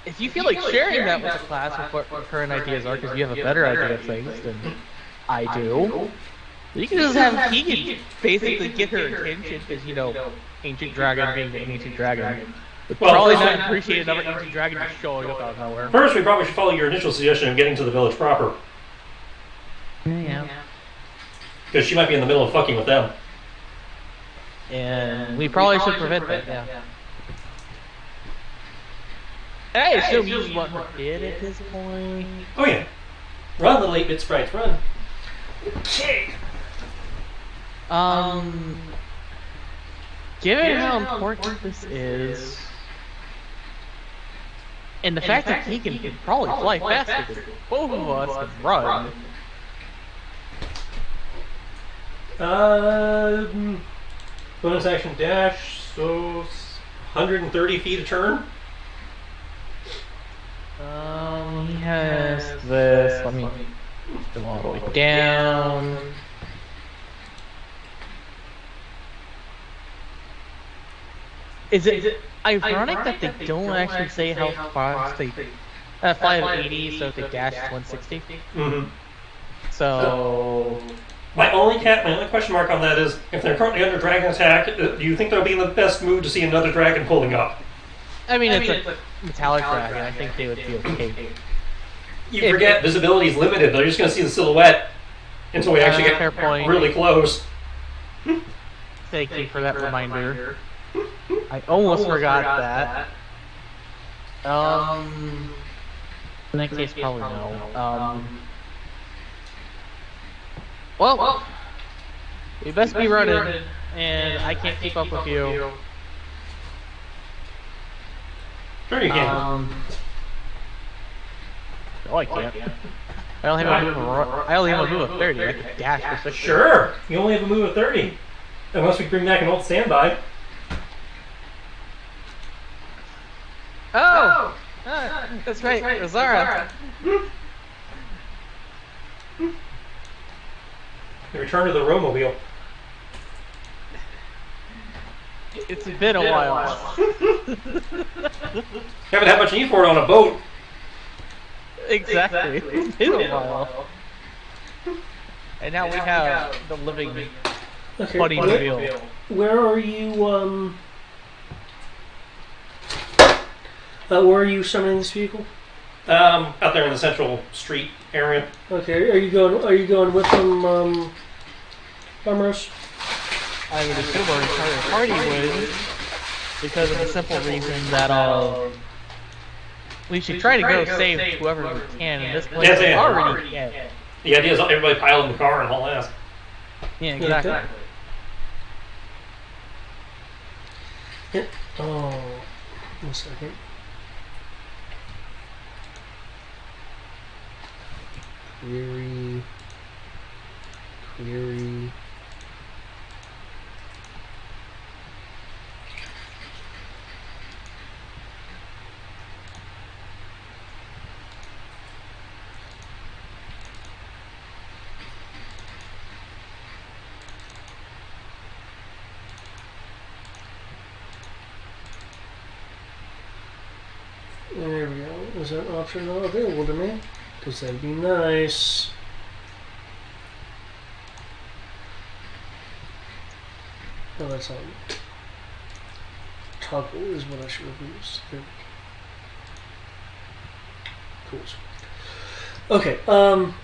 if you feel like sharing that with the class with what current ideas are, because you have a better idea of things than I do, you can just have Keegan basically get her attention, because, you know, Ancient Dragon being the Ancient Dragon. Well, Probably first, not appreciate another ancient dragon just showing up out of nowhere. first, we probably should follow your initial suggestion of getting to the village proper. Yeah. Because she might be in the middle of fucking with them. And we probably should prevent that, yeah. I assume he's what we did at this point. Oh yeah. Run, little 8-bit sprites, run. Okay. Given how important this is, and the fact that he can probably fly faster than both of us can run. Bonus action dash, so 130 feet a turn. He has this. Let me go all the way down. Is it ironic that they don't actually say how fast they fly at 80, so if they dash 160? Mm-hmm. So My only question mark on that is, if they're currently under dragon attack, do you think they'll be in the best mood to see another dragon pulling up? I mean, it's a metallic dragon. I think they would be okay. You forget visibility is limited. They're just going to see the silhouette until we actually fair get point. really close. Thank you for that reminder. I almost forgot that. In that case, probably no. Well, we best be running, and I can't keep up with you. Sure you can. No, I can't. I only have a move of 30. I can dash for 60. Sure. You only have a move of 30. Unless we bring back an old standby. Oh! That's right, Rosara. The return to the Romobile. It's been a while. Haven't had much need for it on a boat. Exactly. It's been a while. And now we have the living buddy mobile. Where are you? Where are you summoning this vehicle? Out there in the central street area. Okay. Are you going with them, Barbaros? I would assume our entire party would, because of the simple reason that we should try to go save whoever we can in this place. Yeah. Already dead. The idea is everybody pile in the car and haul ass. Yeah, exactly. Okay. Yeah. Oh, 1 second. Query. There we go. Is that option not available to me? Because that'd be nice. Oh, that's on. Toggle is what I should have used. There we go. Cool. Okay.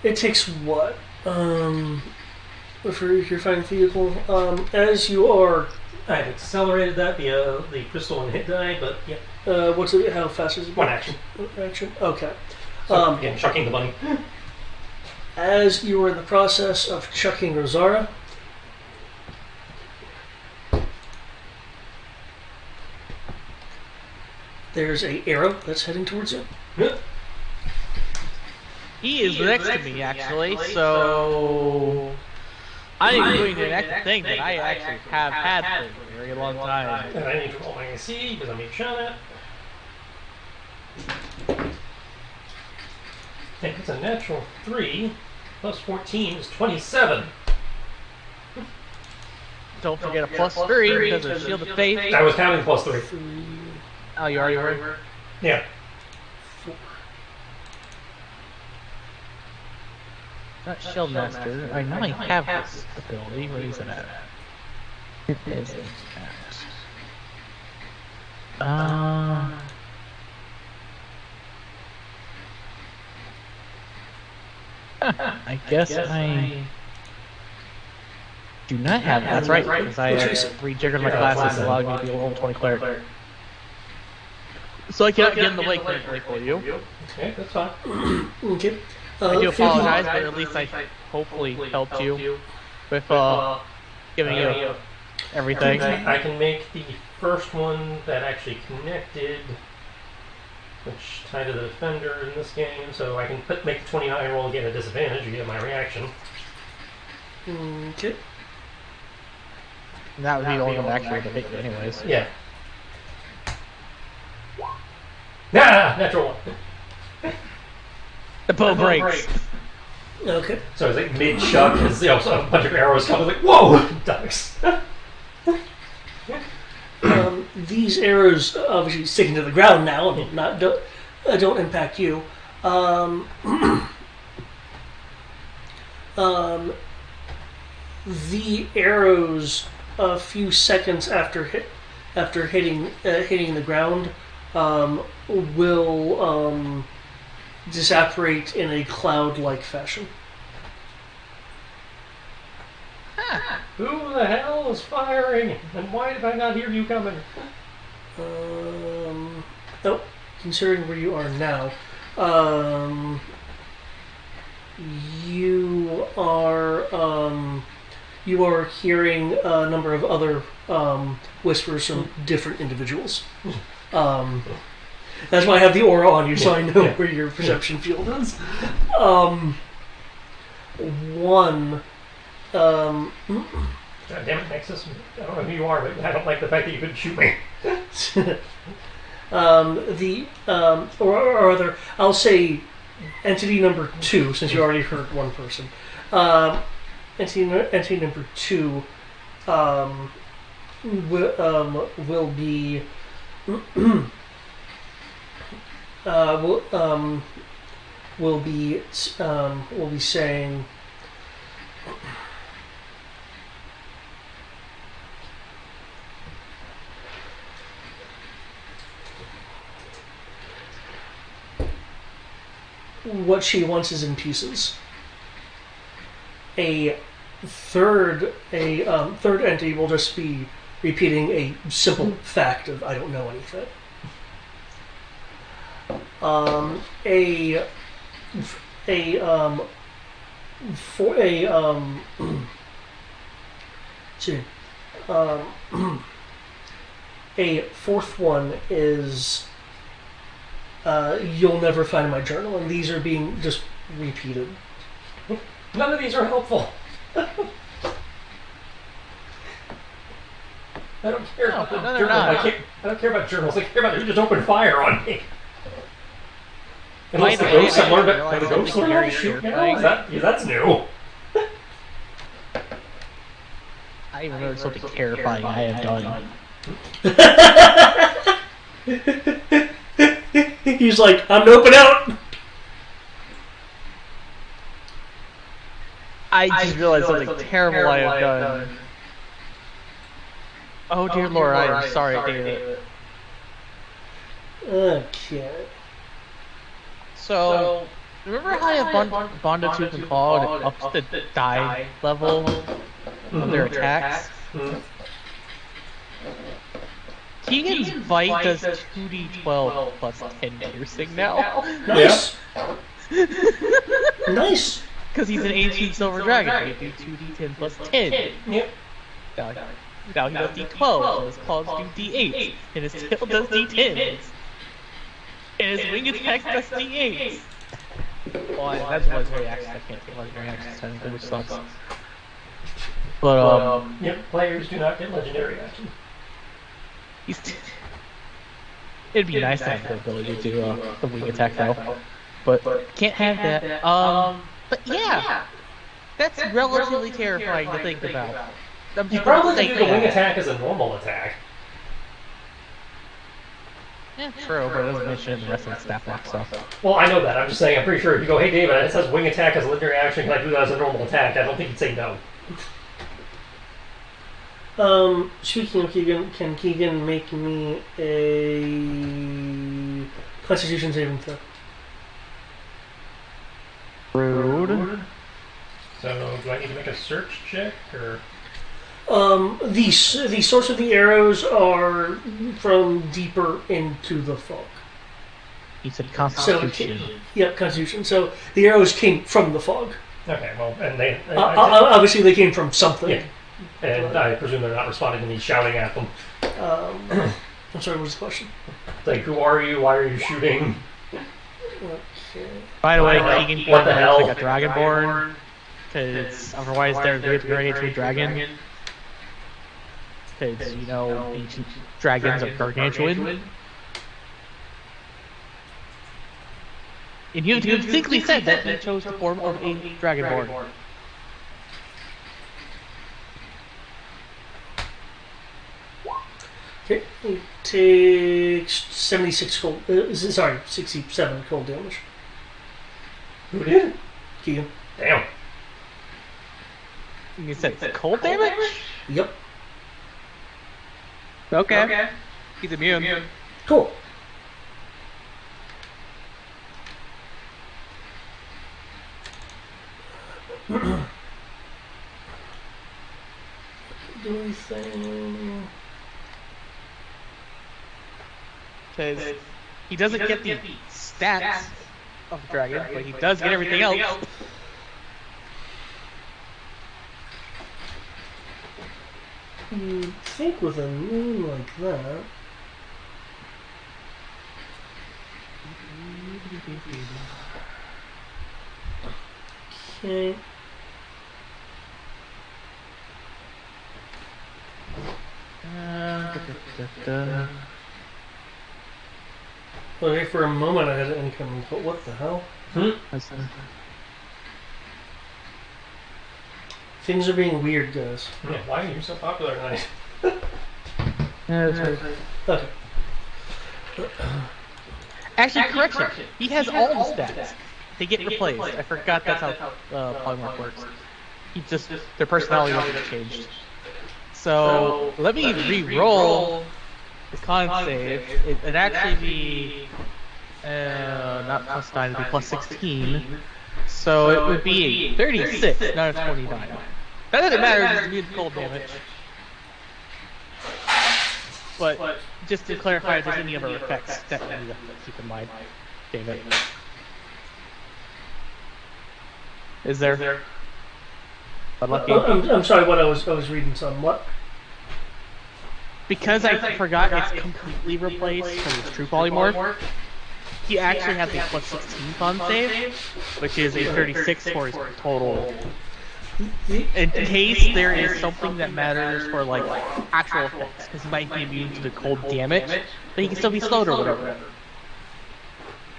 It takes what? For your fighting vehicle. As you are. I've accelerated that via the crystal and hit die, but yeah. What's it? How fast is it? One action. Action. Okay. So, again, chucking the bunny. As you are in the process of chucking Rosara, there's a arrow that's heading towards you. He is next to me, actually, so I'm doing the next thing that I actually have had for a very long time. And I need to roll my AC because I'm being shot at. I think it's a natural 3 plus 14 is 27. Don't forget a +3 because of Shield of Faith. I was counting plus 3. Oh, you already were? Yeah. Not Shield Master. I know I have this ability. Where is it at? It is at I guess I do not have. That's right, because I rejiggered my classes, allowing me to be a level 20 cleric. So I cannot get in the way currently for you. Okay, that's fine. Okay. I do apologize, but at least I hopefully helped you with giving you everything. I can make the first one that actually connected, which tied to the defender in this game, so I can make the 29 roll and get a disadvantage. You get my reaction. Okay. And that would be the only one actually to hit you anyways. Yeah. Nah, natural one. The bow breaks. Okay. So it's like mid-chuck as a bunch of arrows come. Like, whoa! Ducks. These arrows obviously sticking to the ground now and don't impact you. The arrows, a few seconds after hitting the ground, will disapparate in a cloud-like fashion. Who the hell is firing? And why did I not hear you coming? Oh, considering where you are now, you are hearing a number of other whispers from different individuals. That's why I have the aura on you, so I know where your perception field is. One. God damn it, Nexus. I don't know who you are, but I don't like the fact that you couldn't shoot me. Or other, I'll say entity number 2, since you already heard one person. Entity number 2 will be will be saying. What she wants is in pieces. A third entity will just be repeating a simple fact of I don't know anything. A fourth one is you'll never find my journal, and these are being just repeated. None of these are helpful. I don't care about the journals. I don't care about journals. I care about who just opened fire on me. Unless the ghosts have learned how to shoot now? That's new. I even know something terrifying I have done. He's like, I'm noping out. I just realized something terrible I have done. Oh dear Lord, I am sorry, David. Okay. So, remember how I have bonded to and claw and it ups the die level of their attacks? Keegan's bite does 2d12 plus 10 piercing now. Nice. Nice. Because he's an ancient silver dragon, he do 2d10 plus 10. Yep. Now he does d12, so his claws do d8, and his tail does d10s. And his wing attack does d8s. Well, that's legendary access. I can't take legendary access technically, which sucks. But yep, players do not get legendary action. It'd be nice to have the ability to do the wing attack though, but can't have that. But yeah, that's relatively terrifying to think about. You probably can do the wing attack as a normal attack. Yeah, true, but it doesn't mention in the rest of the stat block stuff. Well, I know that. I'm just saying, I'm pretty sure if you go, hey David, it says wing attack as a legendary action, can I do that as a normal attack? I don't think you'd say no. Speaking of Keegan, can Keegan make me a Constitution saving throw? Rude. So, do I need to make a search check, or? The source of the arrows are from deeper into the fog. He said So, Constitution. yep, Constitution. So the arrows came from the fog. Okay, well, and they... Obviously, they came from something. Yeah. And I presume they're not responding to me shouting at them. I'm sorry, what was the question? Like, who are you? Why are you shooting? Okay. By the way, What Keegan the hell? like a dragonborn, because otherwise they're very into a dragon. Because, you know, ancient dragons are gargantuan. And you distinctly said that he chose the form of a dragonborn. Okay, he takes 76 cold. Sorry, 67 cold damage. Who did? Keegan. Damn. You said cold damage? Yep. Okay. He's immune. Cool. Do anything? Because he doesn't get the stats of the dragon, but he does get everything else. You'd think with a moon like that. Okay. Okay, for a moment I had an incoming, but what the hell? Things are being weird, guys. Yeah, why are you so popular tonight? Okay. Actually, correction. He has all the stats. They get replaced. I forgot that's how polymorph works. He just their personality will get changed. So let me re-roll the con save. It'd actually be not plus 9, it'd be plus 16. So it would be a 36, not a 29. That doesn't matter, it's immune to cold damage. But just to clarify if there's any other effects that you need to keep in mind, David. Is there? But lucky. I'm sorry, what I was reading some. What? Because I forgot it's completely replaced from his true polymorph, he actually has a plus 16 con save, which is a 36 for his total. In case there is something that matters for like actual effects, because he might be immune to the cold damage, but he can still be slowed or whatever.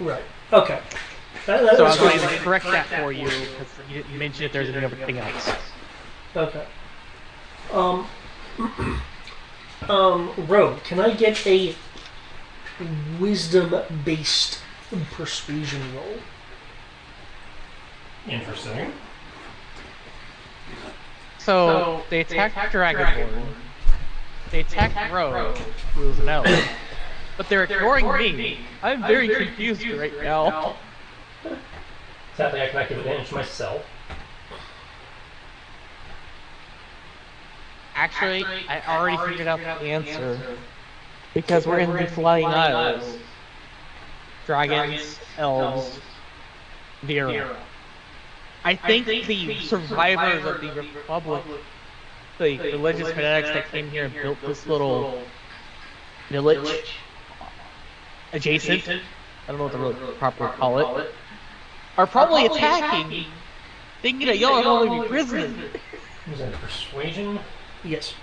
Right. Okay. So I was going to correct that for you, because you didn't mention if there's anything else. Okay. Rogue, can I get a wisdom-based persuasion roll? Interesting. So they attacked Dragonborn. They attacked Rogue, who is an elf. But they're ignoring me. I'm very confused right now. Sadly, I can activate advantage myself. Actually, I already figured out the answer. Because we're in the Flying Isles. Dragons, elves, Vera. I think the survivors of the Republic, the religious fanatics that came here and built this little village adjacent, I don't know what to really properly call it, are probably attacking, thinking that y'all are only be prisoners. Is that persuasion? Yes.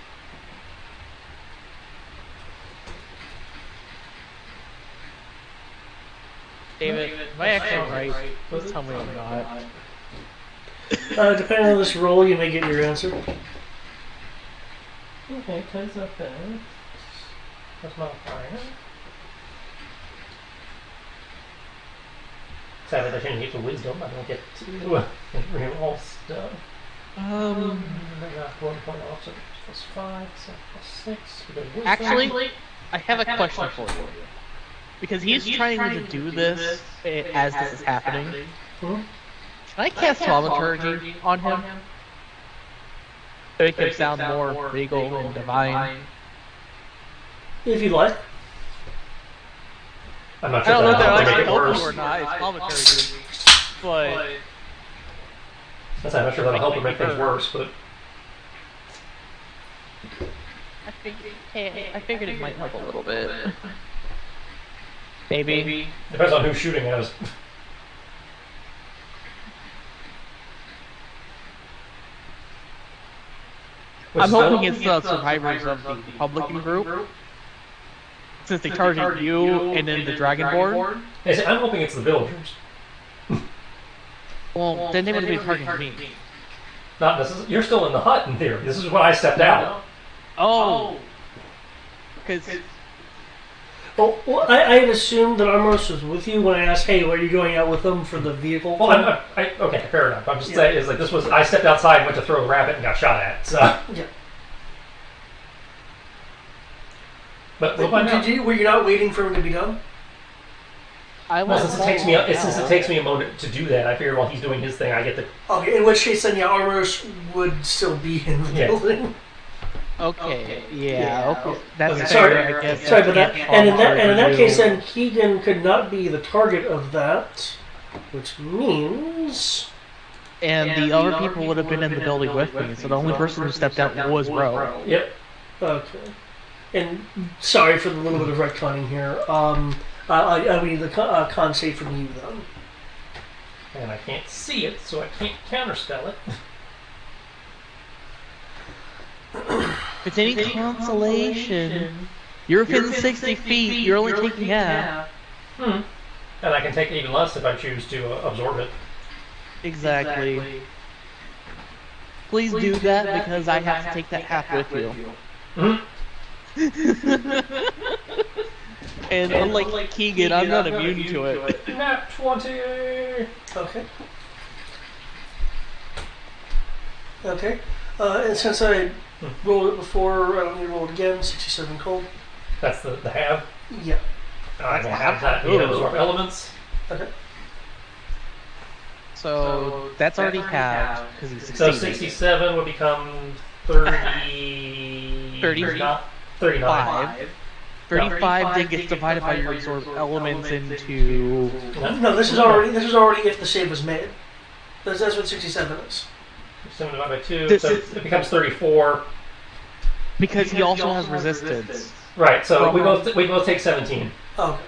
David, am I actually right? Please tell me I'm not. Depending on this roll, you may get your answer. Okay, close up there. That's not fire. Sadly, I shouldn't get to wisdom. I don't get to reroll stuff. I got 1 point off, so plus 5, so plus 6. Actually, I have a question for you. Because he's trying to do this as this is happening. Hmm? Can I cast Thaumaturgy on him? To make him sound more regal and divine. If you'd like. I'm not I sure don't know if that'll that make actually it help worse. you or not. It's Thaumaturgy. But I'm not sure that'll help or make things worse, but I figured it might help a little bit. Maybe. depends on who's shooting at us. I'm hoping it's the survivors of the Republican group. Since they target you and then the Dragonborn. I'm hoping it's the villagers. Well, then they would have been targeting me. Not this is, you're still in the hut in theory. This is when I stepped out. Oh. Because Well, I had assumed that Armos was with you when I asked, hey, are you going out with them for the vehicle? Well, okay, fair enough. I'm just saying, is like this was I stepped outside, went to throw a rabbit, and got shot at. So, Yeah. but we'll find out. Were you not waiting for him to be done? Well, since it takes me a moment to do that, I figured while he's doing his thing, I get the. Okay, in which case then, yeah, Armos would still be in the building. Okay, yeah, okay. That's Okay, fair, I guess. Sorry, but in that case, then Keegan could not be the target of that, which means. And the other people would have been in the building with me, so the only person who stepped out was Ro. Yep. Okay. And sorry for the little bit of retconning here. I need the con save from you then. And I can't see it, so I can't counterspell it. If it's any consolation, you're within 60 feet, you're only taking half. And I can take even less if I choose to absorb it. Exactly. Please do that because I have to take that half with you. And unlike Keegan, I'm not immune to it. Nat 20! Okay. Okay. And since I rolled it before, I don't need to roll it again. 67 cold. That's the have? Yeah. I'm going to have that. You absorb elements. Okay. So that's already halved because he's So 16. 67 would become 30... 35. 39. 35 then gets divided by your absorb elements into. No, this is already if the save was made. That's what 67 is. 7 divided by 2, so it becomes 34. Because he also has resistance. Right, so we both take 17. Oh, okay.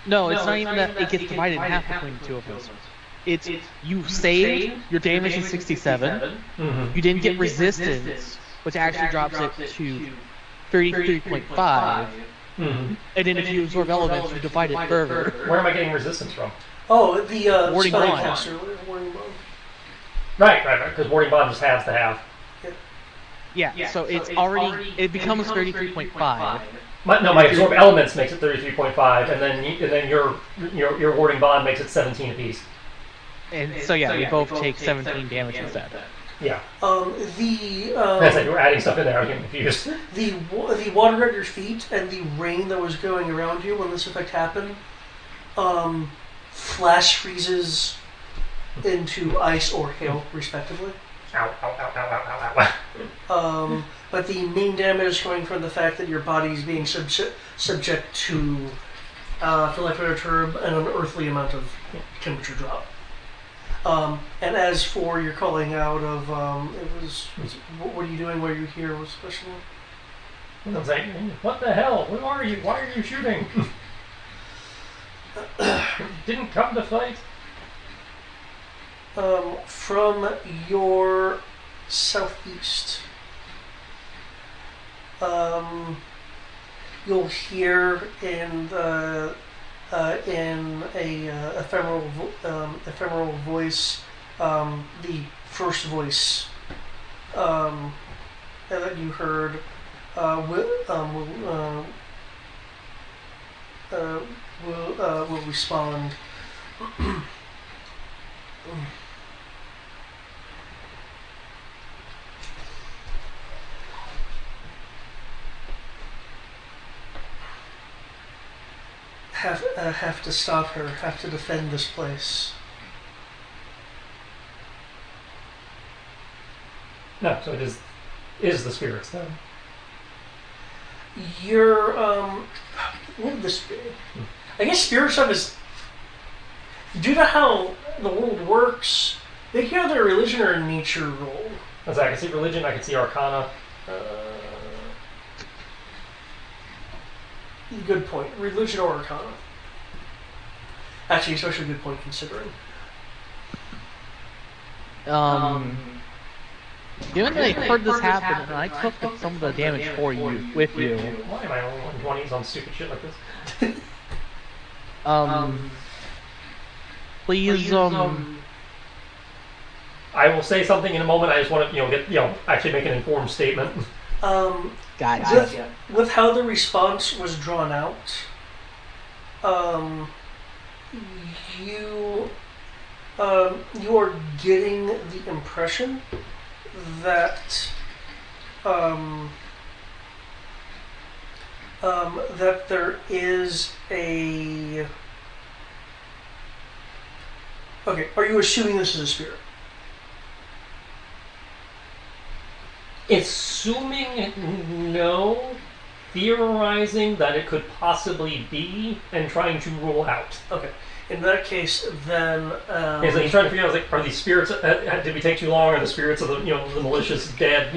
No, it's not even that it gets divided in half between the two of us. It's you saved, your damage is 67. You didn't get resistance, which actually drops it to 33.5. And then if you absorb elements, you divide it further. Where am I getting resistance from? Oh, the Warding spell bond. caster. Warding bond. Right, because warding bond just halves the half. Yeah, so it's already, it becomes 33.5. My absorb elements makes it 33.5, and then your warding bond makes it 17 apiece. And so yeah, we both take 17 damage instead. Yeah. That's like you were adding stuff in there. I was getting confused. The water at your feet and the rain that was going around you when this effect happened, flash freezes into ice or hail, respectively. Ow, ow, ow, ow, ow, ow, ow. But the main damage is coming from the fact that your body is being subject to, for lack of a better term, an unearthly amount of temperature drop. And as for your calling out of, what are you doing? Where are you here? What's the question? I was like, what the hell? Who are you? Why are you shooting? Didn't come to fight. From your southeast, you'll hear in a ephemeral voice, the first voice that you heard will respond. have to stop her, have to defend this place. No, so it is the spirits then. Your what would this be? I guess spirit stuff is due to how the world works. They can either a religion or a nature roll. As I can see religion, I can see arcana. Good point. Religion or arcana. Actually, especially a good point considering. Given that I heard this happen, and I took some of the damage for you, with you. Why am I only on 20s on stupid shit like this? Please, I will say something in a moment. I just want to, actually make an informed statement. Gotcha. With how the response was drawn out, you are getting the impression that that there is a. Okay, are you assuming this is a spirit? Assuming no, theorizing that it could possibly be, and trying to rule out. Okay. In that case, then he's trying to figure out, are these spirits? Did we take too long? Are the spirits of the the malicious dead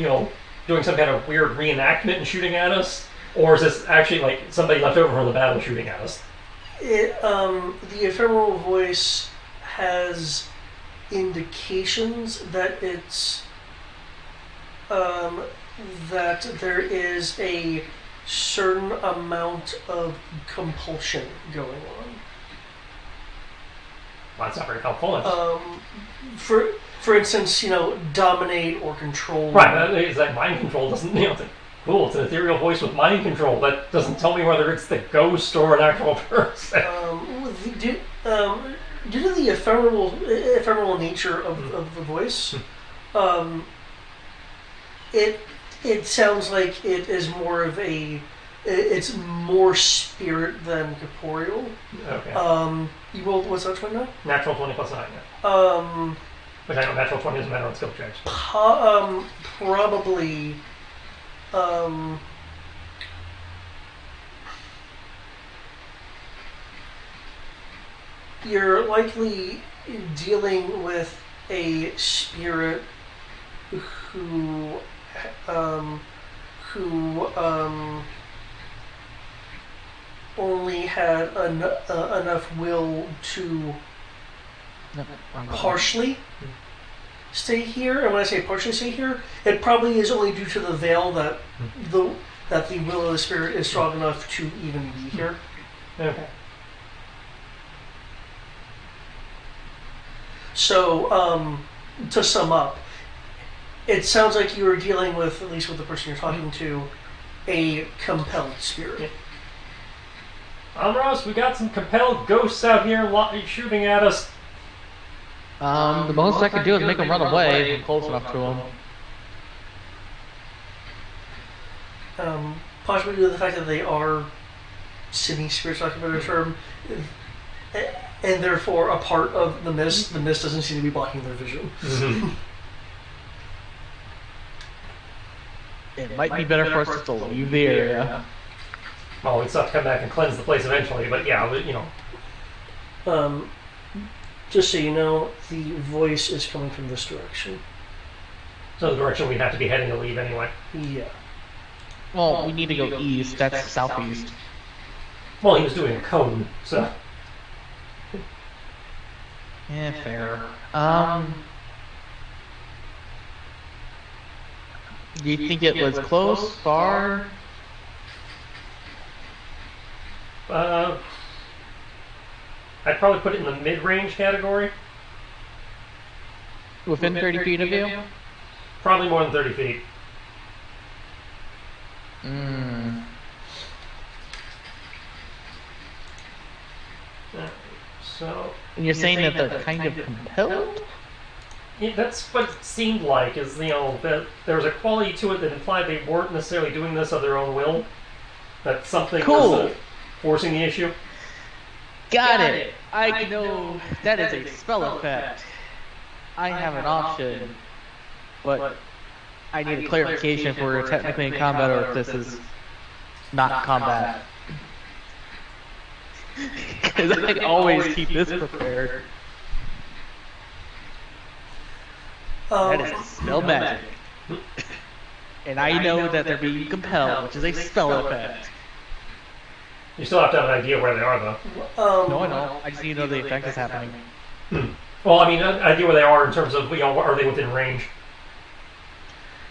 doing some kind of weird reenactment and shooting at us, or is this actually like somebody left over from the battle shooting at us? The ephemeral voice has indications that it's that there is a certain amount of compulsion going on. Well, that's not very helpful. For instance, dominate or control. Right, it's like mind control doesn't. It's like, cool. It's an ethereal voice with mind control. That doesn't tell me whether it's the ghost or an actual person. Due to the ephemeral nature of the voice, it sounds like it is more of it's more spirit than corporeal. Okay. You rolled, what's that 20 now? Natural 20 plus 9, yeah. Which I know natural 20 doesn't matter on skill checks. Probably, you're likely dealing with a spirit who only had enough will to partially stay here. And when I say partially stay here, it probably is only due to the veil that the will of the spirit is strong enough to even be here. Okay. So, to sum up, it sounds like you are dealing with, at least with the person you're talking to, a compelled spirit. Yeah. Amros, we got some compelled ghosts out here shooting at us. The most I could do is make them run away if I'm close enough to them. Possibly due to the fact that they are semi-spirits, like a better term, and therefore a part of the mist. The mist doesn't seem to be blocking their vision. Mm-hmm. It might be better for us just to leave the area. Well, we'd still have to come back and cleanse the place eventually, but yeah, Just so you know, the voice is coming from this direction. So the direction we'd have to be heading to leave anyway. Yeah. Well, we need to go east. That's southeast. Well, he was doing a cone, so. Yeah, fair. Do you think it was close, far? I'd probably put it in the mid-range category. Within 30 feet of you? Probably more than 30 feet. So. And you're saying that they're kind of compelled? Yeah, that's what it seemed like, is, that there was a quality to it that implied they weren't necessarily doing this of their own will. That something was forcing the issue. Got it. I know that is a spell effect. I have an option, but I need a clarification if we're technically in combat or if this is not combat. Because I always keep this prepared. That is spell magic. And I know that they're being compelled, which is a spell effect. You still have to have an idea where they are, though. No, I know. I just need to know the effect is happening. Well, I mean, an idea where they are in terms of, are they within range?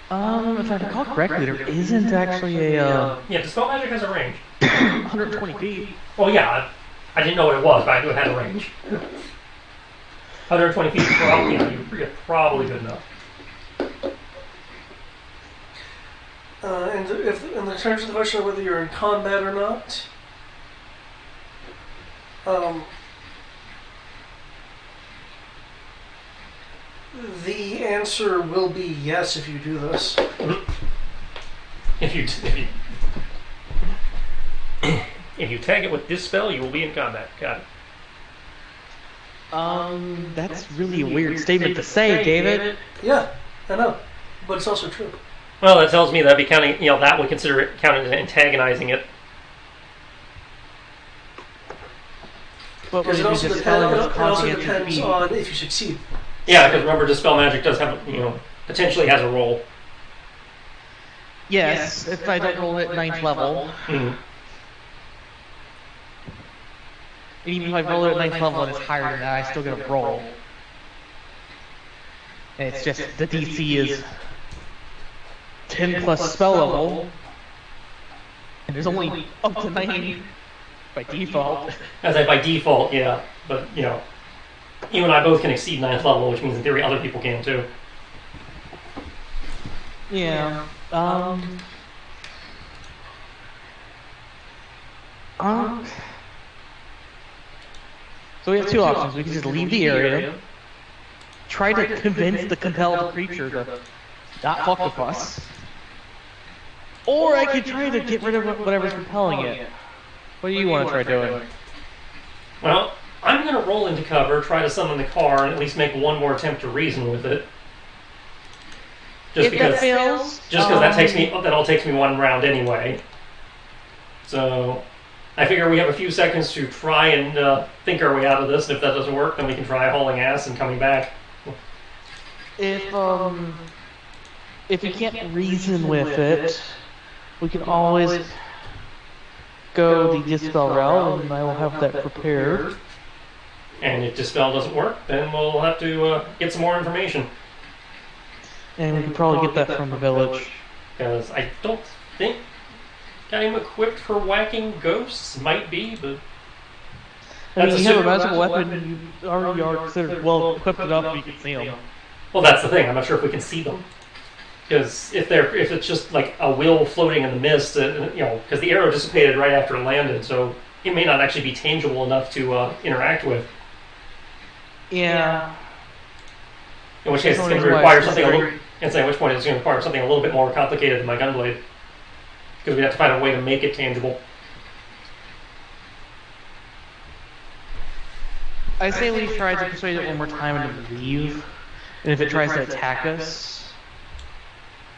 If I recall correctly, there isn't actually a... Yeah, Dispel Magic has a range. 120 feet. Well, yeah, I didn't know what it was, but I knew it had a range. 120 feet, probably, you're probably good enough. And if in the terms of the question of whether you're in combat or not, the answer will be yes if you do this. If you tag it with Dispel, you will be in combat. Got it. That's really a weird statement to say, David. Yeah, I know, but it's also true. Well, that tells me that'd be counting. That would consider it counting as antagonizing it. Because it also depends on if you succeed. Yeah, because remember, Dispel Magic does have, potentially has a roll. Yes, if I don't roll at 9th level. Mm-hmm. Even if I roll it at 9th level and it's higher than that, I still get a roll. And it's just, the DC is 10 plus spell level. And there's only up to 9 by default. As I by default, yeah. But, you and I both can exceed 9th level, which means in theory other people can too. Yeah. So we have two options. We can just leave the area, try to convince the compelled creature to not fuck with us, or I could try to get rid of whatever's compelling it. What do you want to try doing? Well, I'm going to roll into cover, try to summon the car, and at least make one more attempt to reason with it. If that fails, just because that all takes me one round anyway. So I figure we have a few seconds to try and think our way out of this, and if that doesn't work, then we can try hauling ass and coming back. If you can't reason with it, we can always go the Dispel route, and I will have that prepared. And if Dispel doesn't work, then we'll have to get some more information. And we can probably get that from the village. Because I don't think I'm equipped for whacking ghosts. Might be, but... I mean, you have a magical weapon, you already are considered well equipped enough, you can see them. Well, that's the thing. I'm not sure if we can see them. Because if it's just like a will floating in the mist, because the arrow dissipated right after it landed, so it may not actually be tangible enough to interact with. Yeah. In which case, it's going to require something a little. At which point it's going to require something a little bit more complicated than my gunblade, because we have to find a way to make it tangible. I say we try to persuade it one more time and to leave, and if it tries to attack us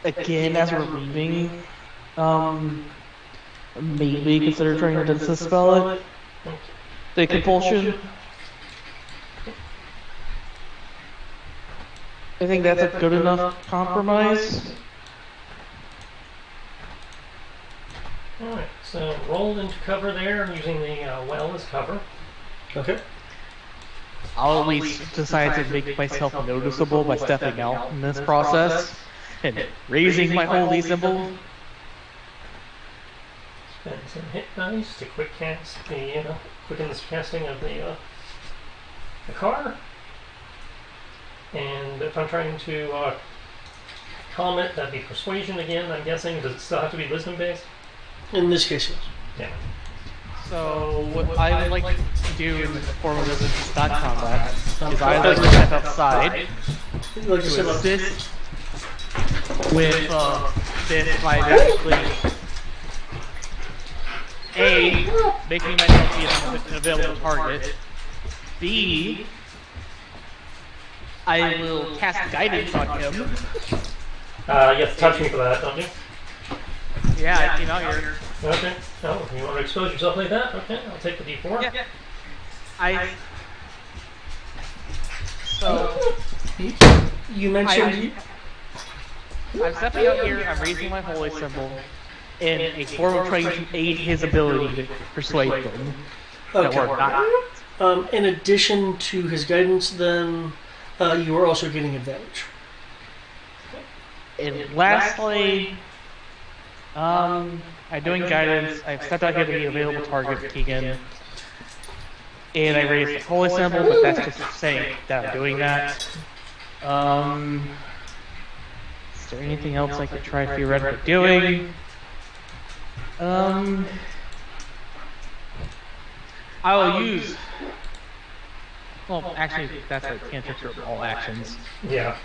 again as we're leaving, maybe consider trying to dispel it. The compulsion. I think that's a good enough compromise. Alright, so roll into cover there using the well as cover. Okay. I'll at least decide to make myself noticeable by stepping out in this process and raising my holy symbol. Spend some hit dice to quick cast quicken the casting of the car. And if I'm trying to calm it, that'd be persuasion again, I'm guessing. Does it still have to be wisdom based? In this case, yes. Yeah. So what I would like to do in the form of this not combat is I'd like to step outside to assist with this by actually A, making myself be an available target. B, I will cast guidance on him. You have to touch me for that, don't you? Yeah, I came out here. Okay. Oh, you want to expose yourself like that? Okay, I'll take the D4. Yeah. So, You mentioned. I'm stepping out here, I'm raising my holy symbol in a form of trying to aid his ability to persuade them. Okay. That we're not. In addition to his guidance, then you are also getting advantage. And lastly, I'm doing guidance. I've stepped out here to be available target, Keegan. And I raised the holy symbol, but that's just saying that I'm doing that. Is there anything else I could try theoretically doing? I will use. Well, actually, that's like cantrips are all actions. Yeah.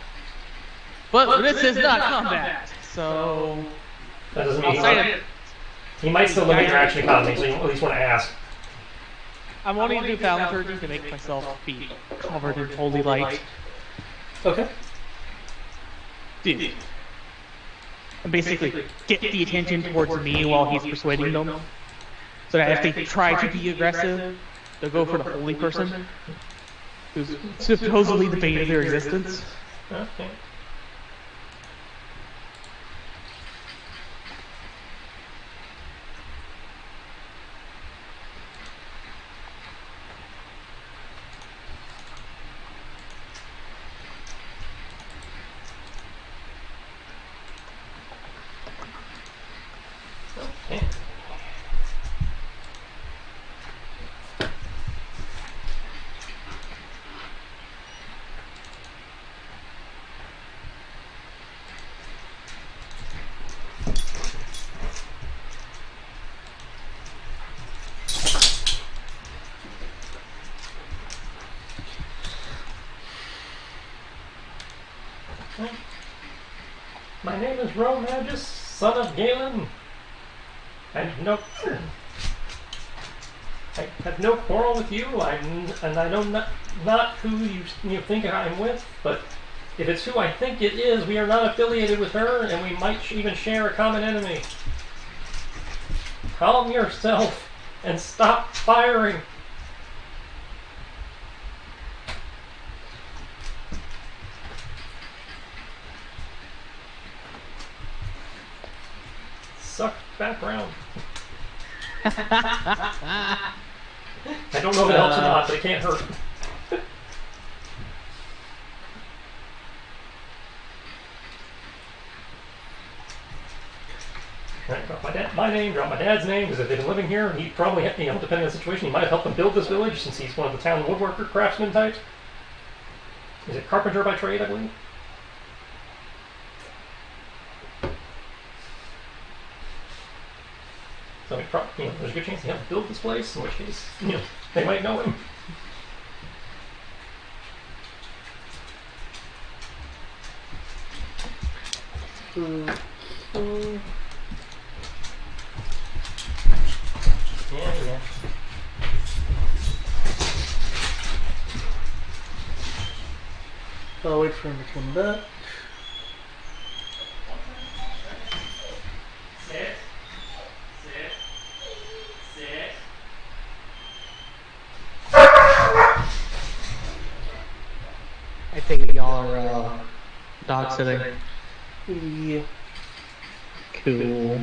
But this is not combat, so That doesn't I'll mean say he might still limit your action economy, so you at least want to ask. I'm wanting to do thaumaturgy to make myself be covered in holy light. Okay. Dude. And basically get the attention towards me while he's persuading them. So that if they try to be aggressive, they'll go for the holy person, who's supposedly the bane of their existence. Okay. Okay. My name is Romagus, son of Galen. I have no quarrel with you, and I know not who you think I'm with, but if it's who I think it is, we are not affiliated with her, and we might even share a common enemy. Calm yourself and stop firing. Suck background. I don't know if it helps or not, but it can't hurt. Right, drop my name, drop my dad's name, because if they've been living here, he probably, depending on the situation, he might have helped them build this village, since he's one of the town woodworker, craftsman types. Is it carpenter by trade, I believe? So there's a good chance he helped build this place, in which case, they might know him. Yeah. I'll wait for him to come back. Sit. I think y'all are dog sitting. Yeah. Cool.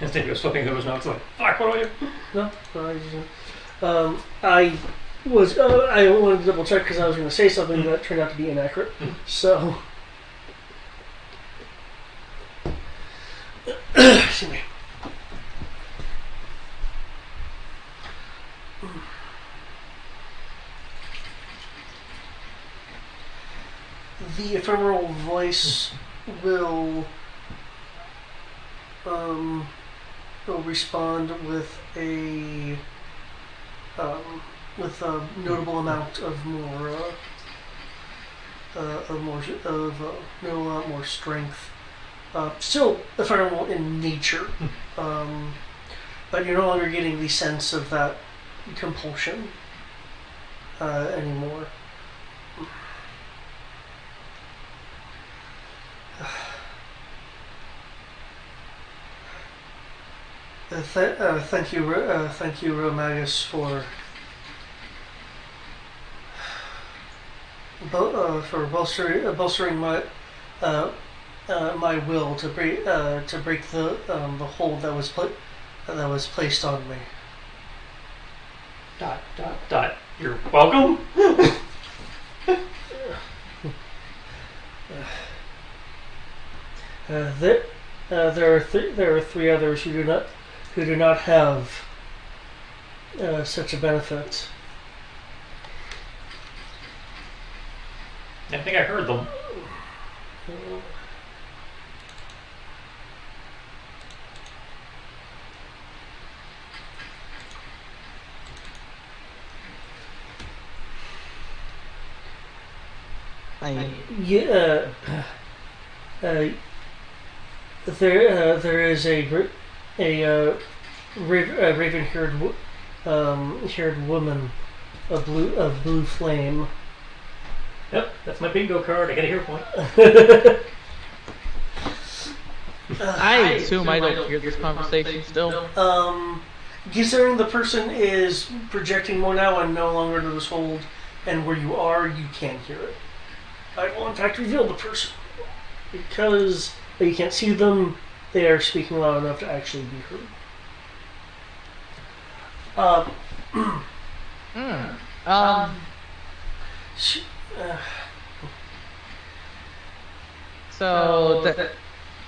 Instead, he was flipping through his notes like, fuck, what do I do? No, I I wanted to double check because I was going to say something that turned out to be inaccurate. So, Excuse me. The ephemeral voice will respond with a notable amount of more strength. Still ephemeral in nature, but you're no longer getting the sense of that compulsion anymore. Thank you, Romagus, for bolstering my my will to break the hold that was placed on me. ... You're welcome. There are three others who do not have such a benefit. I think I heard them. There is a raven-haired woman of blue flame. Yep, that's my bingo card. I get a hero point. I assume I don't hear this conversation still. Considering the person is projecting more now and no longer under this hold, and where you are, you can hear it. I will in fact reveal the person. Because you can't see them, they are speaking loud enough to actually be heard.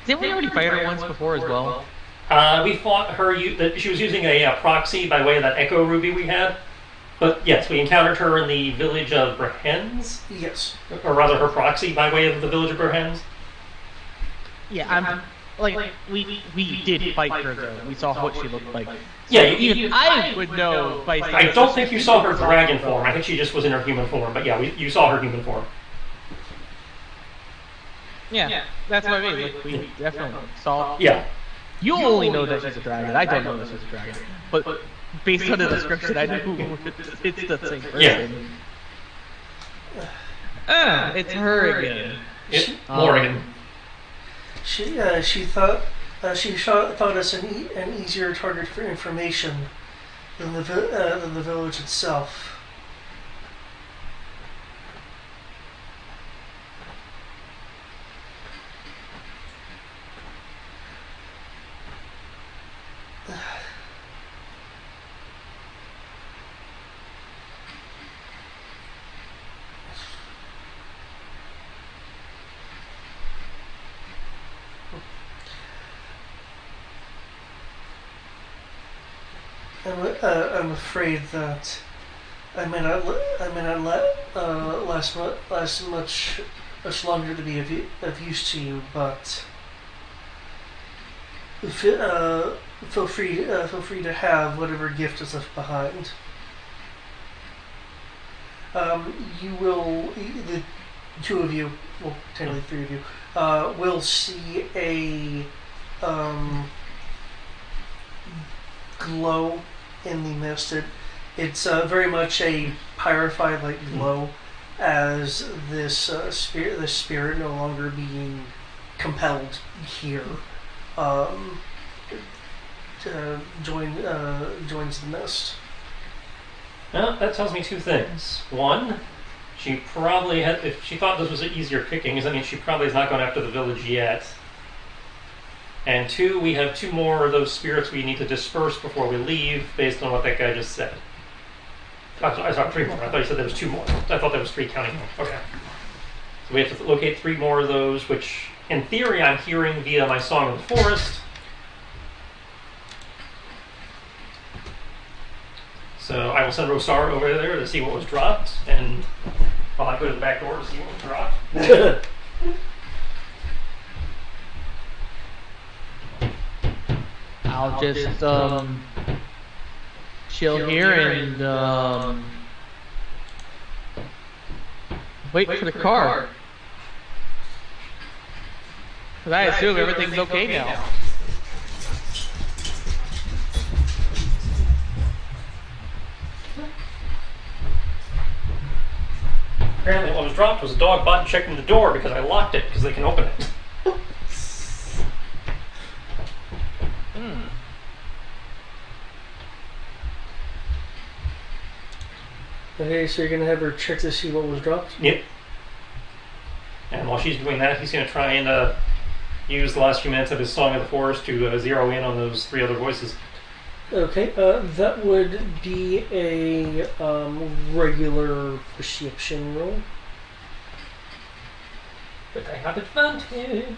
Didn't we already fight her once before as well? We fought her. She was using a proxy by way of that Echo Ruby we had. But yes, we encountered her in the village of Brehens. Yes. Or rather, her proxy by way of the village of Brehens. Yeah, we did fight her though. We saw what she looked like. So yeah, even I would know. I don't think you saw her dragon form. I think she just was in her human form. But yeah, you saw her human form. Yeah, that's what I mean. Like, we definitely saw. Yeah. You only know that she's a dragon. I don't know that she's a dragon. But based on the description, I know it's the same person. Yeah. It's her again. Morrigan. She thought us an easier target for information than the village itself. I'm afraid that I may not last much longer to be of use to you, but feel free to have whatever gift is left behind. You will, the two of you, well, technically three of you, will see a glow in the mist. It's very much a pyrified-like glow, as this spirit no longer being compelled here joins the mist. Well, that tells me two things. One, she probably had. If she thought this was an easier picking, that means she probably has not gone after the village yet. And two, we have two more of those spirits we need to disperse before we leave, based on what that guy just said. I saw three more. I thought he said there was two more. I thought there was three counting them. Okay. So we have to locate three more of those, which, in theory, I'm hearing via my Song of the Forest. So I will send Rosar over there to see what was dropped, and while I go to the back door to see what was dropped. I'll just chill here and wait for the car. Because I assume everything's okay now. Apparently what was dropped was a dog button checking the door because I locked it because they can open it. Okay, so you're gonna have her check to see what was dropped? Yep. And while she's doing that, he's going to try and use the last few minutes of his Song of the Forest to zero in on those 3 other voices. Okay, that would be a regular perception roll. But I have advantage.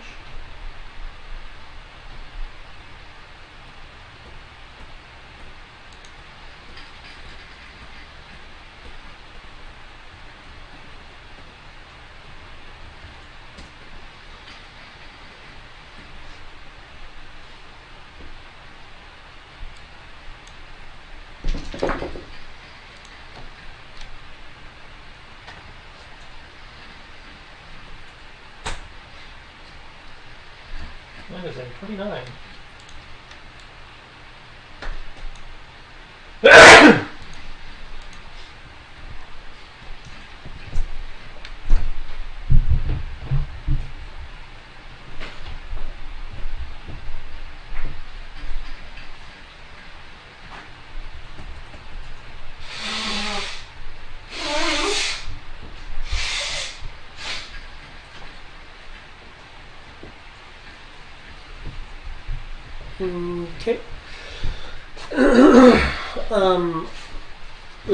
That is a 29. Okay.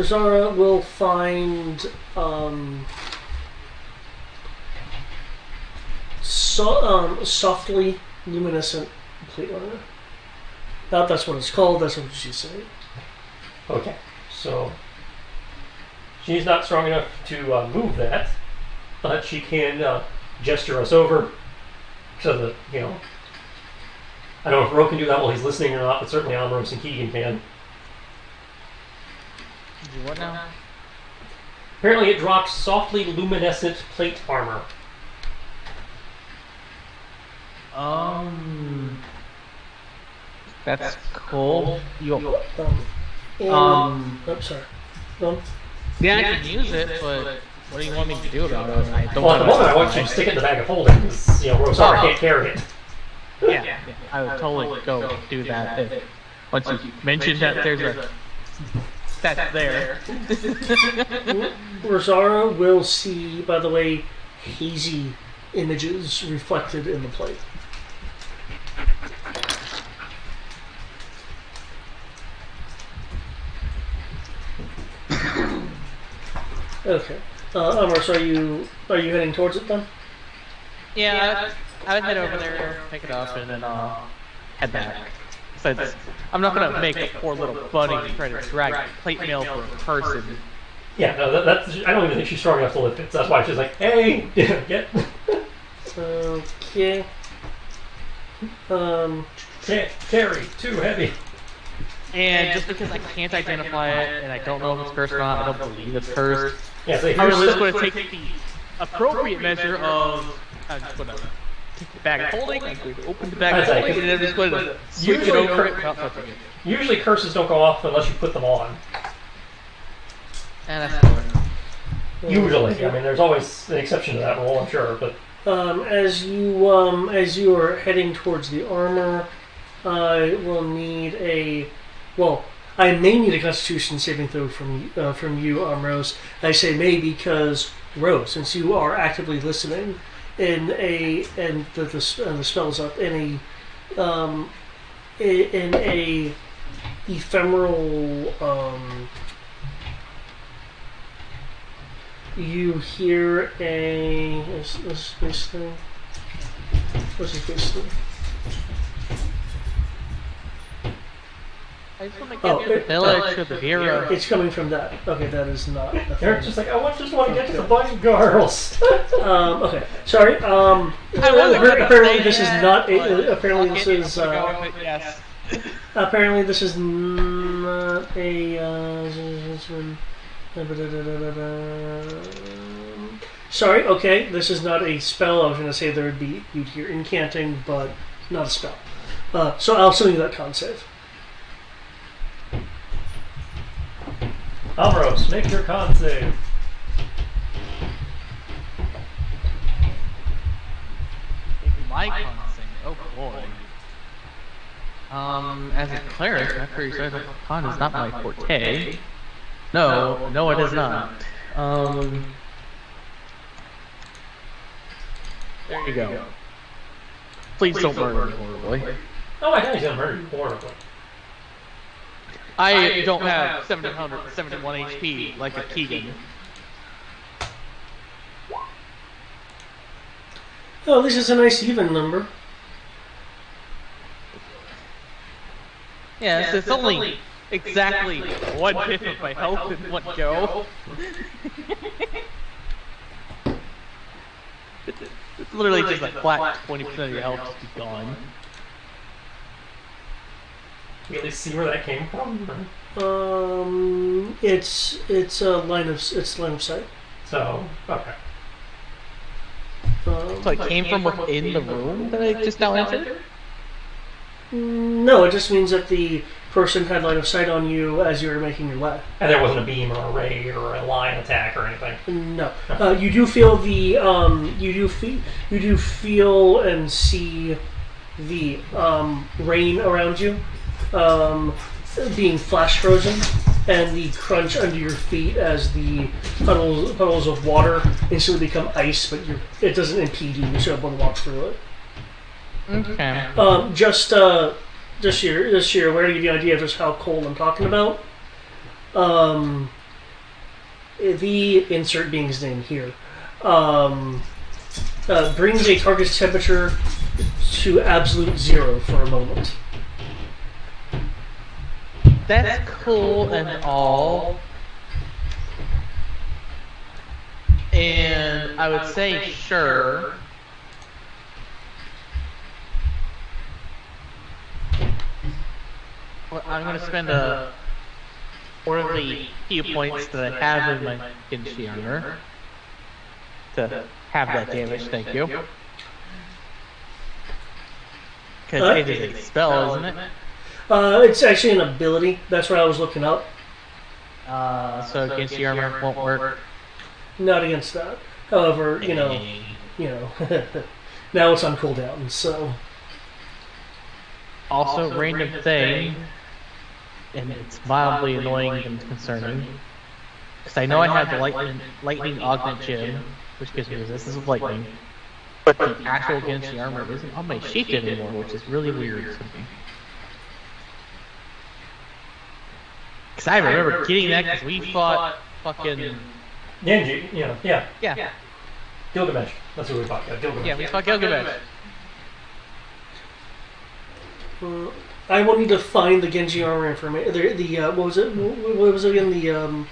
Zara will find softly luminescent plate armor. That's what it's called. That's what she's saying. Okay, so she's not strong enough to move that, but she can gesture us over so that, you know, I don't know if Ro can do that while he's listening or not, but certainly Ambrose and Keegan can. What now? Apparently it drops softly luminescent plate armor. That's cool. Sorry. Yeah, I can use it, but what do you want me to do about it? I don't Well, at the wanna- moment I want you to stick it in the bag of holding because, you know, Rosara can't carry it. Yeah, I would totally go do that if once you mentioned that there's a that's there. Rosara will see, by the way, hazy images reflected in the plate. Okay. Amorous, are you heading towards it then? Yeah, I would head over there, pick it up, and then head back. So I'm not gonna make a poor little bunny try to drag plate mail for a person. Yeah, no, that's. I don't even think she's strong enough to lift it. So that's why she's like, "Hey, get." Okay. Can't carry, too heavy. And just because I can't identify it and I don't know if it's cursed or not, I don't believe it's cursed. Yeah, so I'm just going to take the appropriate measure of I'm just going to take the bag of holding, I'm going to open the bag of holding, and then I'm just going to switch it over it without touching it. Usually curses don't go off unless you put them on. And that's fine. Usually, I mean, there's always an exception to that rule, I'm sure, but as you are heading towards the armor, I will need a. Well, I may need a Constitution saving throw from you, Rose. I say may because Rose, since you are actively listening, and the spell's up in a ephemeral. You hear a. What's this thing? What's this thing? I just want to get to the village or the bureau. It's coming from that. Okay, that is not. Eric's just like, just want to get to the bunny girls. Okay, sorry. Apparently, this is not. Apparently, this is. Yes. Apparently, this is not a. Sorry. Okay, this is not a spell. I was going to say there would be you'd hear incanting, but not a spell. So I'll send you that con save. Alvaros, make your con save. My con save. Oh boy. As a cleric, after you said con is not my forte. No, it is not. There you go. Please don't murder me horribly. Oh, I know he's gonna murder you horribly. I don't have 771 HP like a Keegan. Oh, this is a nice even number. Yes, it's only exactly 1/5 of my health in one go. It's literally just a flat 20% of your health to be gone. You at least see where that came from? It's a line of sight. So, okay. So it came from within the room that I just now entered? No, it just means that the person had line of sight on you as you were making your way. And there wasn't a beam or a ray or a line attack or anything. No, you do feel the you do feel and see the rain around you being flash frozen, and the crunch under your feet as the puddles of water instantly become ice, but it doesn't impede you. You should be able to walk through it. Okay. Just here, where to give you an idea of just how cold I'm talking about. The insert being's name here brings a target's temperature to absolute 0 for a moment. That's cool and all. And I would say sure. Well, I'm going to spend one of the few points that I have in my Genshi armor to have that damage, thank you. Because it is a spell, isn't it? It's actually an ability. That's what I was looking up. So Genshi armor won't work? Not against that. However, you know, now it's on cooldown, so... Also, random thing, and it's mildly annoying and concerning, because I know I have the lightning augment gem, which gives me resistance of lightning, but the actual Genshi armor isn't on my sheet anymore, which is really weird to me. Because I remember getting that because we fought fucking... Genji, yeah. Yeah. Gilgamesh. That's what we fought. Yeah, Gilgamesh. Yeah, we fought Gilgamesh. I will need to find the Genji armor information. What was it? What was it again?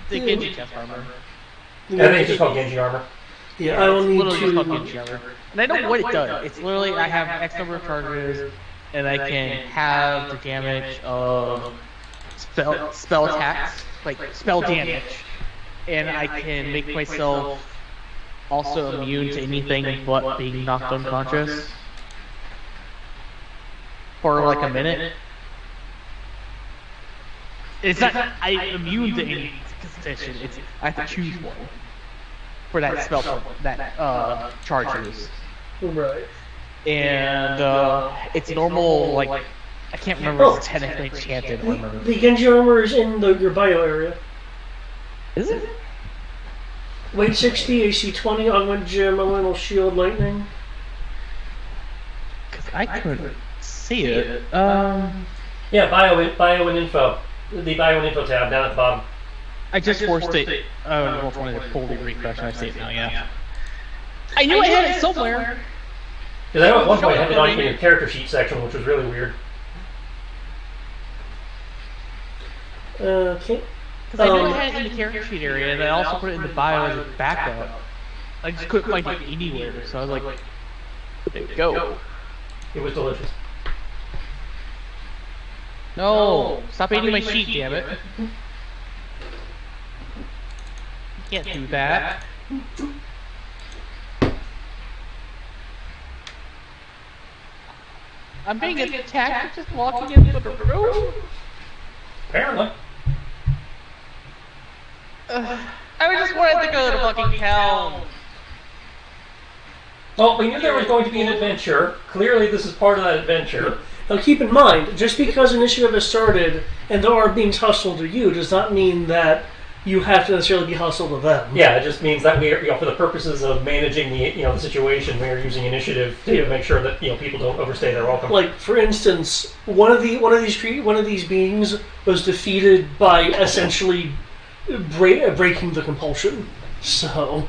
The Genji chest armor. I think it's just called Genji armor. Yeah, I will need literally to. just called Genji armor. And I know what it does. It's literally I have X number of charges, and I can have the damage of spell attacks, like spell damage, and I can make myself also immune to anything but being knocked unconscious for like a minute. It's not I'm immune to any condition. It's I have to choose one for that spell that charges. Right. And it's normal like I can't remember if it's technically enchanted armor. The Genji armor is in your bio area. Is it? Weight 60, AC 20, augment gem, elemental shield, lightning. Because I couldn't see it. Yeah, bio and info. The bio and info tab down at the bottom. I just forced it. I wanted to fully refresh and I see it now, yeah. I knew I had it somewhere! Because I know at one point I had it on your character sheet section, which was really weird. Okay. Because I knew I had it in the character sheet area, and I also put it in the bio as a backup. I just couldn't find it anywhere, so I was like, there you go. It was delicious. No, stop eating my sheet, damn it. You can't do that. I'm being attacked for just walking into the room. Apparently. I just wanted to go to the fucking town. Well, we knew there was going to be an adventure. Clearly, this is part of that adventure. Now keep in mind, just because initiative has started and there are beings hostile to you does not mean that you have to necessarily be hostile to them. Yeah, it just means that we are, for the purposes of managing the situation, we are using initiative to make sure that people don't overstay their welcome. Like for instance, one of these beings was defeated by essentially breaking the compulsion. So.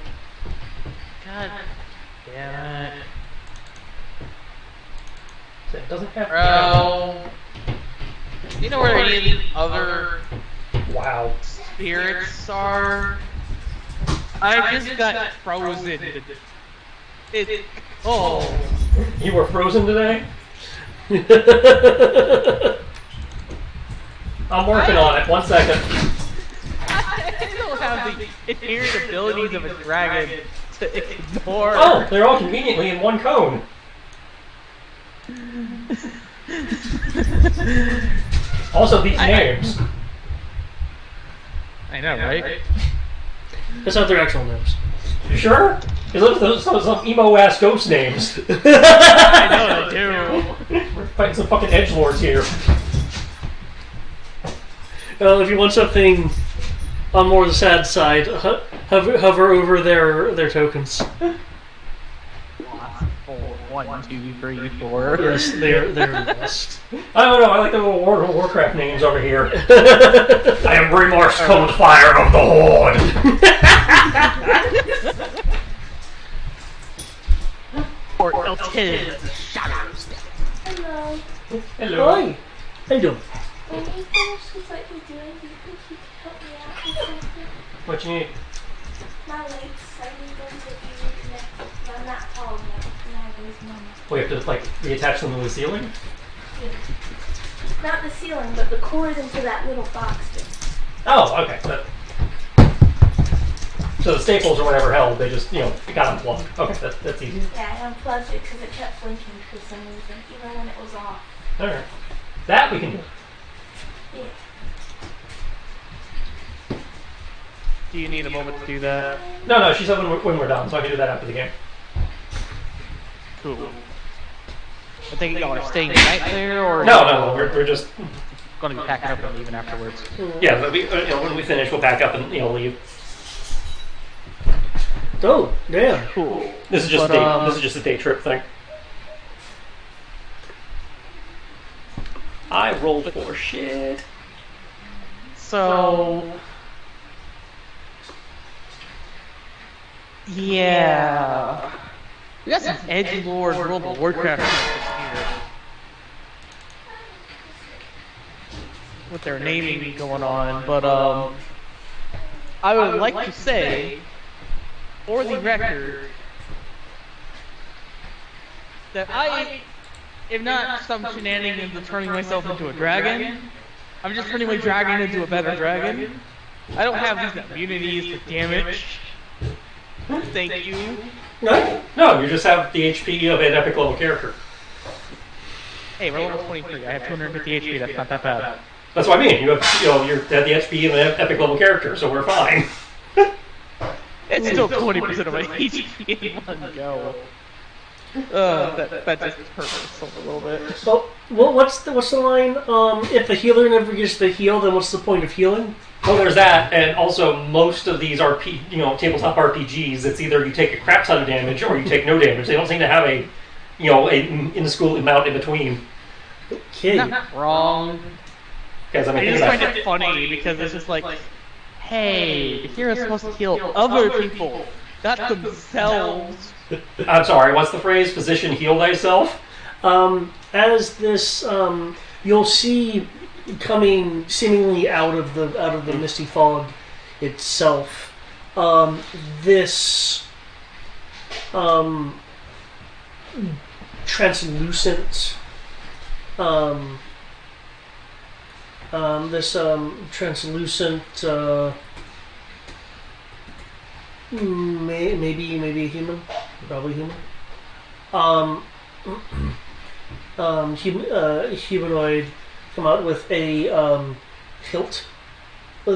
God damn it. So it doesn't have. Bro, you know where any of the other Wow. spirits are? I just got frozen. Oh. You were frozen today? I'm working on it. 1 second. I don't have the inherent abilities of a dragon to ignore. Oh, they're all conveniently in one cone. Also, these names. I know, right? That's not their actual names. You sure? Because those some emo-ass ghost names. I know they do. We're fighting some fucking edgelords here. Well, if you want something on more the sad side, hover over their tokens. 1, 2, 3, 4. Yes, they're lost. I don't know, I like the little World of Warcraft names over here. I am Remorse Cold Fire of the Horde. Or Elton Shadows. Hello. Hello. Hi. How you doing? When you finish with what you're doing, do you think you can help me out with something? What you need? My legs, I need them to be reconnected. I'm not tall enough, and I lose money. We have to, reattach them to the ceiling? Yeah. Not the ceiling, but the cord into that little box thing. Oh, okay. So the staples or whatever held, they just, got unplugged. Okay, that's easy. Yeah, I unplugged it because it kept blinking for some reason, even when it was off. Alright. That we can do. Yeah. Do you need a moment to do that? No, she said when we're done, so I can do that after the game. Cool. I think y'all are staying the night there, or No, we're just... going to be packing up and leaving afterwards. Yeah, but when we finish, we'll pack up and, leave. Oh, damn. Cool. This is just this is just a day trip thing. I rolled for shit. So, yeah, we got some edgelord World of Warcraft people here with their naming going on, but I would like to say, for the record, that I am not some shenanigans of turning myself into a dragon. I'm just turning my dragon into a better dragon. I don't have these immunities to damage. Thank you. No, you just have the HP of an epic level character. Hey, we're level 23. I have 250 HP. That's not that bad. That's what I mean. You have you're at the HP of an epic level character, so we're fine. It's still 20% of my HP in one go. That just hurt myself a little bit. So, what's the line? If the healer never gets the heal, then what's the point of healing? Well, there's that, and also most of these tabletop RPGs, it's either you take a crap ton of damage or you take no damage. They don't seem to have a in the school amount in between. Okay. Not wrong. Because I just find it funny because it's just like, hey, the hero's supposed to heal other people, not themselves. I'm sorry, what's the phrase? Physician, heal thyself? As this, you'll see coming seemingly out of the misty fog itself. This translucent maybe a human, probably human, humanoid come out with a hilt.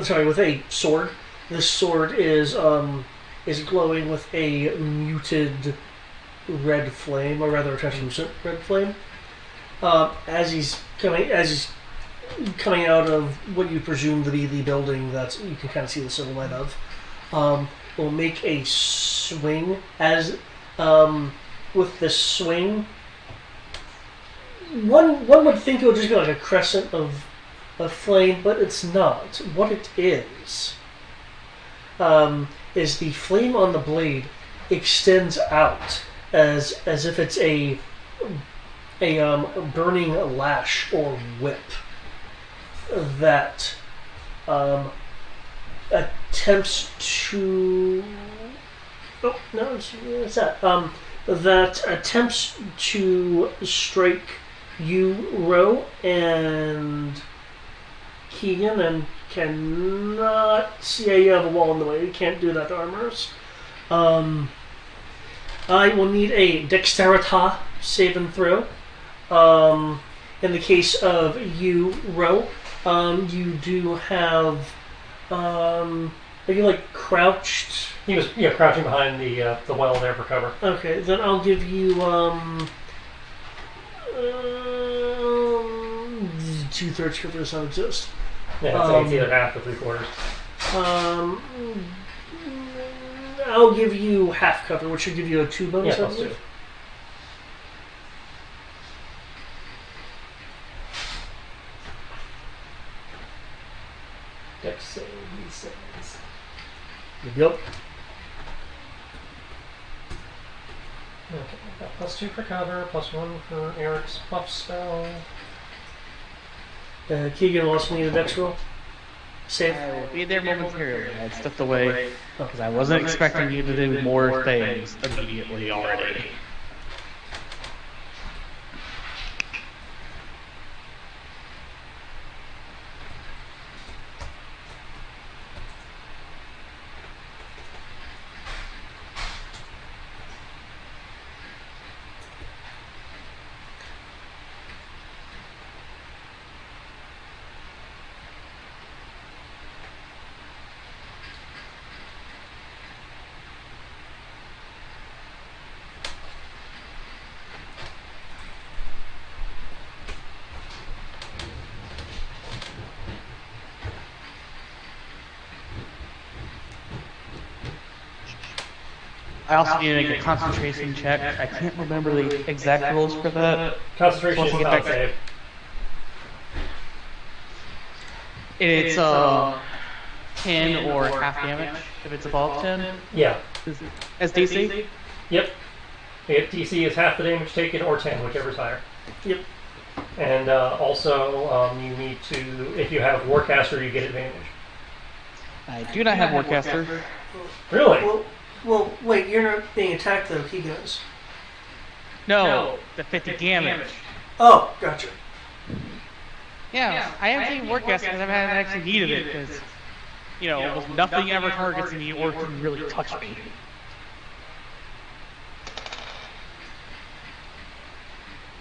Sorry, with a sword. This sword is glowing with a muted red flame, or rather a translucent red flame. As he's coming out of what you presume to be the building that you can kind of see the silhouette of, will make a swing. As with this swing, one would think it would just be like a crescent of flame, but it's not. What it is the flame on the blade extends out as if it's a burning lash or whip that attempts to. Oh no! What's that? That attempts to strike you, Ro, and Keegan, and cannot. Yeah, you have a wall in the way. You can't do that to armors. I will need a dexterity save and throw. In the case of you, Ro, you do have. Are you like crouched? He was crouching behind the well there for cover. Okay, then I'll give you 2/3 cover does not exist. Yeah, it's either half or 3/4. I'll give you half cover, which should give you a 2 bonus. Yeah, plus 2. Dex save, he says. Yep. Okay, got plus 2 for cover, plus 1 for Eric's buff spell. Keegan will also need a dex roll. Save. I will be there momentarily. I had stepped away because I wasn't expecting you to do more things immediately already. I also need to make a concentration check. I can't remember the exact rules for that. Concentration is not save. It's 10 or half damage if it's above 10. Yeah. As DC? Yep. If DC is half the damage taken or 10, whichever's higher. Yep. And also, you need to, if you have Warcaster, you get advantage. I do not have Warcaster. Really? Well, wait, you're not being attacked though, he goes. No, the 50 damage. Oh, gotcha. Yeah, I am taking Warcaster because I haven't actually needed it because, almost nothing ever targets me or can really touch me.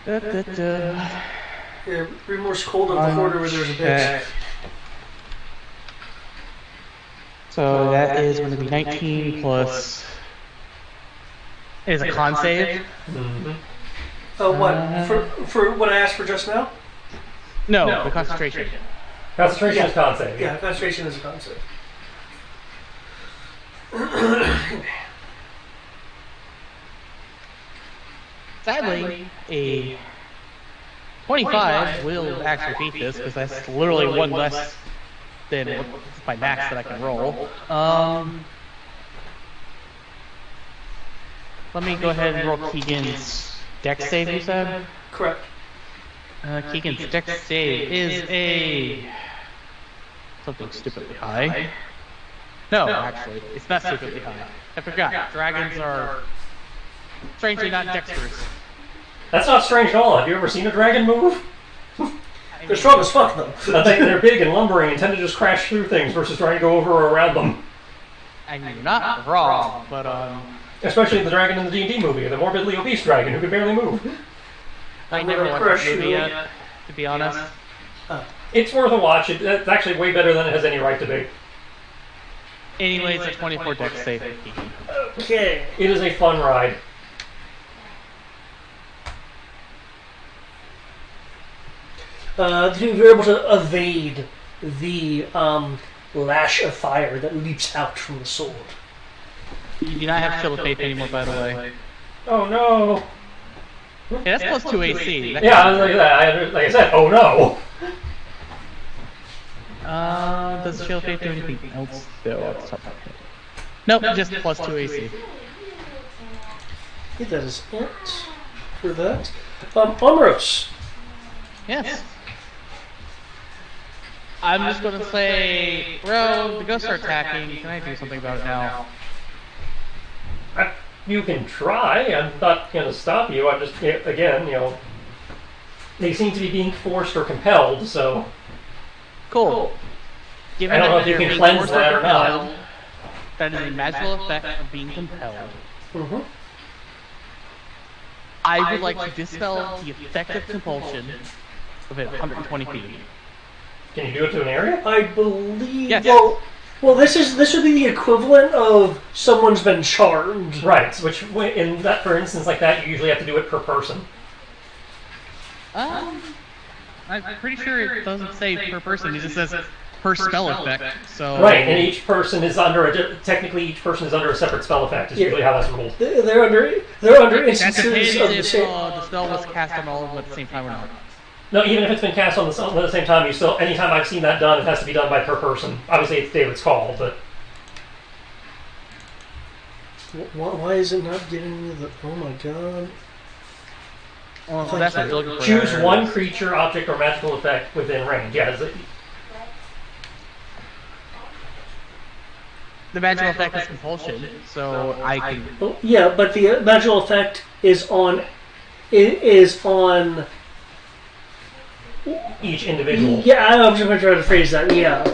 Yeah, Remorse cold of the Hoarder where there's a bitch. So that is going to be 19 plus. It is a con save. Mm-hmm. What? For what I asked for just now? No, the concentration. Concentration is con save. Yeah, concentration is a con save. Sadly, a 25 will actually beat this because that's literally one less than my max that I can roll. Let me go ahead and roll Keegan's dex save, you said? Correct. Keegan's dex save is a something stupidly high. No, actually, it's not stupidly high. I forgot. Dragons are strangely not dexterous. That's not strange at all. Have you ever seen a dragon move? They're strong as fuck, though. They're big and lumbering and tend to just crash through things versus trying to go over or around them. And you're not wrong, but Especially the dragon in the D&D movie, the morbidly obese dragon who could barely move. I never watched the movie yet, to be honest. It's worth a watch. It's actually way better than it has any right to be. Anyways, a 24 dex save. Okay. It is a fun ride. You're able to evade the lash of fire that leaps out from the sword. You do not have Chill of Faith anymore, by the way. Oh no. Hey, that's plus 2 AC. Yeah, like I said, oh no. Does Chill of Faith do anything else? Though, nope, just plus 2 AC. Okay, that is it for that. Omeros. Yes. I'm just gonna say, bro, the ghosts are attacking. Can I do something about it now? You can try. I'm not going to stop you. I'm just, again, they seem to be being forced or compelled, so... Cool. Given I don't know that if you they're can being cleanse forced that or not. compelled, that is a magical effect of being compelled. Mm-hmm. I would like to dispel the effect of compulsion of it 120 feet. Can you do it to an area? I believe... Yes. Well, this would be the equivalent of someone's been charmed. Right, which, in that, for instance like that, you usually have to do it per person. I'm pretty sure it doesn't say per person, it just says per spell effect, so... Right, and each person is under technically each person is under a separate spell effect, is usually how that's ruled. They're under That instances depends of the if same... the spell was cast on all of them at the same time or not. No, even if it's been cast on at the same time, anytime I've seen that done, it has to be done by per person. Obviously, it's David's call, but... Why is it not giving me the... Oh my god. Well, that's what you're looking for. Choose one creature, object, or magical effect within range. Yeah, the magical effect is compulsion, so I can... Oh, yeah, but the magical effect is on each individual. Yeah, I was going to try to phrase that. Yeah,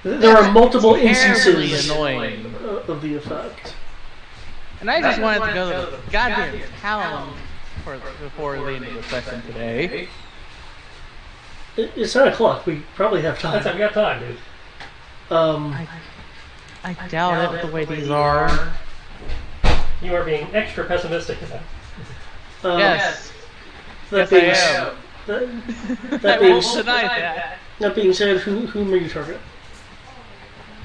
there are multiple terribly instances annoying. of the effect. And I just wanted to go to the goddamn town before the end of the session today. It's 9 o'clock. We probably have time. We got time, dude. I doubt it the way these are. You are being extra pessimistic today. Yes. That Yes, being, I am. that I being, won't deny that. that being said, whom are you targeting?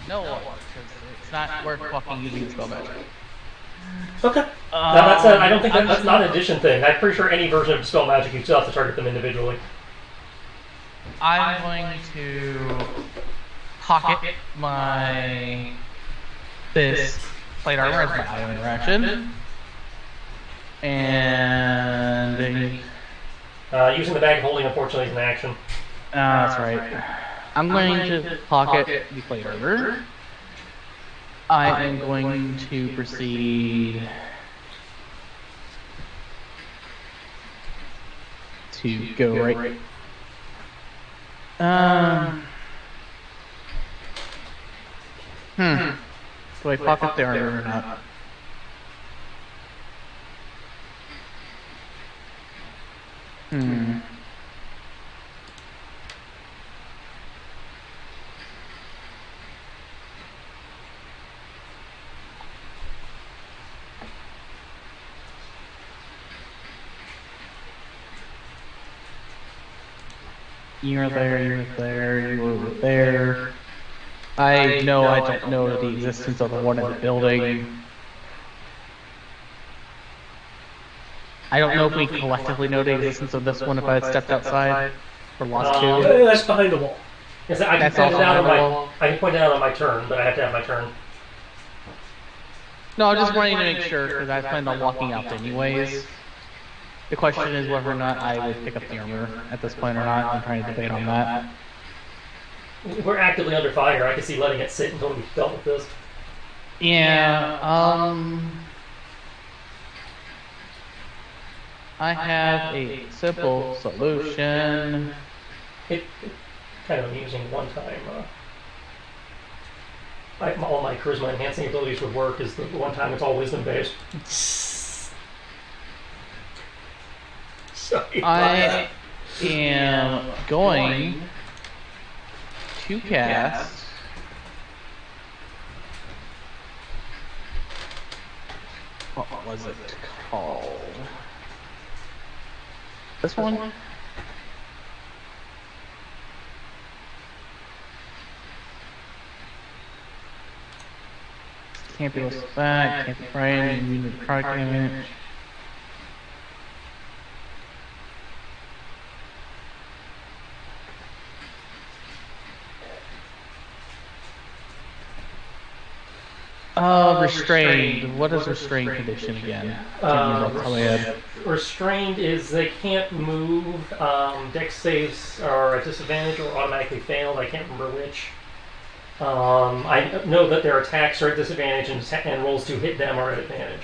No one, because it's not worth fucking using the spell magic. Okay. Now, that's I don't think that's not an addition thing. I'm pretty sure any version of spell magic you still have to target them individually. I'm going to pocket this plate armor as my item interaction. And Using the bag of holding, unfortunately, is an action. that's right. I'm going to pocket the plate armor. I am going to proceed to go right. Do I pocket the armor or not? You're there, you were there. I know I don't know the existence of the one in the building. I don't know if we collectively know the existence of this one if I had stepped outside for lost two. That's behind the wall. Yes, I can point it out on my turn, but I have to have my turn. No, I'm just wanting to make sure because I planned on walking out anyways. The question is whether or not I would pick up the armor at this point or not. I'm trying to debate on that. We're actively under fire. I can see letting it sit until we've dealt with this. Yeah, I have a simple solution. It kind of amusing one time. All my charisma enhancing abilities would work is the one time it's all wisdom based. Sorry. I am going to cast what was it called? This one? Can't be lost back, can't be frightened, immune to product damage. Restrained. What is restrained condition again? Restrained is they can't move. Dex saves are at disadvantage or automatically failed. I can't remember which. I know that their attacks are at disadvantage and rolls to hit them are at advantage.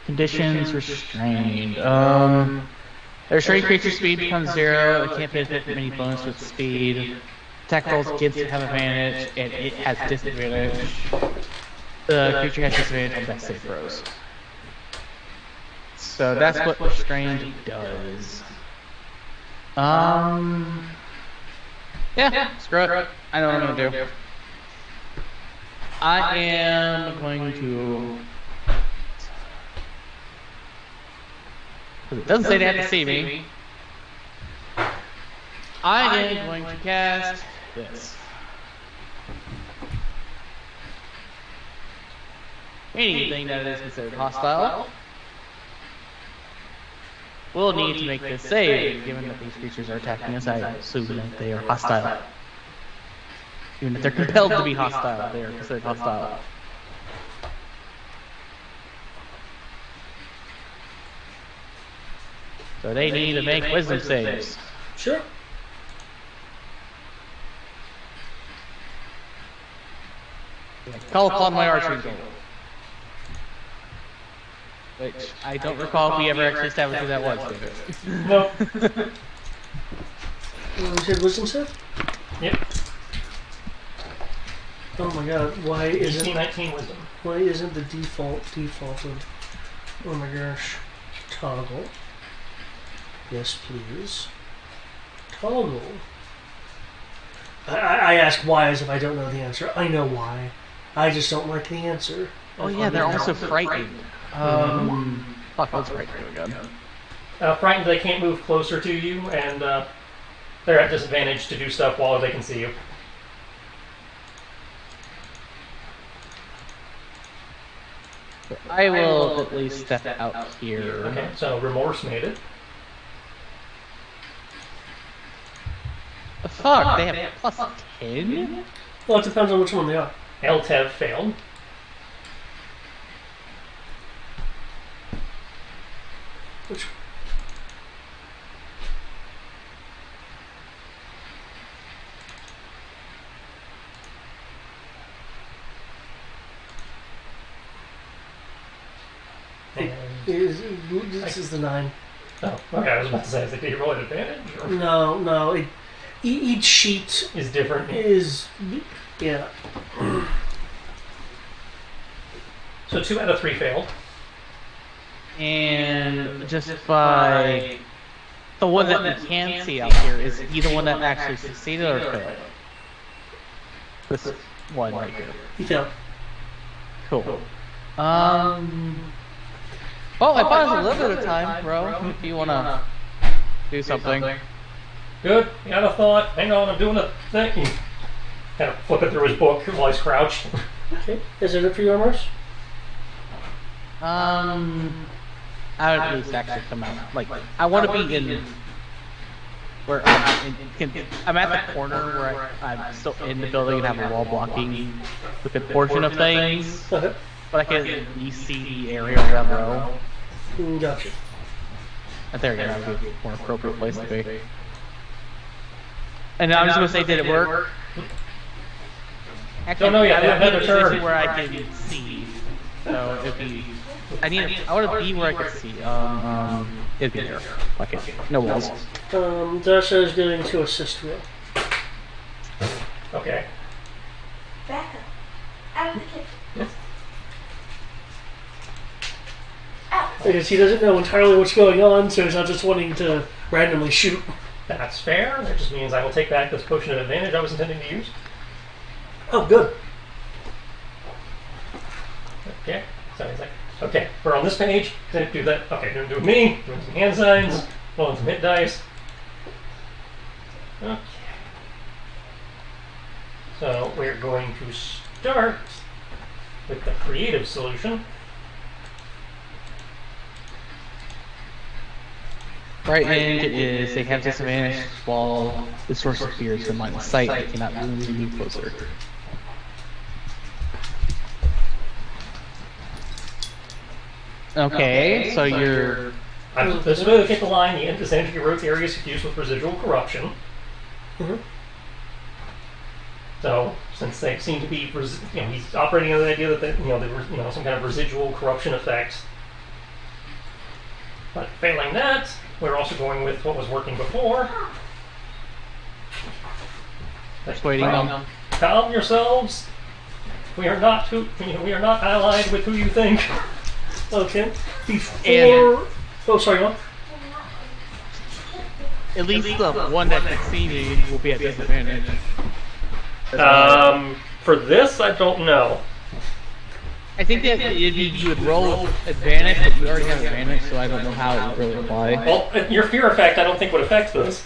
Conditions restrained. The restrained creature's speed becomes 0. It can't benefit from any bonus with speed. Attack rolls against it have advantage, and it has disadvantage. The creature has disadvantage on dex save throws. So that's what restrained does. Yeah, screw it. I know what I'm gonna do. I am going to. It doesn't say they have to see me. I am going to cast this. Anything that is considered hostile will need to make this save, given that these creatures are attacking us. I assume that they are hostile. Even if they're compelled to be hostile, they are considered hostile. So they need to make wisdom saves. Sure. Call upon my archery goal. Which I don't recall if we ever actually established who that was, David. No. You said wisdom save? Yep. Oh my god, why isn't 19 wisdom. why isn't the defaulted? Oh my gosh. Toggle. Yes, please. Toggle. I ask why as if I don't know the answer. I know why. I just don't like the answer. Oh yeah, they're also frightened. Fuck, what's frightened again? Frightened they can't move closer to you, and they're at disadvantage to do stuff while they can see you. I will at least step out here. Okay, so Remorse made it. Fuck, they have plus 10? Well, it depends on which one they are. Eltev failed. Which this is the 9. Oh, okay, I was about to say, did you roll an advantage? Or? No. Each sheet Is different. Yeah. So 2 out of 3 failed. And just by the one that we can see out here, is he the one that actually succeeded or failed? This one right here. He failed. Cool. Well, I bought us a little bit of time, bro. If you wanna do something. Good. You got a thought? Hang on, I'm doing a thing. Kind of flipping through his book while he's crouched. Okay. Is it for your armors? I would at least actually come out. Like, I want to be in where I'm at the corner where I'm still in the building and have a wall blocking a good portion of things. Okay. but I can at least see the area around the row. Gotcha. And there you go, that would be a more appropriate place to be. And I'm just gonna say, did it work? Actually, Don't know yet. I would Another be in a position turn. where I can see. So it'd be. I want to be where I can see. It'd be there. Okay. No walls. Dasha is going to assist you. Okay. Back up. Out of the kitchen. Yes. Out. Because he doesn't know entirely what's going on, so he's not just wanting to randomly shoot. That's fair. That just means I will take back this potion of advantage I was intending to use. Oh, good. Okay. So he's like, okay, we're on this page. Do that. Okay, don't do it with me. Doing some hand signs. Rolling some hit dice. Okay. So we're going to start with the creative solution. Frightened is they have disadvantage while the source appears in line of sight. They cannot move closer. Okay, so you're. This is where we get the line. The this energy growth area is suffused with residual corruption. Mm-hmm. So, since they seem to be, he's operating on the idea that there some kind of residual corruption effect. But failing that, we're also going with what was working before. Persuading them. Calm yourselves. We are not we are not allied with who you think. Okay. Before. Oh, sorry, what? At least the one that can see me will be at disadvantage. For this, I don't know. I think that you would roll advantage, but you already have advantage, so I don't know how it would really apply. Well, your fear effect, I don't think would affect this.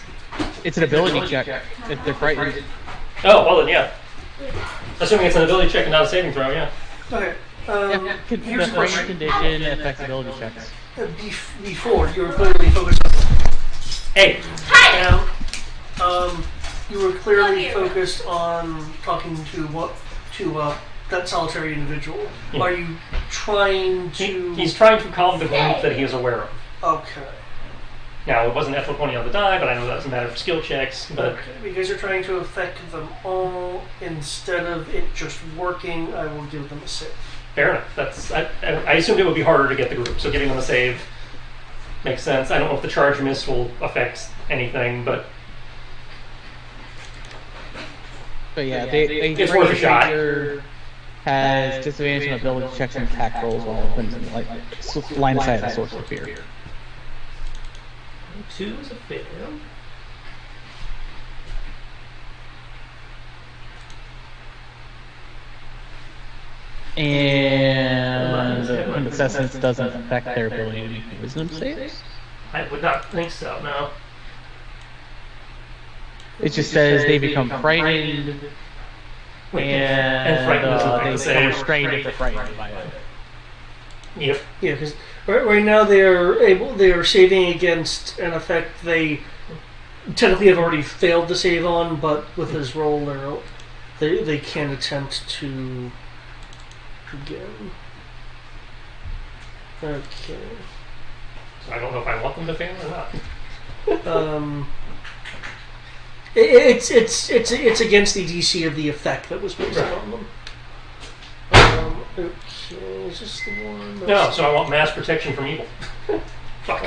It's an ability check if they're frightened. Oh, well then, yeah. Assuming it's an ability check and not a saving throw, yeah. Okay. The Here's the frightened question. condition affects ability checks. Before, you were clearly focused on. Hey, Now, you were clearly focused on talking to that solitary individual. Yeah. Are you trying to? he's trying to calm the group that he is aware of. Okay. Now, it wasn't natural 20 on the die, but I know that's a matter of skill checks. But Okay. Because you're trying to affect them all instead of it just working, I will give them a save. fair enough. That's I assumed it would be harder to get the group, so giving them a save makes sense. I don't know if the charge miss will affect anything, but yeah, it's worth a shot. Has disadvantage on ability checks and attack rolls while in line of sight of the source of fear. 2 is a fail. And quintessence doesn't affect their ability to make wisdom saves. I would not think so, no. It just says they become frightened and frightened doesn't affect they the become save. restrained if they're frightened by it. Yep. Yeah, because right now they are saving against an effect they technically have already failed to save on, but with his roll, they can attempt to again. Okay. So I don't know if I want them to fail or not. It's against the DC of the effect that was based on them. Okay, is this the one? No, so I want mass protection from evil. Fuck.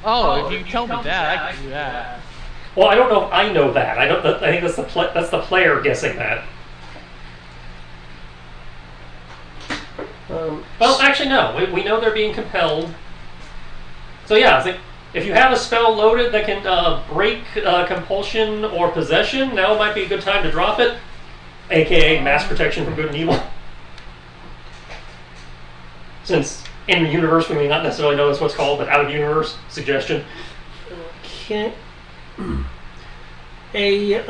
Oh, if you tell me that, I can do that. Well, I don't know if I know that. I think that's the player guessing that. Well, actually, no. We know they're being compelled. So yeah, I think if you have a spell loaded that can break compulsion or possession, now might be a good time to drop it. AKA mass protection from good and evil. Since in the universe we may not necessarily know that's what's called, but out of universe suggestion. Okay. A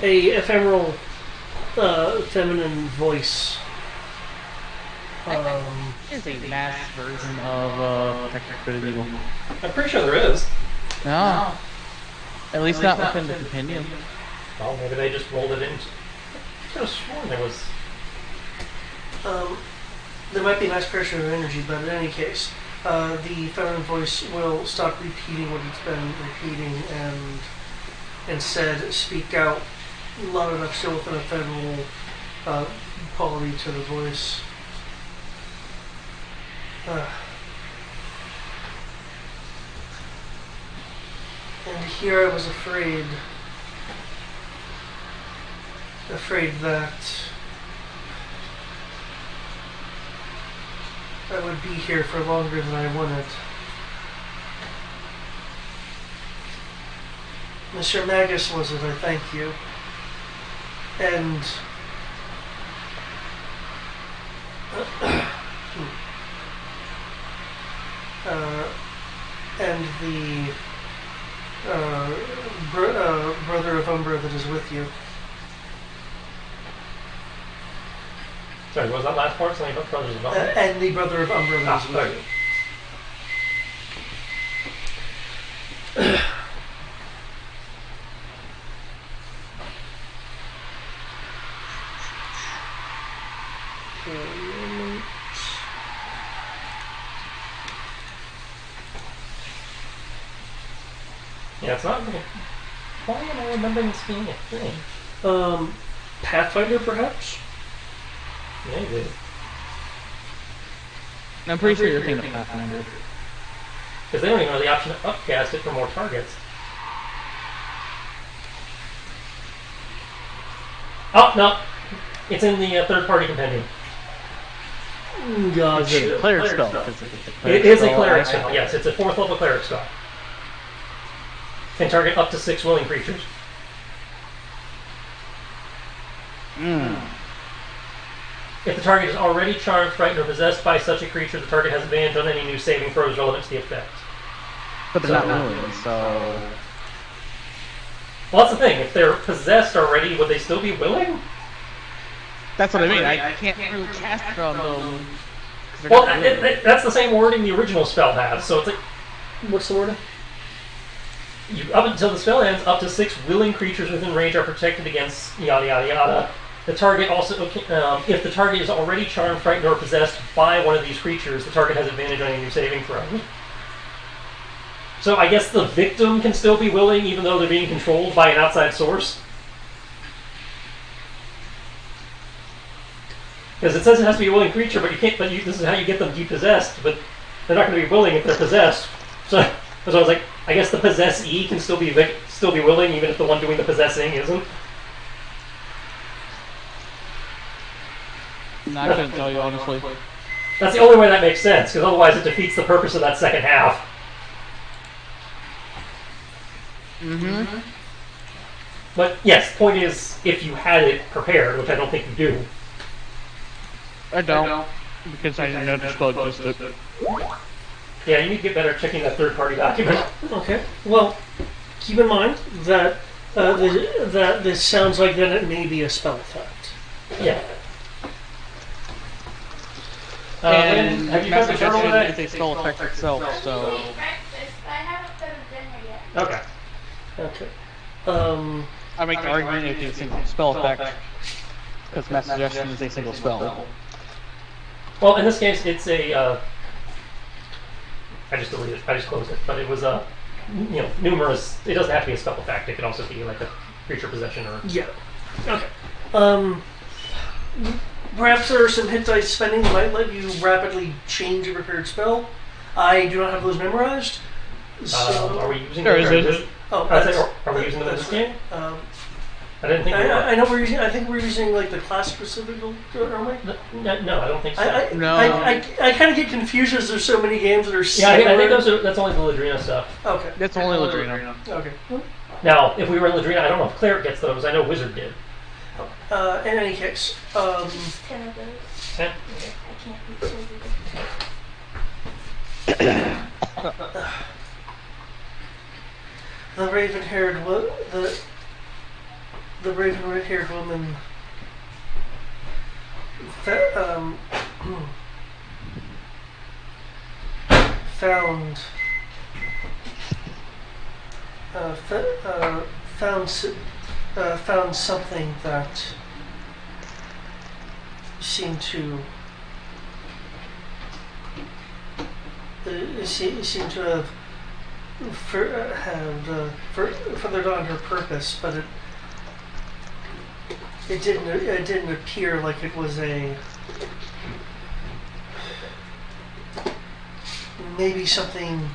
ephemeral feminine voice. Is a mass version of Protector Good and Evil. I'm pretty sure there is. No. At least not within the compendium. Well, maybe they just rolled it in. I could have sworn there was. There might be a nice pressure of energy, but in any case, the feminine voice will stop repeating what it's been repeating and instead speak out loud enough still within a feminine quality to the voice. And here I was afraid that I would be here for longer than I wanted. Mr. Magus was it, I thank you. And and the brother of Umbra that is with you. Sorry, what was that last part? Something about brothers of Umbra? And the brother of Umbra that is with sorry. you. Yeah, it's not. Why am I remembering this being a thing? Pathfinder, perhaps? Maybe. I'm pretty sure you're thinking of Pathfinder. Because they don't even have the option to upcast it for more targets. Oh, no. It's in the third-party compendium. Is Gotcha. it a cleric spell? It is a cleric spell, yes. It's a 4th level cleric spell. Can target up to 6 willing creatures. If the target is already charmed, frightened, or possessed by such a creature, the target has advantage on any new saving throws relevant to the effect. But they're not willing, so... Well, that's the thing. If they're possessed already, would they still be willing? That's what I mean. I can't really cast it on them. Well, that's the same wording the original spell has. So it's like, What's the wording? up until the spell ends, up to 6 willing creatures within range are protected against yada yada yada. The target also, if the target is already charmed, frightened, or possessed by one of these creatures, the target has advantage on any new saving throw. So I guess the victim can still be willing, even though they're being controlled by an outside source. Because it says it has to be a willing creature, but you can't. But this is how you get them depossessed. But they're not going to be willing if they're possessed. So I was like, I guess the possessee can still be willing, even if the one doing the possessing isn't. No, I couldn't tell you honestly. That's the only way that makes sense, because otherwise it defeats the purpose of that second half. But yes, point is, if you had it prepared, which I don't think you do. I don't. Because I didn't know the spell existed. Yeah, you need to get better at checking that third-party document. Okay. Well, keep in mind that that this sounds like that it may be a spell effect. Yeah. And have you got the journal with it's that? a spell effect itself, so... Breakfast. I haven't been to dinner yet. Okay. Okay. I make the argument it's a single spell effect, because Mass Suggestion is a single spell. Well, in this case, it's a. I just deleted it. I just closed it. But it was a, numerous. It doesn't have to be a spell effect. It could also be like a creature possession or. Yeah. Okay. Perhaps there are some hit dice spending that might let you rapidly change a prepared spell. I do not have those memorized. So Are we using Sure, them? is it? Oh, Are we using them in this game? I I didn't think we were. know we're using. I think we're using like the class specific, aren't we? No, I don't think so. No. I kind of get confused as there's so many games that are Yeah, similar. I think that's only the Ladrina stuff. Okay. That's only Ladrina. Okay. Now, if we were in Ladrina, I don't know if Cleric gets those. I know Wizard did. In any case, 10 of those. 10? I can't be so the raven-haired the raven-haired woman found found something that seem to have furthered on her purpose, but it didn't appear like it was a maybe something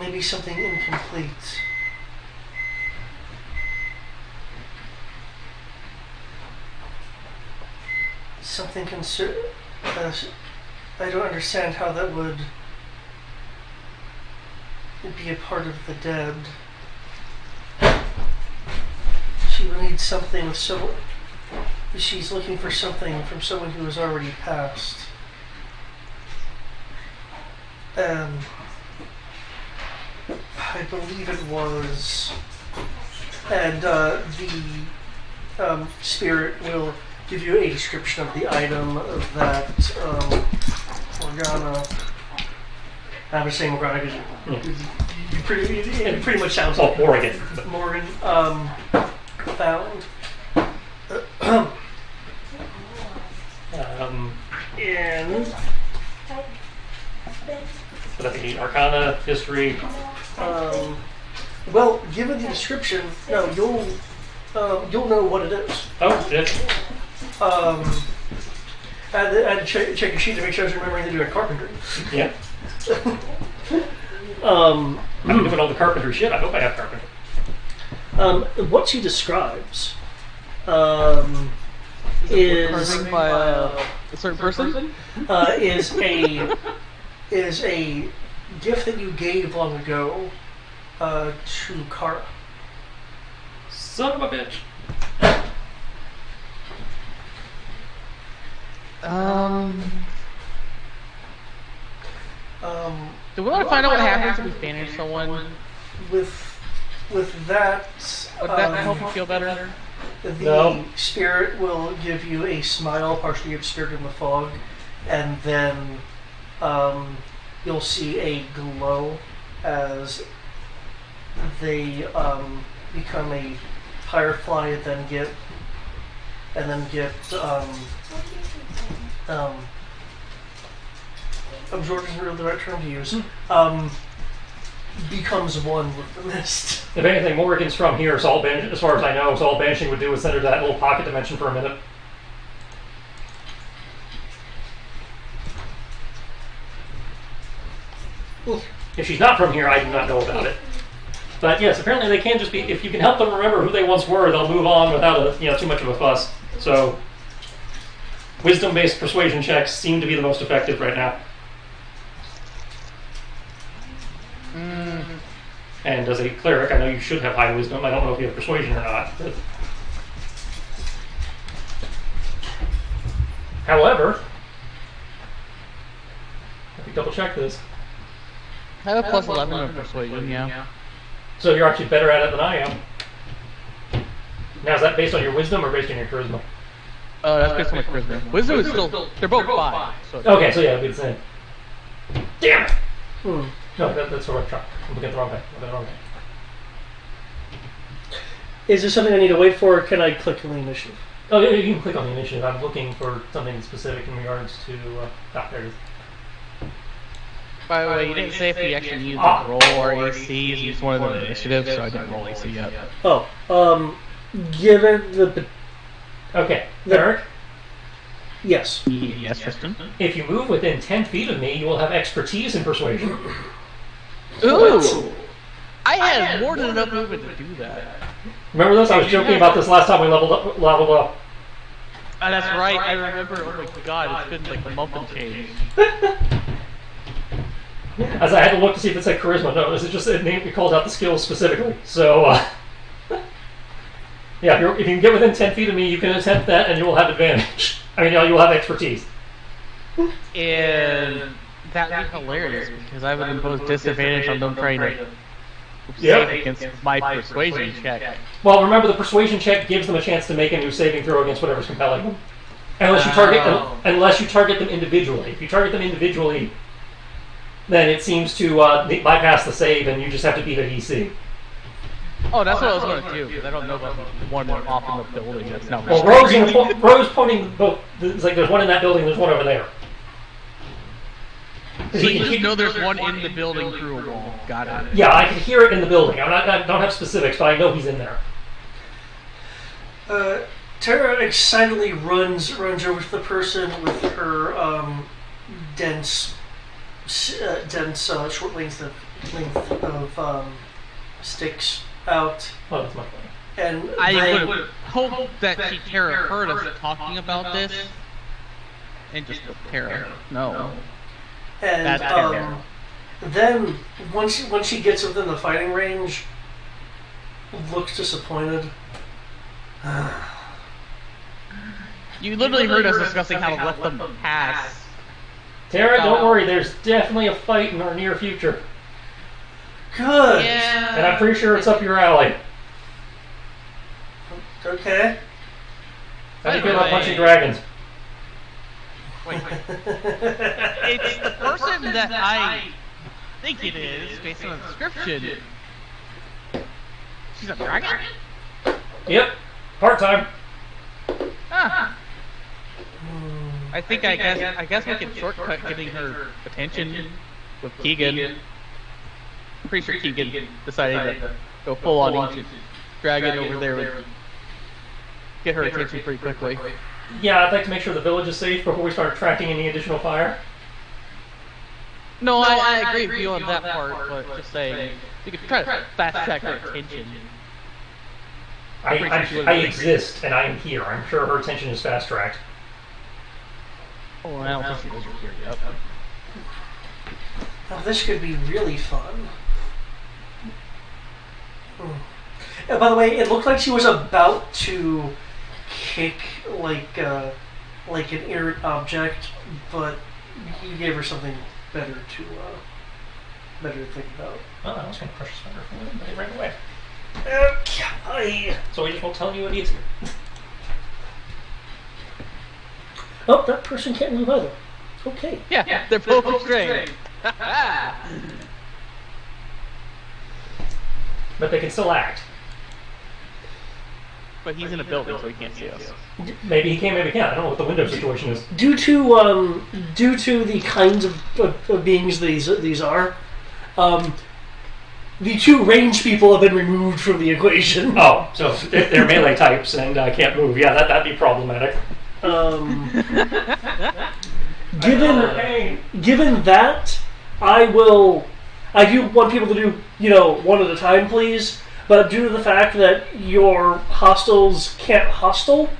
incomplete. Something I don't understand how that would be a part of the dead. She would need something she's looking for something from someone who has already passed. I believe it was, and the spirit will give you a description of the item that Morgana. I'm just saying Morgana because you pretty much sounds like Morgan. Morgan found. In Would that be Arcana, History? well, given the description, no, you'll know what it is. Oh, shit. I had to check your sheet to make sure I was remembering to do a carpentry. Yeah. I'm doing all the carpentry shit. I hope I have carpentry. What she describes is by a certain person. Is a gift that you gave long ago to Kara. Son of a bitch. Do we want to find out what happens if we banish someone? With that, Would that help you feel better? The spirit will give you a smile, partially obscured in the fog, and then you'll see a glow as they become a firefly, and then get absorbed isn't really the right term to use. Becomes one with the mist. If anything, Morgan's from here, so as far as I know, so all banishing would do is send her to that little pocket dimension for a minute. If she's not from here, I do not know about it. But yes, apparently they can just be. If you can help them remember who they once were, they'll move on without too much of a fuss. So, wisdom-based persuasion checks seem to be the most effective right now. And as a cleric, I know you should have high wisdom. I don't know if you have persuasion or not. But... However, let me double check this. I have a plus 11 of persuasion, yeah. So you're actually better at it than I am. Now, is that based on your wisdom or based on your charisma? That's based on my charisma. Wisdom is still, they're both 5. So okay, so yeah, it'd be the same. Damn it! No, that's the right track. I'm looking at the wrong guy. Is there something I need to wait for, or can I click on the initiative? Oh, yeah, you can click on the initiative. I'm looking for something specific in regards to... there it is. By the way, you didn't say if you actually used the roll or AC. You used one of the initiatives, so I didn't roll AC yet. Oh, given the... Okay, Eric? Yes. Yes, Tristan? If you move within 10 feet of me, you will have expertise in persuasion. Ooh! I had more than enough movement to do that. Remember this? I was joking about this last time we leveled up. That's right, I remember. Oh my god, it's been like a month and change. As I had to look to see if it said charisma. No, it just it calls out the skills specifically. So, yeah, if you can get within 10 feet of me, you can attempt that and you will have advantage. I mean, you will have expertise. And that would be hilarious because I would impose disadvantage on them trying to save against my persuasion check. Well, remember the persuasion check gives them a chance to make a new saving throw against whatever's compelling them. Unless you target them individually. If you target them individually, then it seems to bypass the save and you just have to beat a DC. Oh, that's what I was going to do, because I don't know about the one off in the building that's not Well, Ro's pointing both. It's like there's one in that building, there's one over there. So you just know there's one in the building through a wall. Got it. Yeah, I can hear it in the building. I don't have specifics, but I know he's in there. Tara excitedly runs over to the person with her dense, short length of sticks out. Oh, that's my point. And I would hope that Tara heard us talking about this, and just Tara. No. And That's Tara. then once she gets within the fighting range, looks disappointed. You literally heard us discussing how to let them pass. Tara, don't worry. There's definitely a fight in our near future, Good. Yeah. and I'm pretty sure it's up your alley. Okay. How do you feel about punching dragons? Wait. It's the person that I think it is, based on the description. She's a dragon? Yep. Part time. Huh. I guess we can shortcut getting her attention with Keegan. I'm pretty sure Keegan decided to go full on ancient dragon over there and get her attention pretty quickly. Yeah, I'd like to make sure the village is safe before we start attracting any additional fire. No, I agree with you on that part, but just saying, you could try to fast track her attention. I exist, and I am here. I'm sure her attention is fast tracked. Oh, I don't think she knows you're here yet. Now this could be really fun. By the way, it looked like she was about to kick like an inert object, but you gave her something better to think about. Oh, I was going to crush his finger for him, but he ran away. Okay. So he just won't tell you what he is here. Oh, that person can't move either. Okay. Yeah, they're both restrained. But they can still act. But he's in a building, so he can't see us. Maybe he can, maybe he can't. I don't know what the window situation is. Due to the kinds of beings these are, the two ranged people have been removed from the equation. Oh, so they're melee types and can't move. Yeah, that'd be problematic. Given that, I do want people to do, one at a time, please. But due to the fact that your hostiles can't hostle,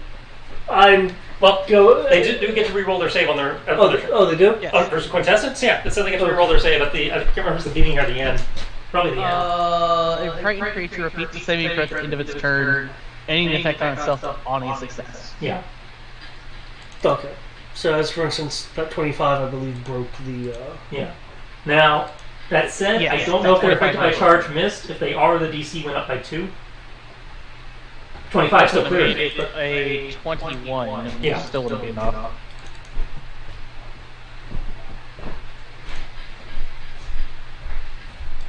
They do get to re-roll their save on their. They do? Yes. There's a quintessence? Yeah, it says they get to re-roll their save at the. I can't remember if it's the beginning or the end. Probably the end. A frightened creature repeats the saving throw at the end of its turn, ending the effect on itself on a success. Yeah. Okay. So, as for instance, that 25, I believe, broke the. Yeah. Now, that said, Yes, I don't know if they're 25 affected by charge missed. If they are, the DC went up by 2. 25 still clear. A 21, Yeah. still wouldn't be enough.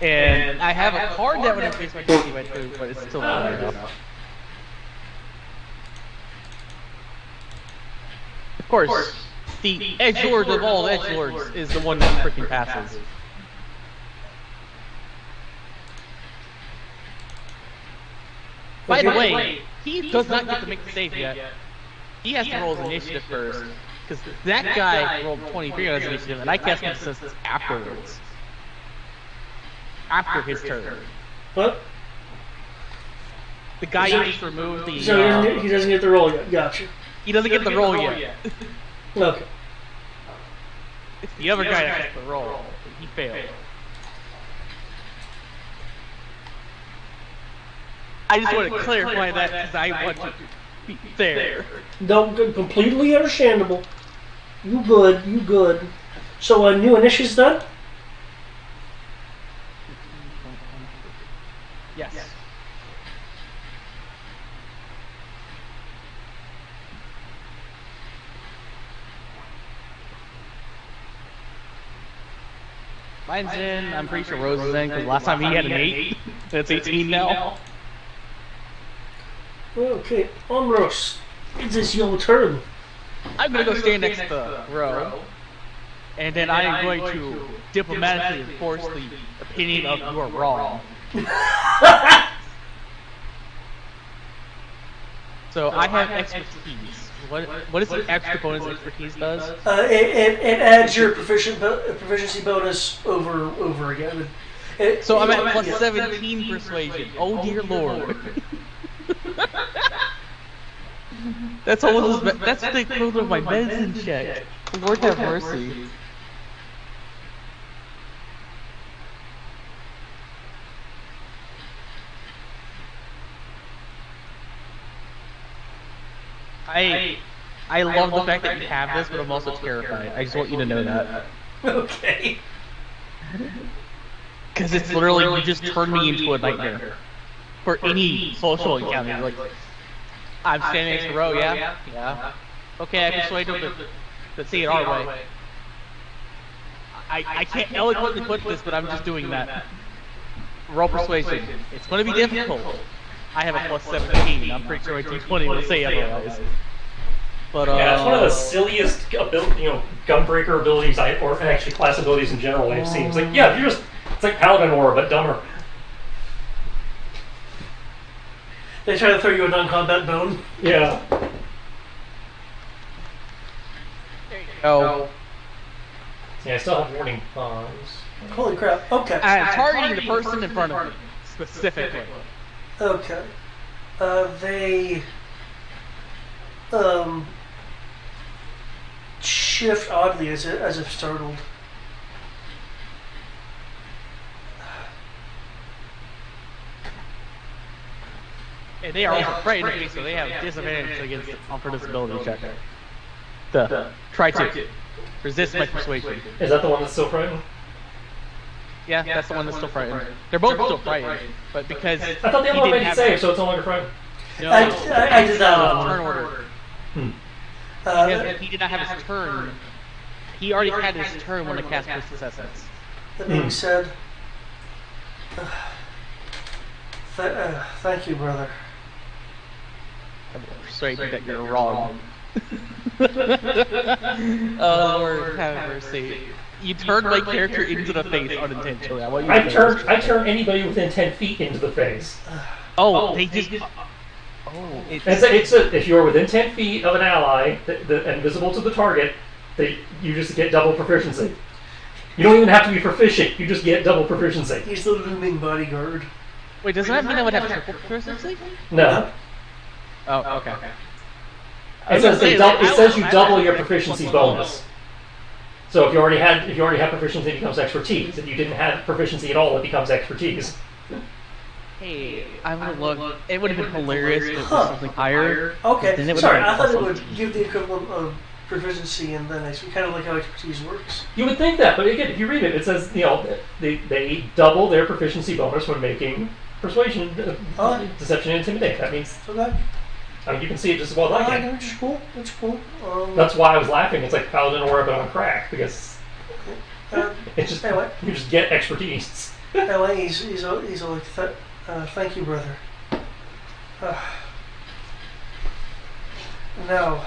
And I have a card that would increase my DC by 2, but it's still not enough. Of course, the edgelord of all edgelords is the one that freaking passes. By the way, he does not get to make the save yet. He has to roll his initiative first, because that guy rolled 23 on his initiative, and I cast my senses afterwards. After his turn. What? The guy you just removed the... So he doesn't get the roll yet. Gotcha. He doesn't get the roll yet. Okay. It's the other guy that gets the roll. He failed. I just want to clarify that because I want to be fair. No, completely understandable. You good. So, new initiatives done? Yes. Mine's in. I'm pretty sure Rose is in because last time he had an 8. That's 18 now. Okay, Omros, it is your turn. I'm gonna go stand next to the row, and then I am going to diplomatically enforce the opinion of you are wrong. So I have expertise. What is the extra bonus expertise does? It adds your proficiency bonus over again. So I'm at plus 17 persuasion. Oh dear lord. That's almost that's the equivalent of my medicine check. Lord have mercy. I love the fact that you have this, but I'm also terrified. I just want you to know that. Okay. Because it's literally, you just turn me into a nightmare. For any social encounter. Like, I'm standing next to the row, yeah? Yeah. Okay, I persuade them to see it our way. I can't eloquently put this, but I'm just doing that. Roll persuasion. It's going to be difficult. I have a plus 17. I'm pretty sure a D20 will say otherwise. But yeah, it's one of the silliest gunbreaker abilities or actually class abilities in general I've seen. It's like, yeah, it's like Paladin Aura, but dumber. They try to throw you a non-combat bone. Yeah. oh, Yeah, I still have warning bonds. Holy crap. Okay. I'm targeting the person in front of me specifically. Okay. They shift oddly as if startled. And they are also frightened of me, so they have disadvantage against offer disability check. Try to resist my persuasion. Is that the one that's still frightened? Yeah, that's the one that's still frightened. They're both still frightened, but because I thought the other one made it save, so it's no longer frightened. No, I did that on turn order. He did not have his turn. He already had his turn when the cast Priestess Essence. That being said, thank you, brother. I'm persuaded that you're wrong. Oh Lord, have mercy. You turned my character into the face unintentionally. I turn anybody within 10 feet into the face. Oh, they just. Oh, if you're within 10 feet of an ally and visible to the target, you just get double proficiency. You don't even have to be proficient, you just get double proficiency. He's the looming bodyguard. Wait, does that mean I would have triple proficiency? No. Oh, okay. It says you double your proficiency bonus. So if you already have proficiency, it becomes expertise. If you didn't have proficiency at all, it becomes expertise. Hey, I would have looked. It would have been hilarious if it was something higher. Okay, then it would sorry, have I thought it been would give the equivalent of proficiency and then kind of like how expertise works. You would think that, but again, if you read it, it says they double their proficiency bonus when making persuasion, deception, and intimidate. That means I mean you can see it just as well as I can. Which is cool. Which is cool. That's why I was laughing. It's like Paladin Aura but on crack because it's just anyway. You just get expertise. Anyway, he's like thank you, brother. Now,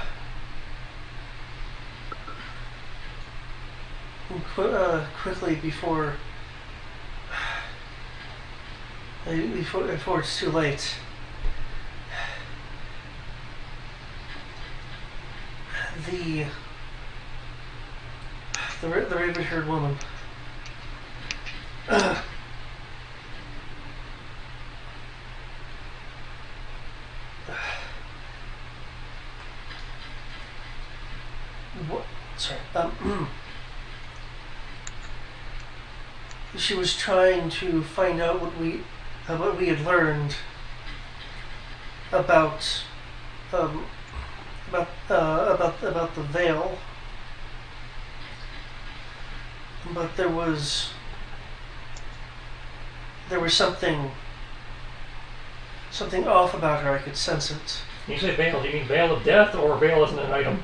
quickly before it's too late. The raven-haired woman. What? Sorry. She was trying to find out what we had learned about the veil, but there was something off about her. I could sense it. When you say veil, do you mean veil of death or veil isn't an item?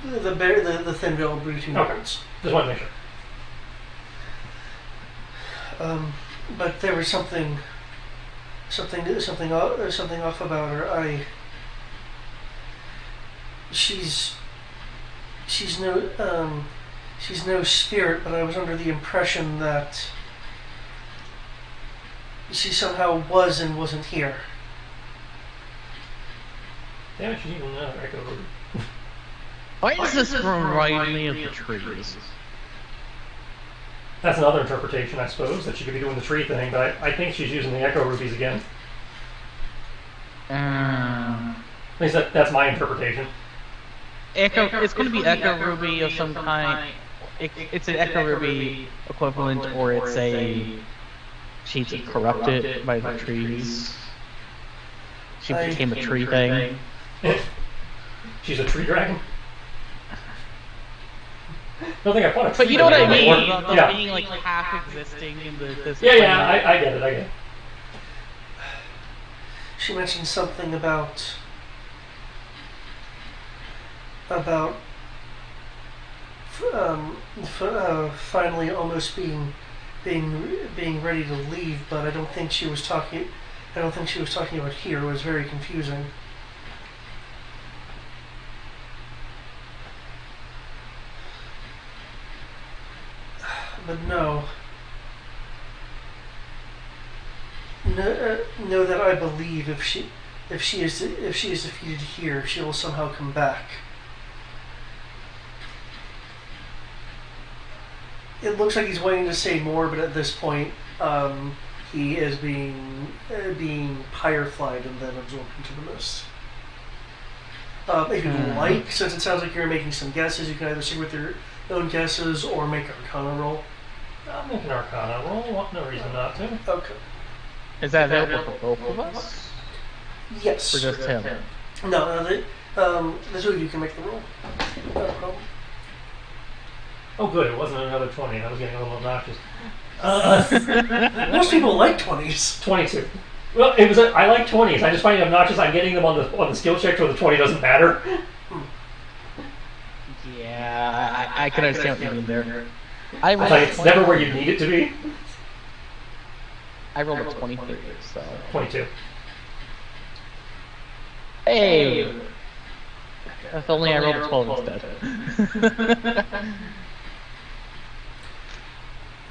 The thin veil between words. Just want to make sure. but there was something off about her. She's no spirit, but I was under the impression that she somehow was and wasn't here. Damn, she's even another echo ruby. Why is this reminding me of the trees? That's another interpretation, I suppose, that she could be doing the tree thing, but I think she's using the echo rubies again. At least that's my interpretation. It's going to be Echo Ruby of some kind. It's an Echo Ruby equivalent, or it's a... She's corrupted by the trees. She became a tree thing. She's a tree dragon? I don't think I fought a tree. But you know what I mean? About them being like half existing in this. Yeah, I get it. She mentioned something about finally almost being ready to leave, but I don't think she was talking about here. It was very confusing. But know that I believe if she is defeated here, she will somehow come back. It looks like he's waiting to say more, but at this point, he is being fireflied and then absorbed into the mist. If you like, since it sounds like you're making some guesses, you can either stick with your own guesses or make an Arcana roll. I'll make an Arcana roll. No reason not to. Okay. Is that available for both of us? Yes. Or just him? No, the two of you can make the roll. No problem. Oh, good. It wasn't another 20. I was getting a little obnoxious. Most people like 20s. 22. Well, it was. I like 20s. I just find it obnoxious. I'm getting them on the skill check where the 20 doesn't matter. Yeah, I can understand what you mean there. It's never where you need it to be. I rolled a 23, so... 22. Hey! If only I rolled a 12 instead.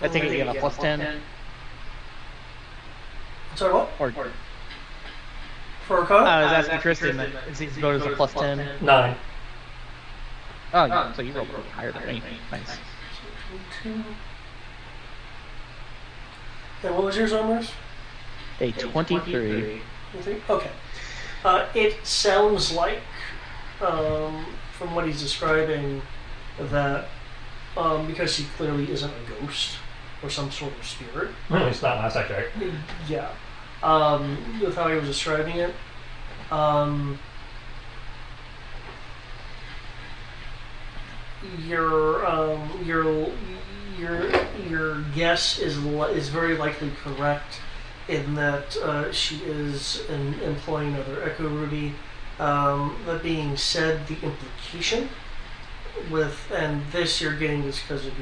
I think you get a plus 10. Sorry, what? Or... For Arcana? I was asking Tristan, is his bonus a plus 10? 9. Oh, so you rolled higher than me. Nice. And what was yours, Omers? A 23. Okay. It sounds like, from what he's describing, that because she clearly isn't a ghost or some sort of spirit. At least not last I checked. Yeah. With how he was describing it, your guess is very likely correct in that she is employing another Echo Ruby. That being said, the implication and this you're getting this because of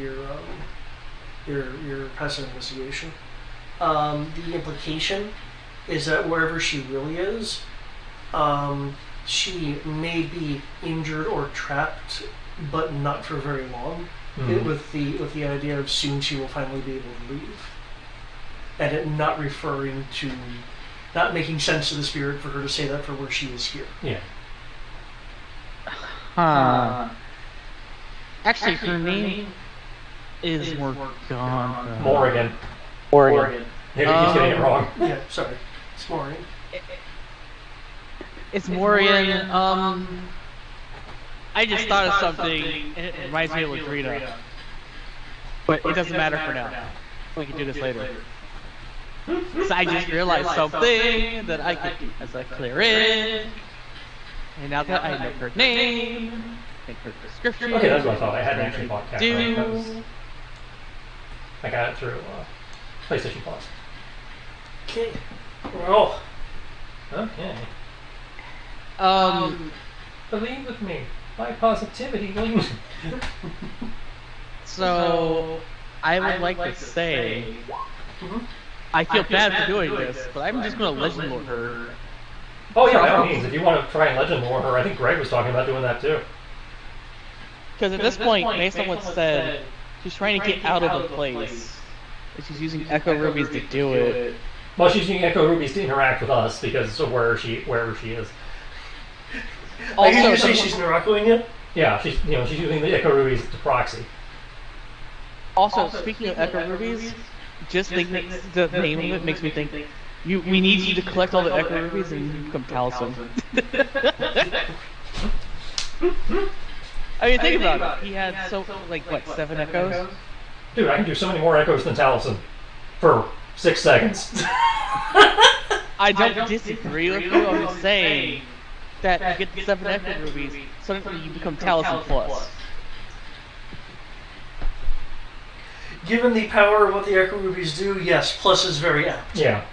your passive investigation. The implication is that wherever she really is, she may be injured or trapped, but not for very long. Mm-hmm. With the idea of soon she will finally be able to leave, and it not making sense to the spirit for her to say that for where she is here. Yeah. Actually, her name is Morgana. Morrigan. Oregon. Maybe he's getting it wrong. Yeah, sorry, it's Maureen. It's Morian. I just thought of something, and it reminds me of Ladrina. But it doesn't matter for now. We can do this later. So I just realized something that I could do as I clear it. And now that I know her name, and her description, Okay, that's what I thought. I hadn't actually bought Cat. I got it through PlayStation Plus. Okay, roll. Okay. Believe with me. My positivity wins. So I would like to say I feel bad for doing this, but I'm just gonna legend lore her. Oh yeah, by all means. If you want to try and legend lore her, I think Greg was talking about doing that too. Because at this point, based on what's said, she's trying to get out of the place. And she's using Echo Rubies to do it. Well, she's using Echo Rubies to interact with us because of wherever she is. Also, Also, you say she's Narakaing it? Yeah, she's using the Echo Rubies to proxy. Also, speaking of Echo Rubies, just thinking the name of it makes me think we need you to collect all the Echo Rubies and you become Talisman. I mean, think about it. He had what, 7 echoes? Dude, I can do so many more echoes than Taliesin for 6 seconds. I don't disagree with you. I'm just saying that you get the 7 echo rubies, suddenly you become Talisman Plus. Given the power of what the Echo Rubies do, yes, plus is very apt. Yeah.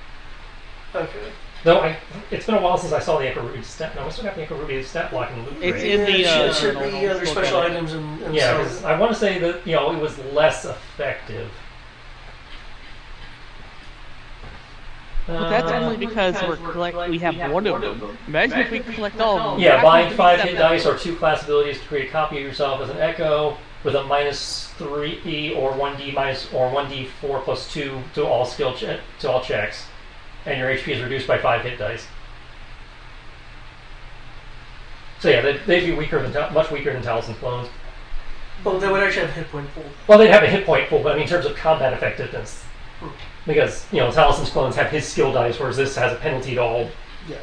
Okay. Though it's been a while since I saw the Echo Rubies stat. No, I still got the Echo Rubies stat block in the loot. It's crate. in the it should be under special items and Yeah, so. 'cause I want to say that it was less effective. But that's only because we have one of them. Imagine if we collect all of them. Yeah, That bind could be 5 7 hit dice or 2 class abilities to create a copy of yourself as an Echo with a -3 or 1d minus or 1d4 plus 2 to all to all checks, and your HP is reduced by 5 hit dice. So yeah, they'd be much weaker than Talisman clones. Well, they would actually have hit point pool. Well, they'd have a hit point pool, but I mean in terms of combat effectiveness, because Talisman's clones have his skill dice, whereas this has a penalty to all. Yeah.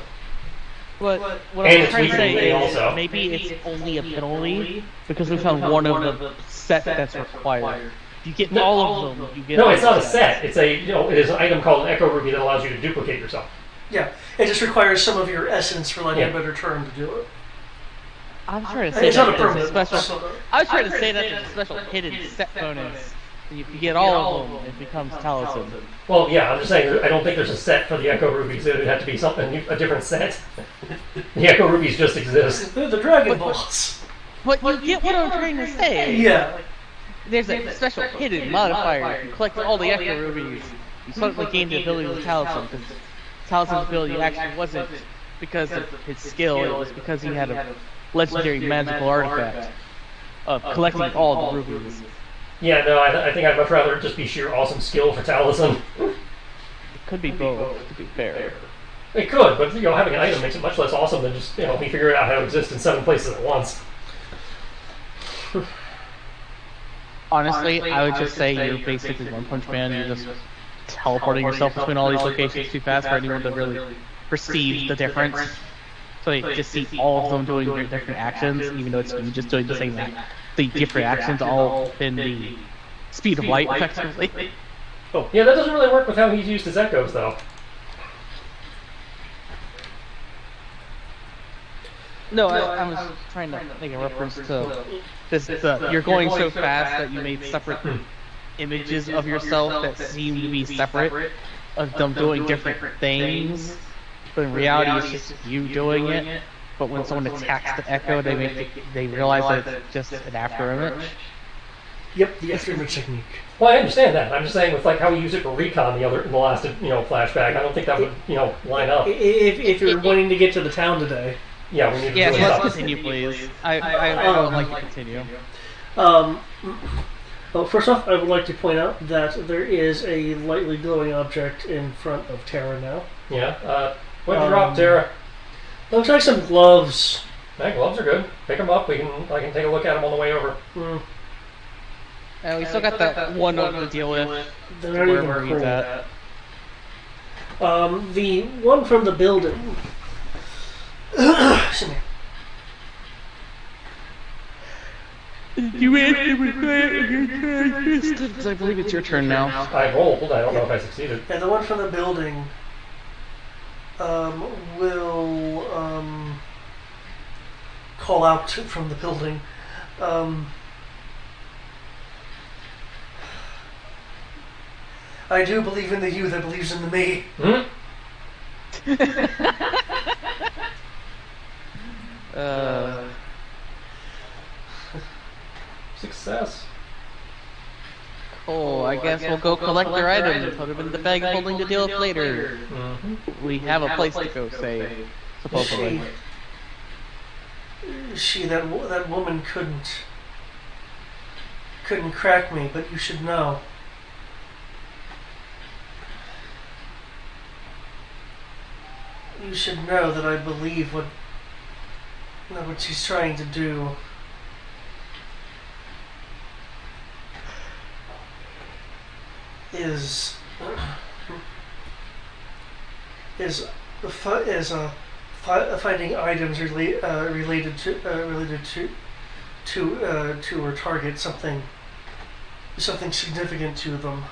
But what And I'm it's trying to weaker say than is also. maybe it's only a penalty because we found one of the set that's required. If you get all of them, you get. No, all it's not the a set. It's a it is an item called an Echo Ruby that allows you to duplicate yourself. Yeah. It just requires some of your essence, for lack of Yeah. a better term, to do it. I'm trying to say It's not a that there's permanent. a special. it's not a- I was trying to say that there's a special hidden set bonus. And if you get all of them, it becomes Talisman. Well, yeah, I'm just saying I don't think there's a set for the Echo Rubies. It would have to be a different set. The Echo Rubies just exist. They're the Dragon Balls. But you get what I'm trying to say. Yeah. There's a special hidden modifier. If you collect all the Echo Rubies, you suddenly gain the ability with Talisman. Because Talisman's ability actually wasn't because of his skill, it was because he had a legendary magical artifact of collecting all the rubies. Yeah, no, I think I'd much rather just be sheer awesome skill for Talisman. It could be both, to be fair. It could, but having an item makes it much less awesome than just me figuring out how to exist in 7 places at once. Honestly, I would just say you're basically One Punch Man. You're just teleporting yourself between all these locations too fast for anyone to really perceive the difference. So they just see all of them doing different actions, even though it's you just doing the same the different actions all in the speed of light, effectively. Oh, yeah, that doesn't really work with how he's used his echoes, though. No, I was trying to make a reference to this. You're going so fast that you made separate images of yourself that seem to be separate, of them doing different things. But in reality, it's just you doing it. But when someone attacks the echo, they realize that it's just an after image. Yep, the after image technique. Well, I understand that. I'm just saying with how we use it for recon in the last flashback, I don't think that would line up. If you're wanting to get to the town today. Yeah, we need to Yeah, do so let's stuff. continue, please. I would like to continue. Well, first off, I would like to point out that there is a lightly glowing object in front of Terra now. Yeah. What'd you drop, Tara? Looks like some gloves. My gloves are good. Pick them up. I can take a look at them on the way over. And we still got that one to deal with. They're not even Wherever he's cool. at. The one from the building. Excuse me. You answered with that. I believe it's your turn now. I rolled. I don't know if I succeeded. And the one from the building will call out from the building. I do believe in the you that believes in the me. Success. Oh, I guess we'll go collect their items and put them in the bag holding the deal up later. We have a place to go, say, supposedly. That woman couldn't crack me, but you should know. You should know that I believe what she's trying to do. Is finding items related to her target, something significant to them.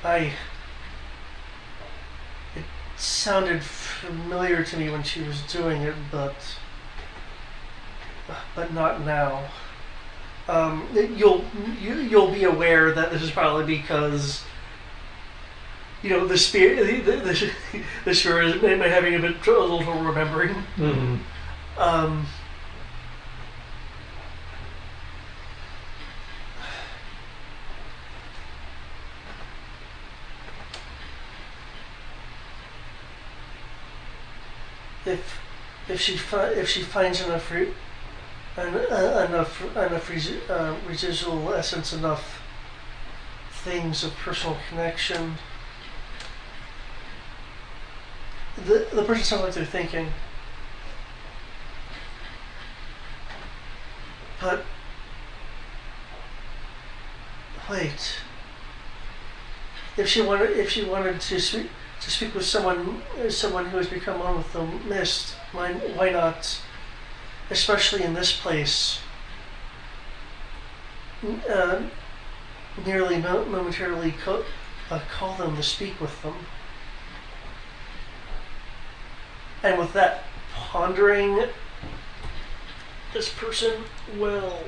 It sounded familiar to me when she was doing it, but not now. You'll be aware that this is probably because the spirit the spirit is having a little trouble remembering. If she finds enough residual essence, enough things of personal connection, the person sounds like they're thinking, but wait, if she wanted to speak with someone who has become one with the mist, why not? Especially in this place, nearly momentarily call them to speak with them. And with that pondering, this person will.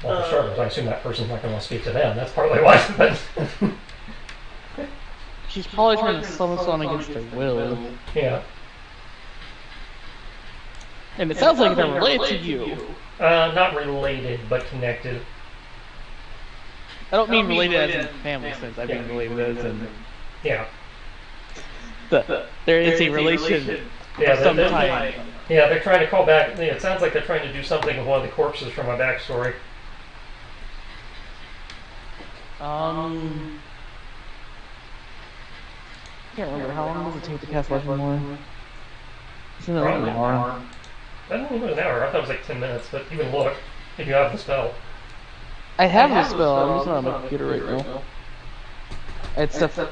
Well, for starters, I assume that person's not going to want to speak to them. That's partly why. But she's probably trying to summon someone against their will. Yeah. And it sounds like they're related to you. Not related, but connected. I don't mean related as in family sense. I mean related as in. Yeah. There is a relation of some kind. Yeah, they're trying to call back. It sounds like they're trying to do something with one of the corpses from my backstory. I can't remember how long does it take to cast Legend Lore? Isn't it like an hour? I don't think it was an hour. I thought it was like 10 minutes, but you can look if you have the spell. I have the spell. I'm just not on my computer right now.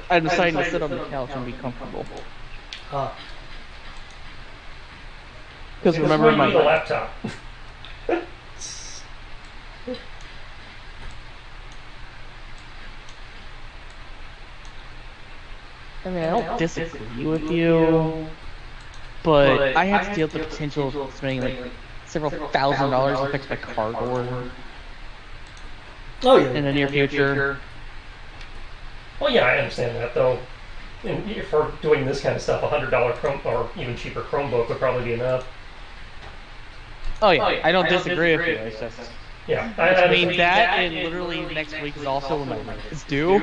I'm deciding to sit on the couch and be comfortable. Because remember my laptop. I mean, I don't disagree with you, but I have to deal with the potential of spending like several $1,000s to fix my car door. Oh yeah. In the near future. Well, yeah, I understand that though. And if we're doing this kind of stuff, $100 Chrome or even cheaper Chromebook would probably be enough. Oh yeah, I don't disagree with you. It's just. Yeah, I mean that, and literally next week is also when my rent is due.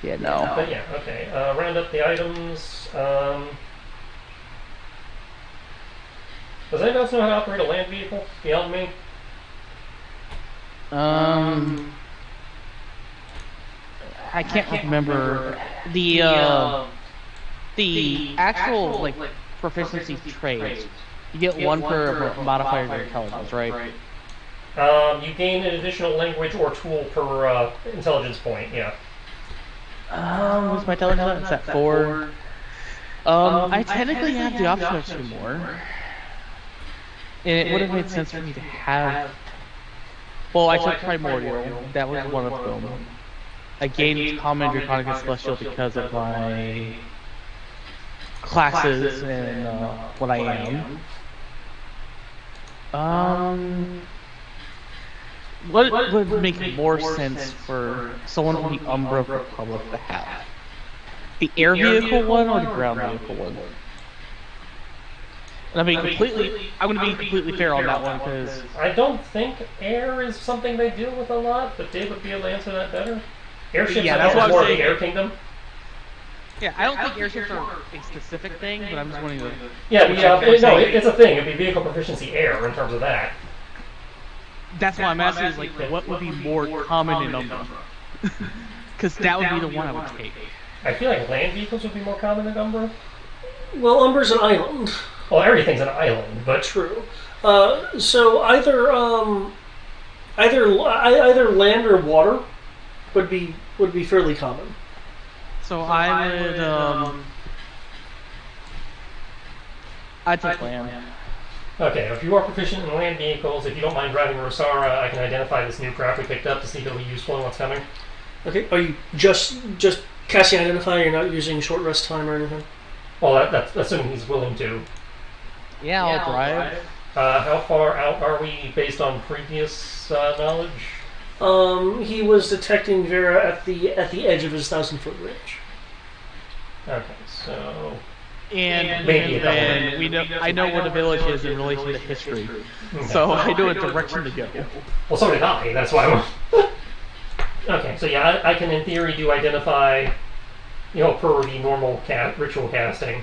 Yeah, no. But yeah, okay. Round up the items. Does anyone else know how to operate a land vehicle beyond me? I can't remember the actual like proficiency trades. You get one per modifier of intelligence, right? You gain an additional language or tool per intelligence point. Yeah. What's my intelligence? It's at 4. I technically have the option of 2 more, and it would have made sense for me to have. Well, I took Primordial. That was one of them. I gained Common, Draconic, and Celestial because of my classes and what I am. What would make more sense for someone from the Umbra Republic to have? The air vehicle one or the ground vehicle one? And I'm gonna be completely fair on that one because I don't think air is something they deal with a lot, but Dave would be able to answer that better. Airships Yeah, are that's what I'm more of saying. the air kingdom. yeah, I don't think airships are a specific thing, but I'm just wanting to. Yeah, check no, saying- it's a thing. It'd be vehicle proficiency air in terms of that. That's why I'm asking is like what would be more common in Umbra? Because that would be the one I would take. I feel like land vehicles would be more common than Umbra. Well, Umbra's an island. Well, everything's an island, but True. So either land or water would be fairly common. So I would I'd take land. okay. If you are proficient in land vehicles, if you don't mind driving Rosara, I can identify this new craft we picked up to see if it'll be useful and what's coming. Okay. Are you just casting identify? You're not using short rest time or anything? Well, that's assuming he's willing to. Yeah, I'll drive. How far out are we based on previous knowledge? He was detecting Vera at the edge of his 1,000-foot range. Okay, so And Maybe a couple then minutes. we know I know what a village is in relation to history, so I know a direction to go. well, so did I. That's why. Okay, so yeah, I can in theory do identify, per the normal ritual casting.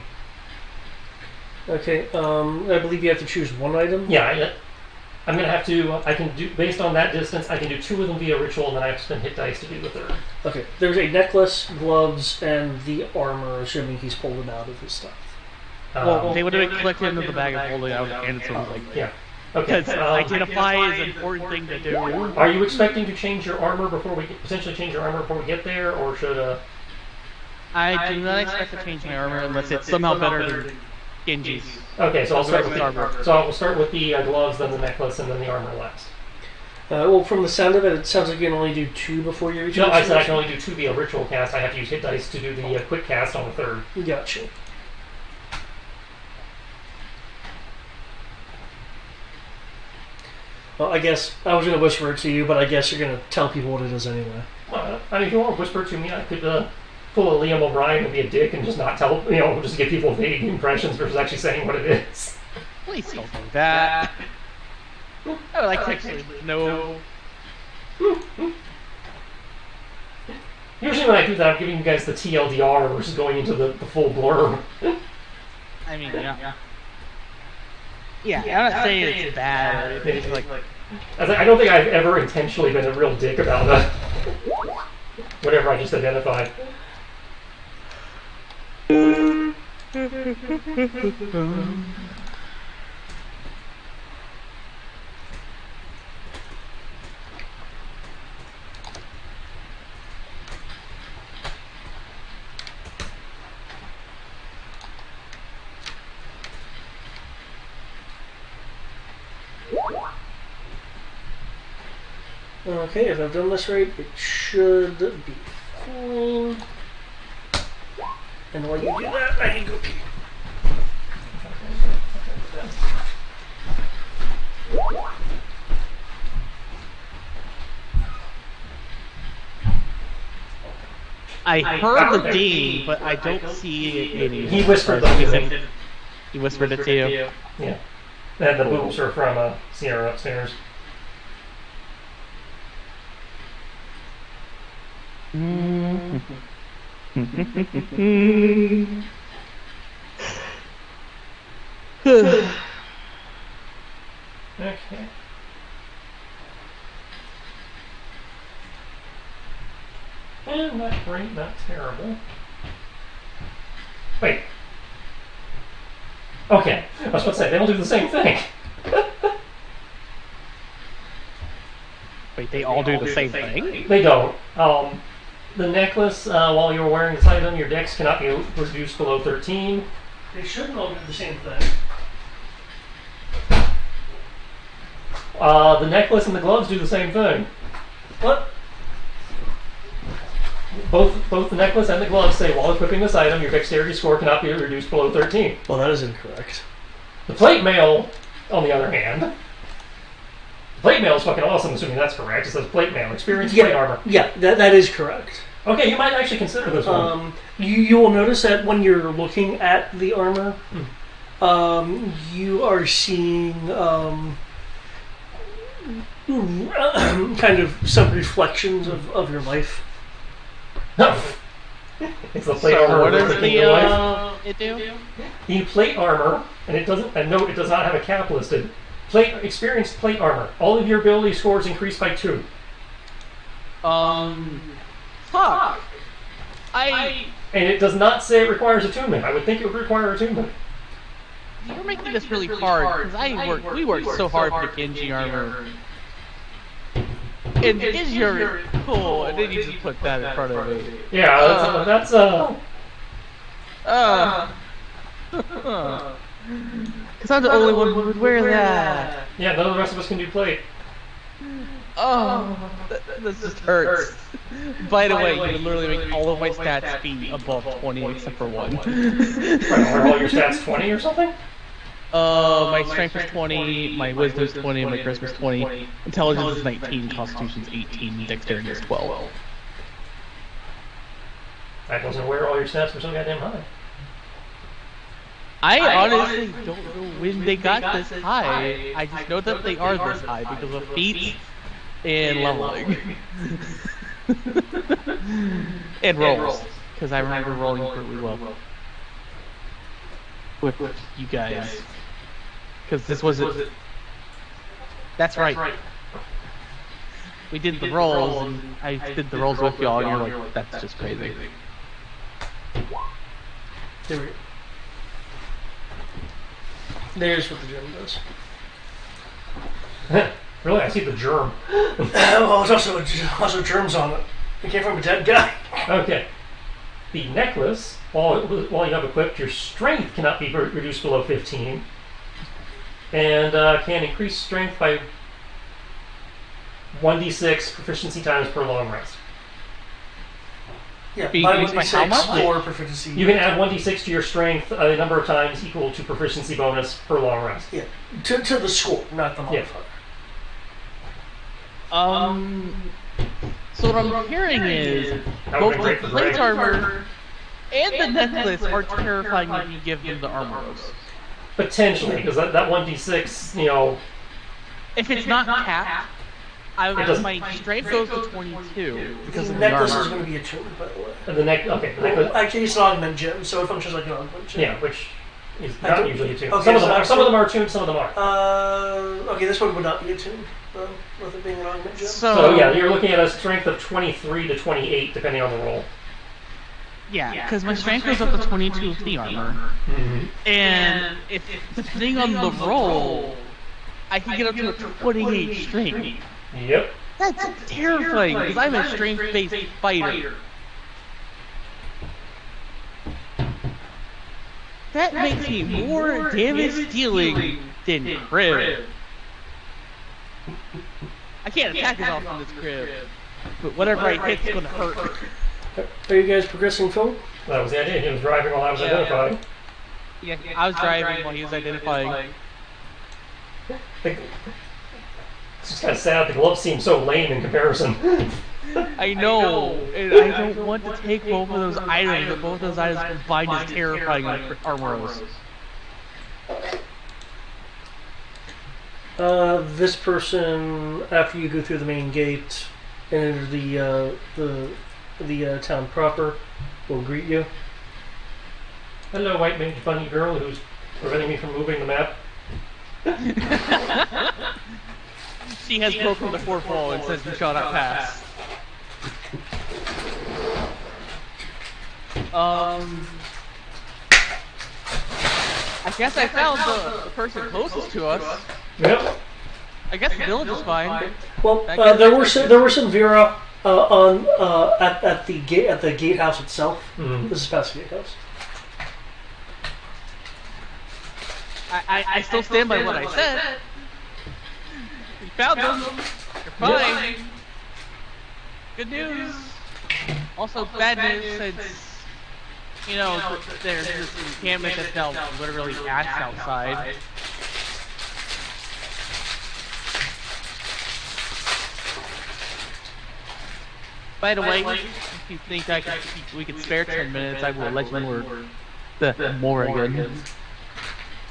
Okay. I believe you have to choose one item. Yeah, I'm gonna have to. I can do based on that distance. I can do 2 of them via ritual, and then I have to spend hit dice to do the third. Okay. There's a necklace, gloves, and the armor, assuming he's pulled them out of his stuff. Well, they would have been collected into the bag of holding. I would have handed to them like Yeah. Okay. because identify is an important thing to do. Are you expecting to change your armor before we potentially change your armor before we get there, or should I do not expect to change my armor unless it's somehow better than Genji's. Okay, so I'll start With with armor. so I will start with the gloves, then the necklace, and then the armor last. Well, from the sound of it, it sounds like you can only do 2 before you reach. No, I your said I can only do 2 via ritual cast. I have to use hit dice to do the quick cast on the third. Gotcha. Well, I guess I was going to whisper it to you, but I guess you're going to tell people what it is anyway. I mean, if you want to whisper it to me, I could pull a Liam O'Brien and be a dick and just not tell, just give people vague impressions versus actually saying what it is. Please don't do that. I would like to actually know. Usually when I do that, I'm giving you guys the TLDR versus going into the full blurb. I mean, yeah. Yeah, I'm not saying it's bad. Or anything. It's like, I don't think I've ever intentionally been a real dick about whatever I just identified. Okay, if I've done this right, it should be fine. And while you do that, I can go pee. I heard the ding, but I don't see it in. He whispered the music. He whispered it to you. Yeah. And the booms are from Sierra upstairs. Okay. And not great, not terrible. Wait. Okay, I was about to say, they all do the same thing. Wait, they all do the same thing? They don't. The necklace, while you're wearing this item, your dex cannot be reduced below 13. They shouldn't all do the same thing. The necklace and the gloves do the same thing. What? Both the necklace and the gloves say, while equipping this item, your dexterity score cannot be reduced below 13. Well, that is incorrect. The plate mail, on the other hand, plate mail is fucking awesome, assuming that's correct. It says plate mail, experience plate armor. Yeah, that is correct. Okay, you might actually consider this one. You will notice that when you're looking at the armor, You are seeing kind of some reflections of your life. It's the plate So armor what does reflecting your life. it do? The plate armor, and it doesn't. And note, it does not have a cap listed. Experienced plate armor. All of your ability scores increase by 2. Fuck. And it does not say it requires attunement. I would think it would require attunement. You're making this really hard because we worked so hard for the Genji armor. And is your cool, and then you just put that in front of me. Yeah, that's Because I'm the only one who would wear that. Yeah, none of the rest of us can do plate. Oh, this just hurts. By the way, you would literally make all of my stats be above 20 except for one. Right, are all your stats 20 or something? My strength is 20, my wisdom is 20, my charisma is 20, intelligence is 19, constitution is 18, dexterity is 12. I wasn't aware all your stats were so goddamn high. I honestly don't know when they got this high. I just know that they are this high because of feats and leveling. And rolls. Because I remember rolling really well. With you guys. Because this wasn't... That's right. We did the rolls, and I did the rolls with y'all, and you're like, that's just crazy. There we go. There's what the gem does. Really? I see the germ. Well, there's also germs on it. It came from a dead guy. Okay. The necklace, while you have equipped, your strength cannot be reduced below 15. And can increase strength by 1d6 proficiency times per long rest. Yeah, Be by increased by how 1d6 much? for proficiency. You can add 1d6 to your strength a number of times equal to proficiency bonus per long rest. Yeah, to the score, not the modifier. So what I'm hearing is That would both be the great for plate Greg. armor and the necklace are terrifying if you give them the armors. Potentially, because that 1d6, you know... If it's not capped, doesn't- my strength goes to 22 because The of the necklace is armor. going to be attuned, by the way. The necklace... Actually, it's an augment gem, so it functions like an augment gem. Yeah, which is I not don't- usually attuned. okay, some of so them are actually- attuned, some of them aren't. Okay, this one would not be attuned, with it being an augment gem. So yeah, you're looking at a strength of 23 to 28, depending on the roll. Yeah, because my strength goes up to 22 with the armor. Mm-hmm. And if depending on the roll, I can get up to a 28 strength. Yep. That's terrifying because I'm a strength-based fighter. That makes me more damage dealing than Crib. I can't attack as often as Crib, but whatever I hit's gonna hurt. Are you guys progressing forward? That was the idea. He was driving while I was Yeah. identifying. Yeah, I was driving while he was identifying. It's just kind of sad. The gloves seem so lame in comparison. I know, and I don't want to take both of those items, but both of those items combined is terrifying armoros. This person, after you go through the main gate and enter the town proper, will greet you. Hello, white mage bunny girl who's preventing me from moving the map. She has broken the fourth wall and says we shall not pass. I guess I found the person closest to us. Yep. I guess the village is fine. Well, I guess there were some Vera at the gatehouse itself. Mhm. This is past the gatehouse. I still stand by what I said. We found them. You're fine. Good news. Also bad news since, you know, there's this encampment that's now literally acts outside. By the way, if you think we could spare 10 minutes, I will let you know the Morrigan.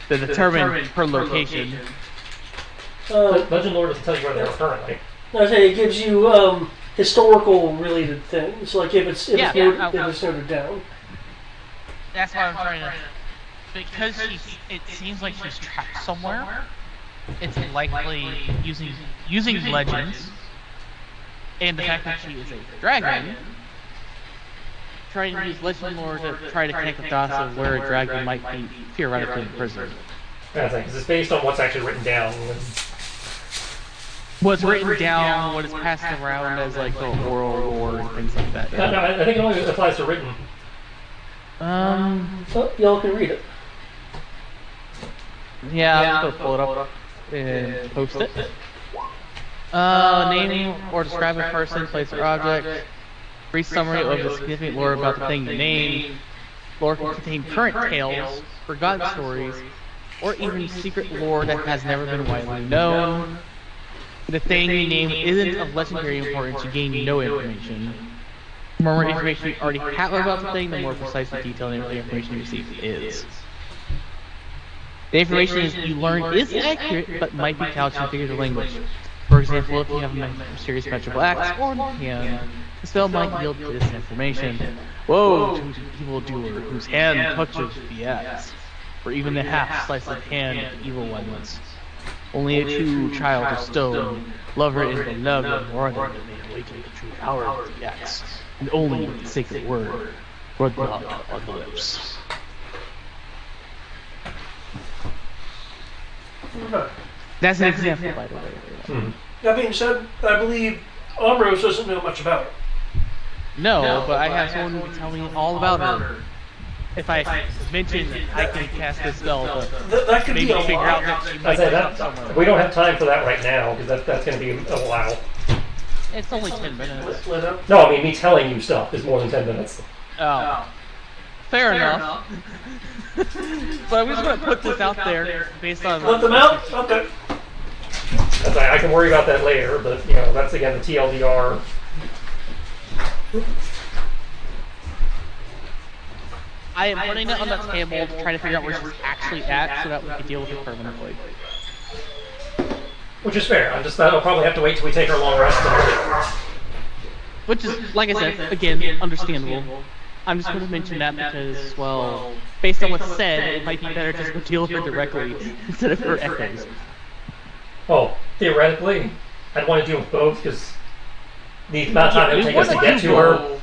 to determine her location. Legend Lore doesn't tell you where they are currently. I say it gives you historical related things, like if it's noted down. That's why I'm trying to. Because it seems like she's trapped somewhere. It's likely using legends and the fact that she is a dragon. Trying to use legend lore to try to connect the dots of where a dragon might be theoretically imprisoned. Because it's based on what's actually written down. What's written down, what is passed around as like the oral lore and things like that. No, I think it only applies to written. Y'all can read it. Yeah, I'm just gonna pull it up and post it. Name or describe a person, place, or object. Brief summary of the significant lore about the thing you name. Lore can contain current tales, forgotten stories, or even secret lore that has never been widely known. The thing you name isn't of legendary importance, you gain no information. The more information you already have about the thing, the more precise and detailed the information you receive is. The information you learn is accurate, but might be couched in figurative language. For example, if you have a mysterious magical axe on hand, the spell might yield this information. Woe to the evildoer whose hand touches the axe, or even the half slice of hand of evil ones. Only a true child of stone, lover and beloved of Morgan, may awaken the true power of the axe, and only with the sacred word, blood on the lips. Okay. That's an example, by the way. That being said, I believe Ambrose doesn't know much about it. No, but I have someone who can tell me all about her. If I mention that I can cast this spell, That could maybe be a figure out lot. that she might be somewhere. We don't have time for that right now, because that's going to be a while. It's only 10 minutes. Split up. No, I mean, me telling you stuff is more than 10 minutes. Oh. Fair enough. But I'm just going to put this out there based on... Let them out? Okay. I can worry about that later, but, you know, that's, again, the TLDR. I am putting it on the table to try to figure out where she's actually at so that we can deal with it permanently. Which is fair. I'll probably have to wait till we take our long rest. Which is, like I said, again, understandable. I'm just going to mention that because, well, based on what's said, it might be better just to deal with her directly instead of her echoes. Oh, theoretically, I'd want to deal with both because the amount of time it would take us to get to her.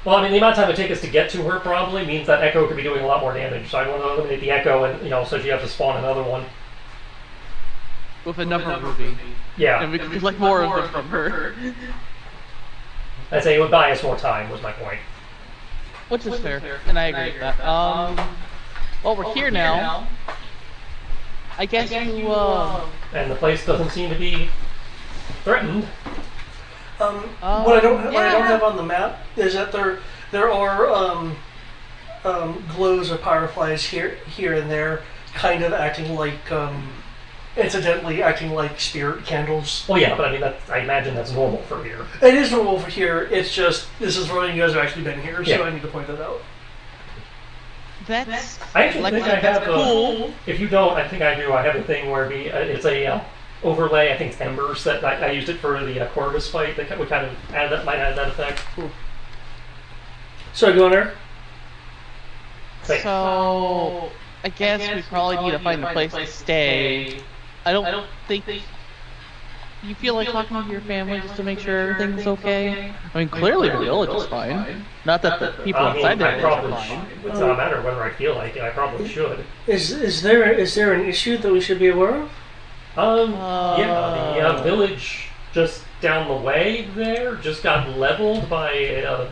Well, I mean, the amount of time it would take us to get to her probably means that Echo could be doing a lot more damage. So I want to eliminate the Echo, and so you have to spawn another one. With another ruby. Yeah. And we can collect more of them from her. I'd say it would buy us more time, was my point. Which is fair, and I agree with that. Well, we're here now. I guess you, And the place doesn't seem to be threatened. What I don't have on the map is that there are glows of fireflies here and there, kind of acting like incidentally acting like spirit candles. Well, yeah, but I mean, I imagine that's normal for here. It is normal for here. It's just this is where you guys have actually been here, Yeah. so I need to point that out. that's... I actually like think I I said, have that's cool. If you don't, I think I do. I have a thing where it's a overlay. I think it's embers that I used it for the Corvus fight. That we kind of might add that effect. So go on there. So, I guess we probably need to find a place to stay. I don't think... You feel like talking to your family just to make sure everything's okay? I mean, clearly the village is fine. Not that the people outside the village are fine. It's not a matter of whether I feel like it. I probably should. Is there an issue that we should be aware of? Yeah, the village just down the way there just got leveled by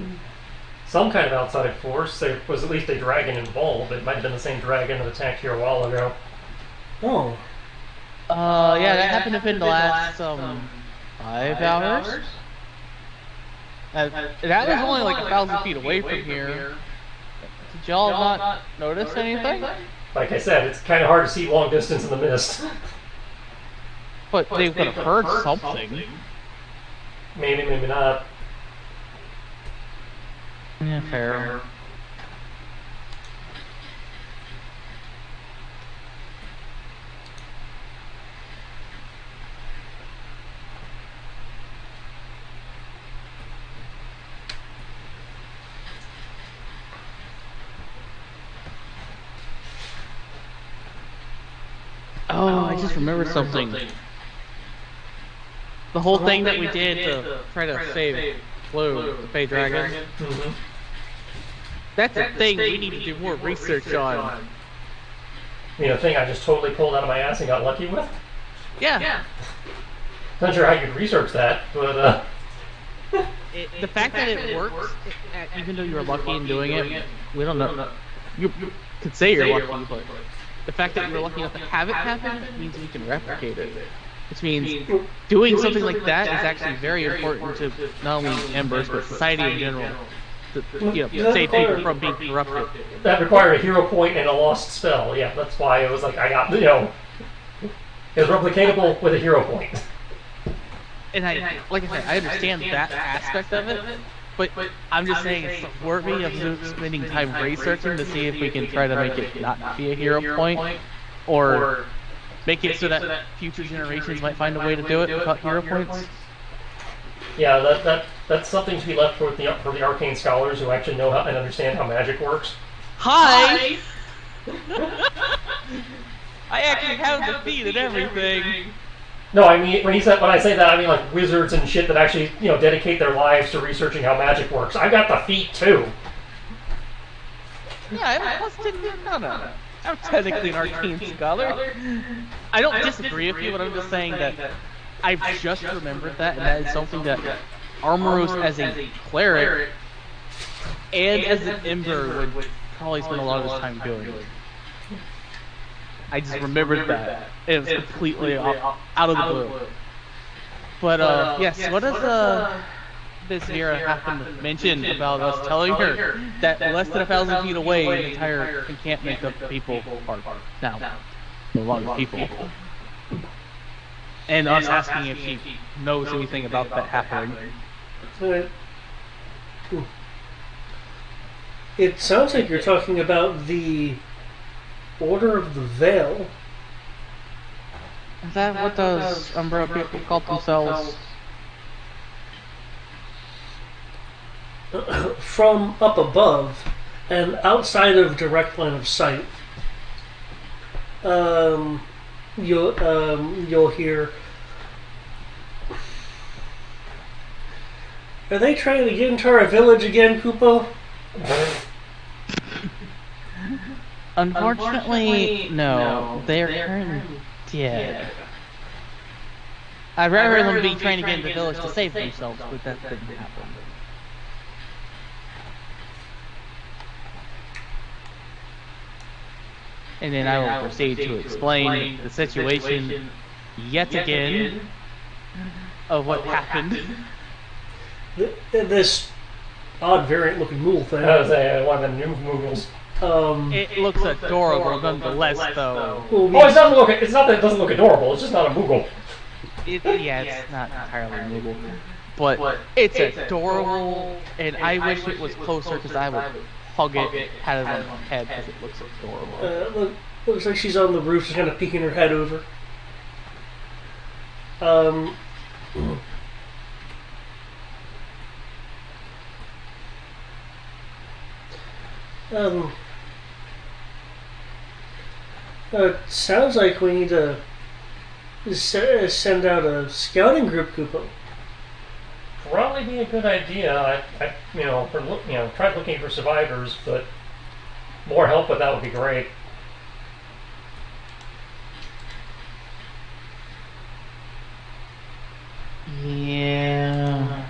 some kind of outside force. There was at least a dragon involved. It might have been the same dragon that attacked here a while ago. Oh. Yeah, that happened within the last, 5 hours? That was only like 1,000 feet away from here. Did y'all not notice anything? Like I said, it's kind of hard to see long distance in the mist. But they would have heard something. Maybe, maybe not. Yeah, fair. just remembered something. The whole thing that we did to try to save Blue, the Fey Dragon. Mm-hmm. That's a thing we need to do more research on. You know, the thing I just totally pulled out of my ass and got lucky with? Yeah. Not sure how you'd research that, but The fact that it works, even though you're lucky in doing it, we don't know. You could say you're lucky, but the fact that you're lucky enough to have it happen means we can replicate it. Which means doing something like that is actually very important to not only Embers, but society in general. To save people from being corrupted. That required a hero point and a lost spell. Yeah, that's why it was like I got, it was replicatable with a hero point. And like I said, I understand that aspect of it, but I'm just saying it's worthy of spending time researching to see if we can try to make it not be a hero point, or make it so that future generations might find a way to do it without hero points. Yeah, that's something to be left for the arcane scholars who actually know how and understand how magic works. Hi! I actually have the feet and everything. No, I mean when I say that, I mean like wizards and shit that actually dedicate their lives to researching how magic works. I got the feet too. Yeah, no. I'm technically an arcane scholar. I don't disagree with you, but I'm just saying that I've just remembered that, and that is something that Armoros as a cleric and as an Ember would probably spend a lot of his time doing. I just remembered that. It was completely out of the blue. But, yes, what does Miss Vera happen to mention about us telling her that less than 1,000 feet away, the entire encampment of people are now no longer people? And us asking if she knows anything about that happening. It sounds like you're talking about the Order of the Veil. Is that what those umbrella people call themselves? From up above and outside of direct line of sight, you'll hear. Are they trying to get into our village again, Kupo? Unfortunately, no. They're currently dead. I'd rather them be trying to get into the village to save themselves, but that didn't happen. And then I will proceed to explain the situation yet again of what happened. This odd variant looking Moogle thing. I was one of the new Moogles. It looks adorable nonetheless, though. Oh, it's not that it doesn't look adorable, it's just not a Moogle. Yeah, it's not entirely Moogle. But it's adorable, and I wish it was closer because I would hug it, pat it on the head because it looks adorable. Looks like she's on the roof, just kind of peeking her head over. It sounds like we need to send out a scouting group, Kupo. Probably be a good idea. I tried looking for survivors, but more help with that would be great. Yeah.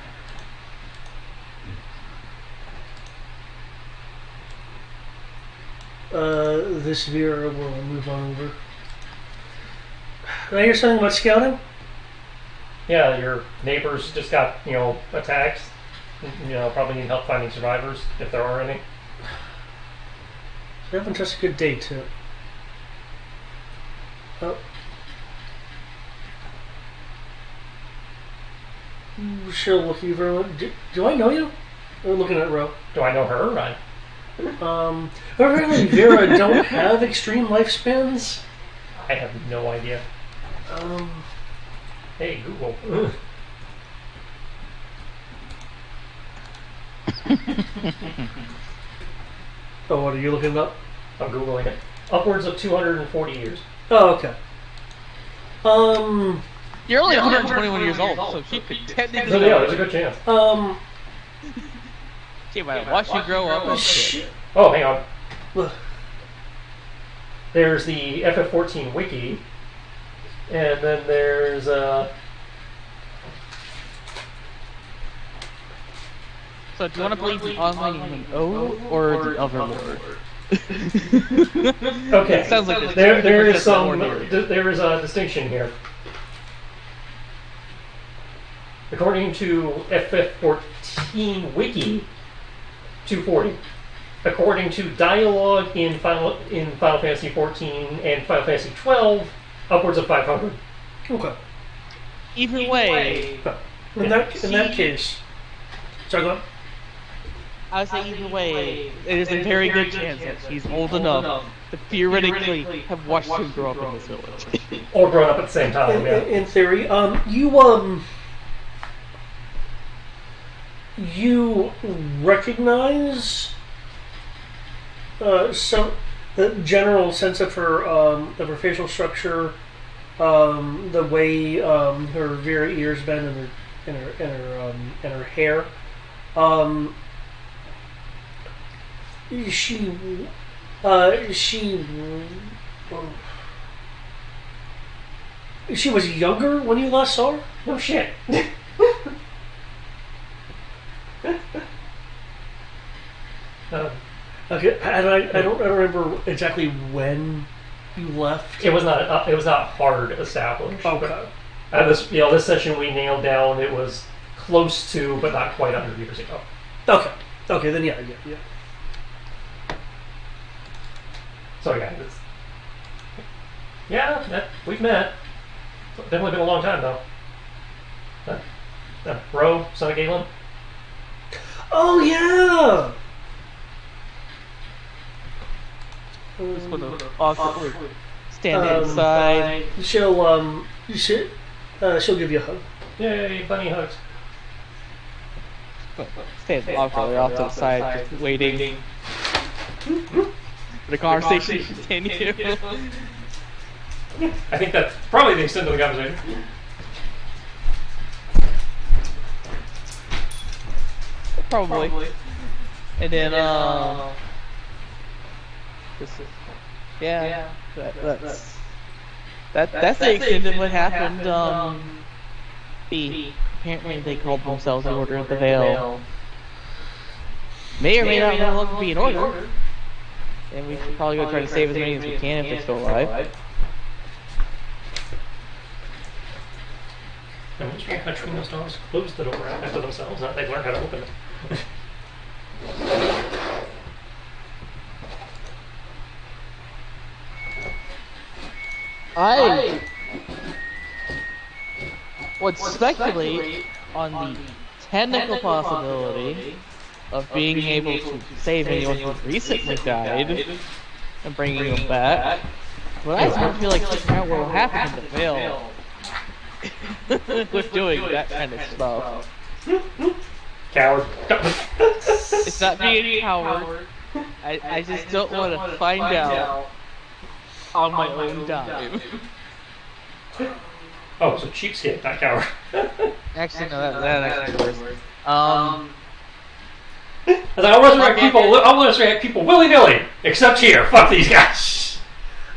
This Vera will move on over. Did I hear something about scouting? Yeah, your neighbors just got, attacked. Probably need help finding survivors, if there are any. They haven't just a good day, too. Oh. She'll look you very much. Do I know you? We're looking at Ro. Do I know her? Apparently Vera don't have extreme lifespans. I have no idea. Hey, Google. Oh, what are you looking up? I'm Googling it. Upwards of 240 years. Oh, okay. You're only 121 years old, so she could technically. So yeah, there's a good chance. She might watch you grow up and shit. Oh, hang on. There's the FF14 wiki, and then there's So do you want to believe the online O or the Overlord? okay. It sounds like there is a distinction here. According to FF14 wiki, 240. According to dialogue in Final Fantasy 14 and Final Fantasy 12, upwards of 500. Okay. Either way, In that case, sorry, go on. I would say either way, it is a very good chance that she's old enough to theoretically have watched him grow up in this village. Or grown up at the same time, yeah. In theory, you recognize some the general sense of her facial structure, the way her very ears bend, and her hair. She was younger when you last saw her? No shit. Okay, and I don't remember exactly when you left. It was not hard established. Okay. This session we nailed down. It was close to, but not quite 100 years ago. Okay. Okay, then yeah. So we've met. It's definitely been a long time though. Ro, son of Galen. Oh yeah. Just want to awkwardly stand inside. She'll give you a hug. Yay, bunny hugs. Stand awkwardly off to the side, just waiting for the conversation to continue. I think that's probably the extent of the conversation. Probably. And then, that's the extent of what happened. Apparently they called themselves the Order of the Veil. May or may not no longer be an order. And we should probably go try to save as many as we can if they're still alive. I'm just trying to train those dogs to close the door after themselves, not they've learned how to open it. I would speculate on the technical possibility of being able to save anyone who recently died and bringing them back. But I don't feel like figuring out what will happen to the Veil with doing that kind of stuff. Coward. It's not being a coward. I just don't want to find out on my own dime. Oh, so cheapskate, not coward. Actually, no, that actually works. I'll resurrect people willy-nilly, except here. Fuck these guys.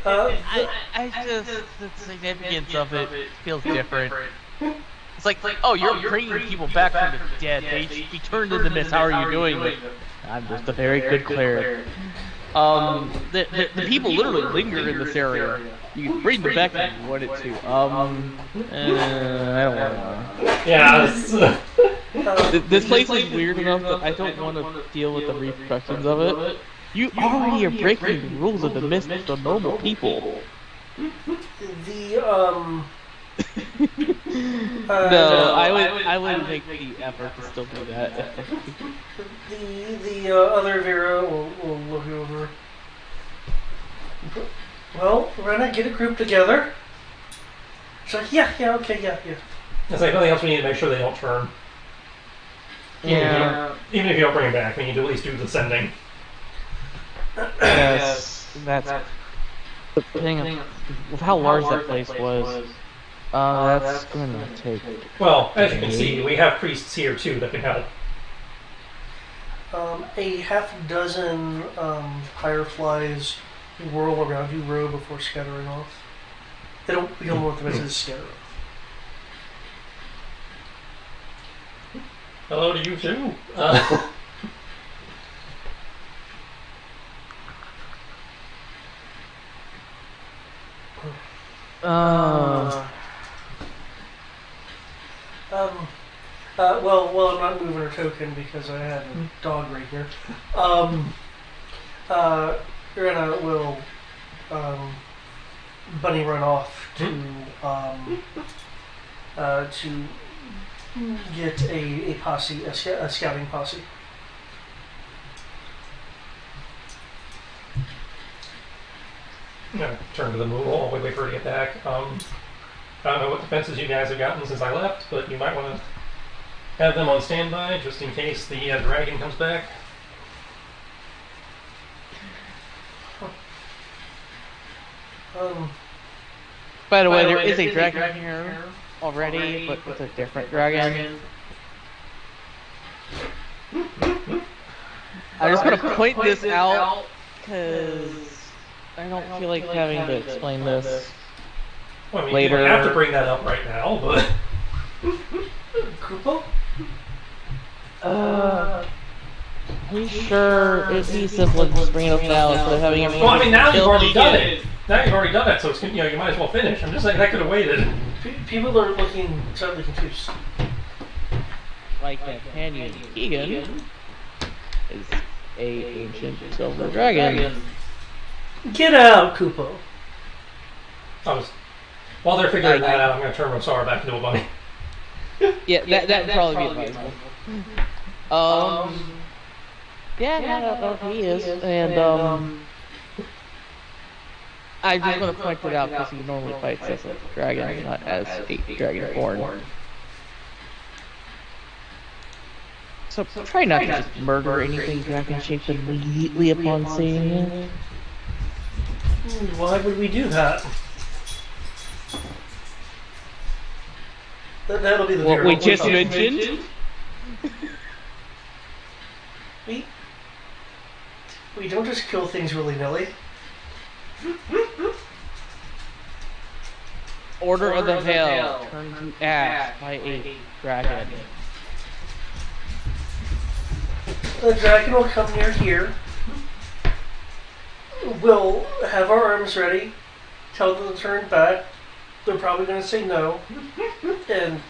I just, the significance of it feels different. It's like, oh, you're bringing people back from the dead. They be turned into mist. How are you doing? But I'm just a very good cleric. The people literally linger in this area. You can bring them back if you wanted to. I don't want to. Yeah. This place is weird enough that I don't want to deal with the repercussions of it. You already are breaking the rules of the mist with the normal people. No, I would make the effort to still do that. The other Vera will look over. Well, we're gonna get a group together. She's like, yeah, okay. It's like nothing else. We need to make sure they don't turn. Yeah. Even if you don't bring them back, we need to at least do the sending. Yes, that's the thing of how large that place was. That's gonna take. Well, as you can see, we have priests here too that can help. A half dozen fireflies whirl around you, row before scattering off. They don't become more the message scatter off. Hello to you too. Well, I'm not moving her token because I have a dog right here. Irina will bunny run off to get a posse, a scouting posse. I'm gonna turn to the move while we wait for her to get back. I don't know what defenses you guys have gotten since I left, but you might want to have them on standby just in case the dragon comes back. By the way, there is a dragon here already, but it's a different dragon. I'm just gonna point this out because I don't feel like having to explain this Well, I mean, later. you don't have to bring that up right now, but Kupo? Pretty sure it'd be simple to just bring it up now instead of having everyone. well, I mean, now you've kill already done Negan. it. Now you've already done it, so it's you might as well finish. I'm just saying that could have waited. People are looking slightly confused. My companion Keegan is a ancient silver dragon. Get out, Kupo. While they're figuring that out, I'm going to turn Rosara back into a bunny. Yeah, that'd probably be advisable. Yeah, he is, and I'm just gonna point it out because he normally fights as a dragon, not as a dragonborn. So try not to just murder anything dragon-shaped immediately upon seeing it. Why would we do that? That'll be the What we variable just we mentioned. We don't just kill things willy-nilly. Order of the Veil turned to ash by a dragon. The dragon will come near here. We'll have our arms ready. Tell them to turn back. They're probably going to say no. And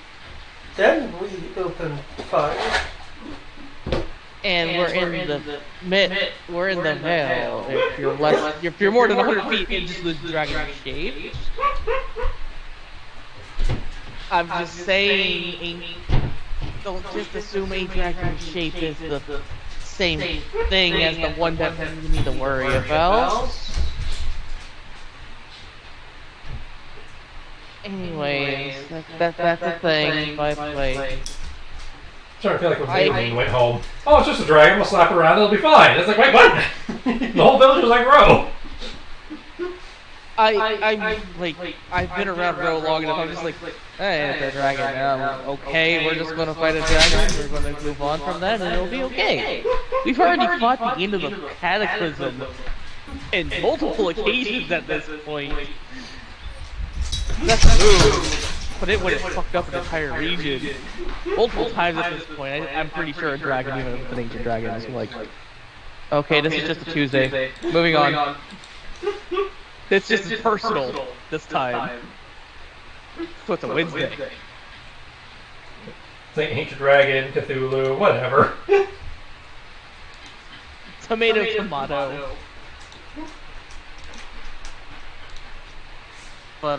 then we open fire. And we're in the Veil. If you're more than 100 feet into the dragon shape, I'm just saying, don't just assume a dragon shape is the same thing as the one that you need to worry about. Anyways, that's the thing. By the way. Starting to feel like when Maybelline went home. Oh, it's just a dragon. We'll slap it around. It'll be fine. It's like, wait, what? The whole village was like, Ro. I've been around Ro long enough. I'm just like, hey, it's a dragon. Okay, we're just gonna fight a dragon. We're gonna move on from that, and it'll be okay. We've already fought the end of the cataclysm in multiple occasions at this point. That's true. But it would have fucked up an entire region multiple times at this point. I'm pretty sure a dragon, even if it's an ancient dragon, is like, okay, this is just a Tuesday. Moving on. It's just personal this time. So it's a Wednesday. It's like ancient dragon, Cthulhu, whatever. Tomato. But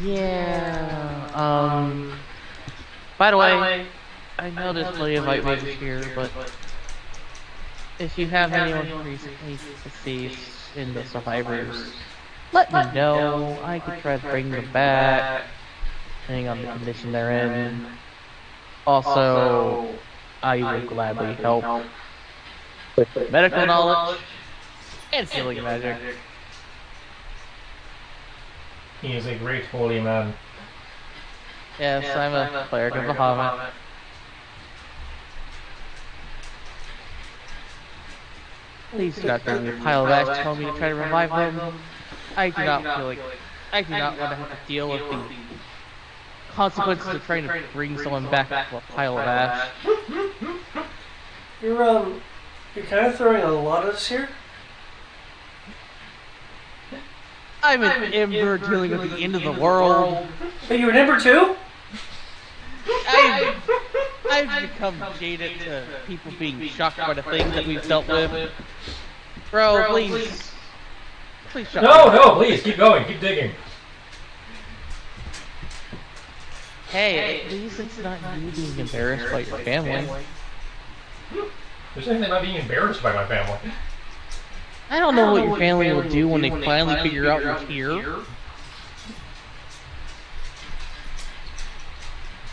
yeah. By the way, I know there's plenty of white mages here, but if you have anyone recently deceased in the survivors, let me know. I could try to bring them back, depending on the condition they're in. Also, I will gladly help with medical knowledge and healing magic. He is a great holy man. Yes, I'm a cleric of Bahamut. Please do not bring me a pile of ash to tell me to try to revive them. I do not feel like I do not want to have to deal with the consequences of trying to bring someone back to a pile of ash. You're kind of throwing a lot at us here. I'm an ember dealing with the end of the world. But you were number 2? I've become jaded to people being shocked by the things that we've dealt with. Bro, please shut up. No, please, keep going, keep digging. Hey, at least it's not you being embarrassed by your family. There's anything about being embarrassed by my family. I don't know what your family will do when they finally figure out you're here.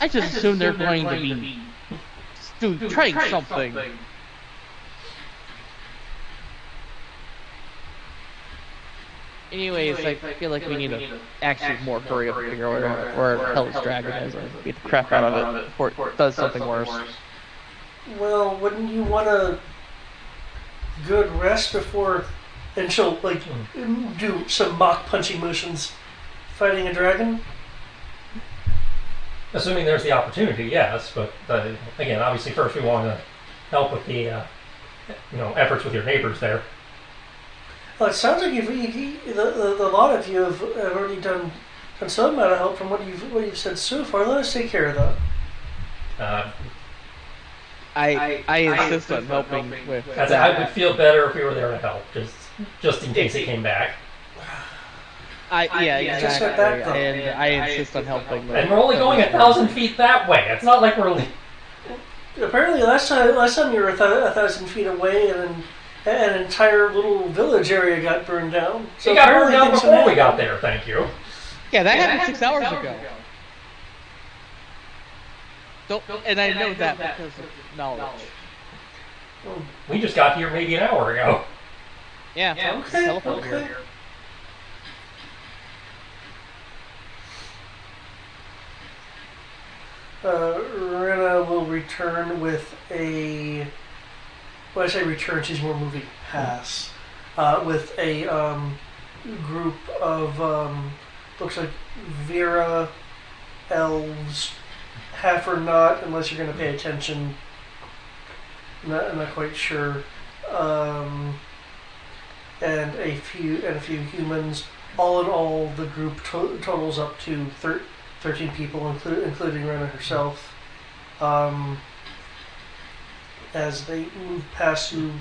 I just assume they're going to be trying something. Anyways, I feel like we need to actually more hurry up and figure out where Hellish Dragon is and get the crap out of it before it does something worse. Well, wouldn't you want a good rest before, and she'll like do some mock punching motions, fighting a dragon? Assuming there's the opportunity, yes. But again, obviously, first we want to help with the efforts with your neighbors there. Well, it sounds like the lot of you have already done some amount of help from what you've said so far. Let us take care of that. I insist on helping with that. I would feel better if we were there to help, just in case it came back. Yeah, exactly. Just like that, though. And I insist on helping with. And we're only going 1,000 feet that way. It's not like we're. Apparently, last time you were 1,000 feet away, and an entire little village area got burned down. So it got burned down things before we got there. Thank you. Yeah, that happened 6 hours ago. And I know that because of knowledge. We just got here maybe an hour ago. Yeah, Okay. Rena will return with a. When I say return, she's more moving pass. With a group of looks like Vera elves, half or not, unless you're going to pay attention. I'm not quite sure. And a few humans. All in all, the group totals up to 13 people, including Rena herself. As they move past you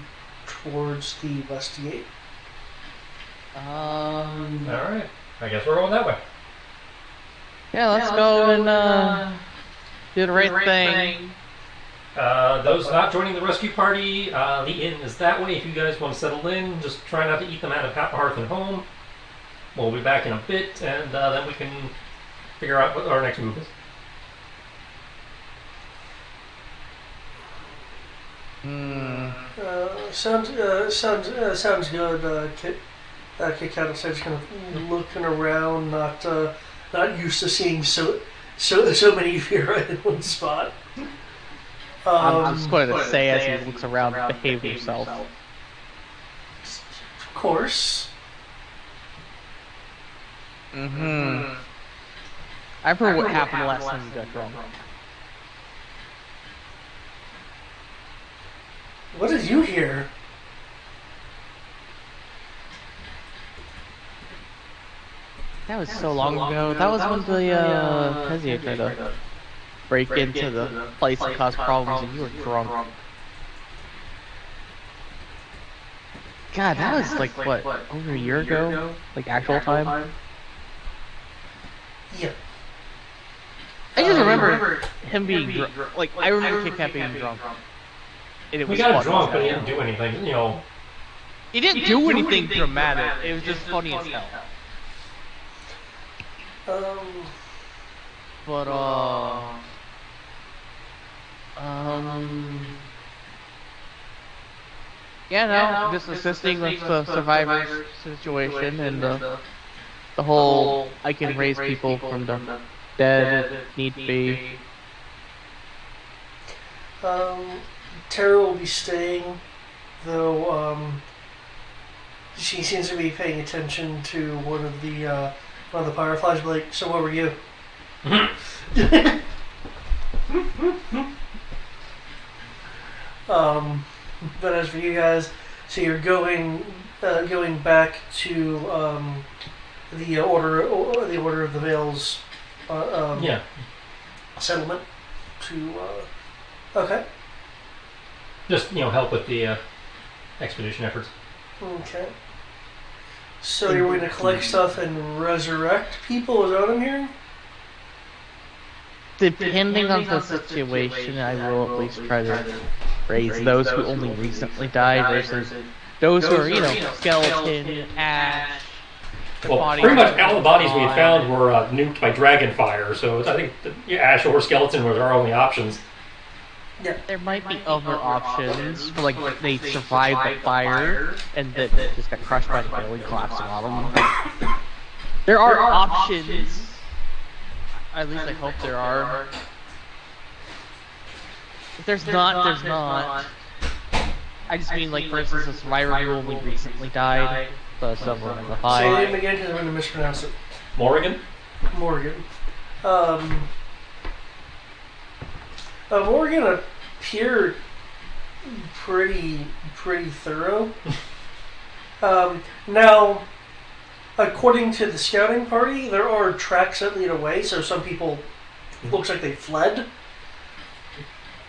towards the west gate. Alright. I guess we're going that way. Yeah, let's go and do the right thing. Those not joining the rescue party, the inn is that way. If you guys want to settle in, just try not to eat them out of hearth and home. We'll be back in a bit, and then we can figure out what our next move is. Sounds good. Kick out said, just kind of looking around, not used to seeing so many Vera in one spot. I'm just going to say as he looks around, behave himself. Of course. I remember what happened last time you got drunk. What did you hear? That was so long ago. That was when the Kezia tried to break into the place and cause problems and you were drunk. God, that was like, what, over a year ago? Like actual time? Yeah. I just remember him being drunk. Like, I remember Kit Kat being drunk. And it was We got funny drunk, as but he hell. didn't do anything, He didn't do anything dramatic. It was just funny as hell. But, yeah, no, just assisting with the survivors situation and the whole I can raise people from the dead if need be. Tara will be staying, though. She seems to be paying attention to one of the fireflies. Like, so what were you? But as for you guys, so you're going back to the order of the Veils settlement to okay. Just help with the expedition efforts. Okay. So you're going to collect stuff and resurrect people? Is that what I'm hearing? Depending on the situation, I will at least try to raise those who only recently died versus those who are, skeleton, ash. Well, pretty much all the bodies we had found were nuked by dragon fire, so I think ash or skeleton were our only options. Yeah. There might be other options, for, like they survived the fire and then just got crushed by the building collapsing on them. There are options. At least I hope there are. If there's not, there's not. I just mean, like, for instance, a survivor who only recently died, the silver and the Say five. the name again because I'm going to mispronounce it. Morrigan? Morgan. Morgan appeared pretty thorough. Now, according to the scouting party, there are tracks that lead away, so some people looks like they fled.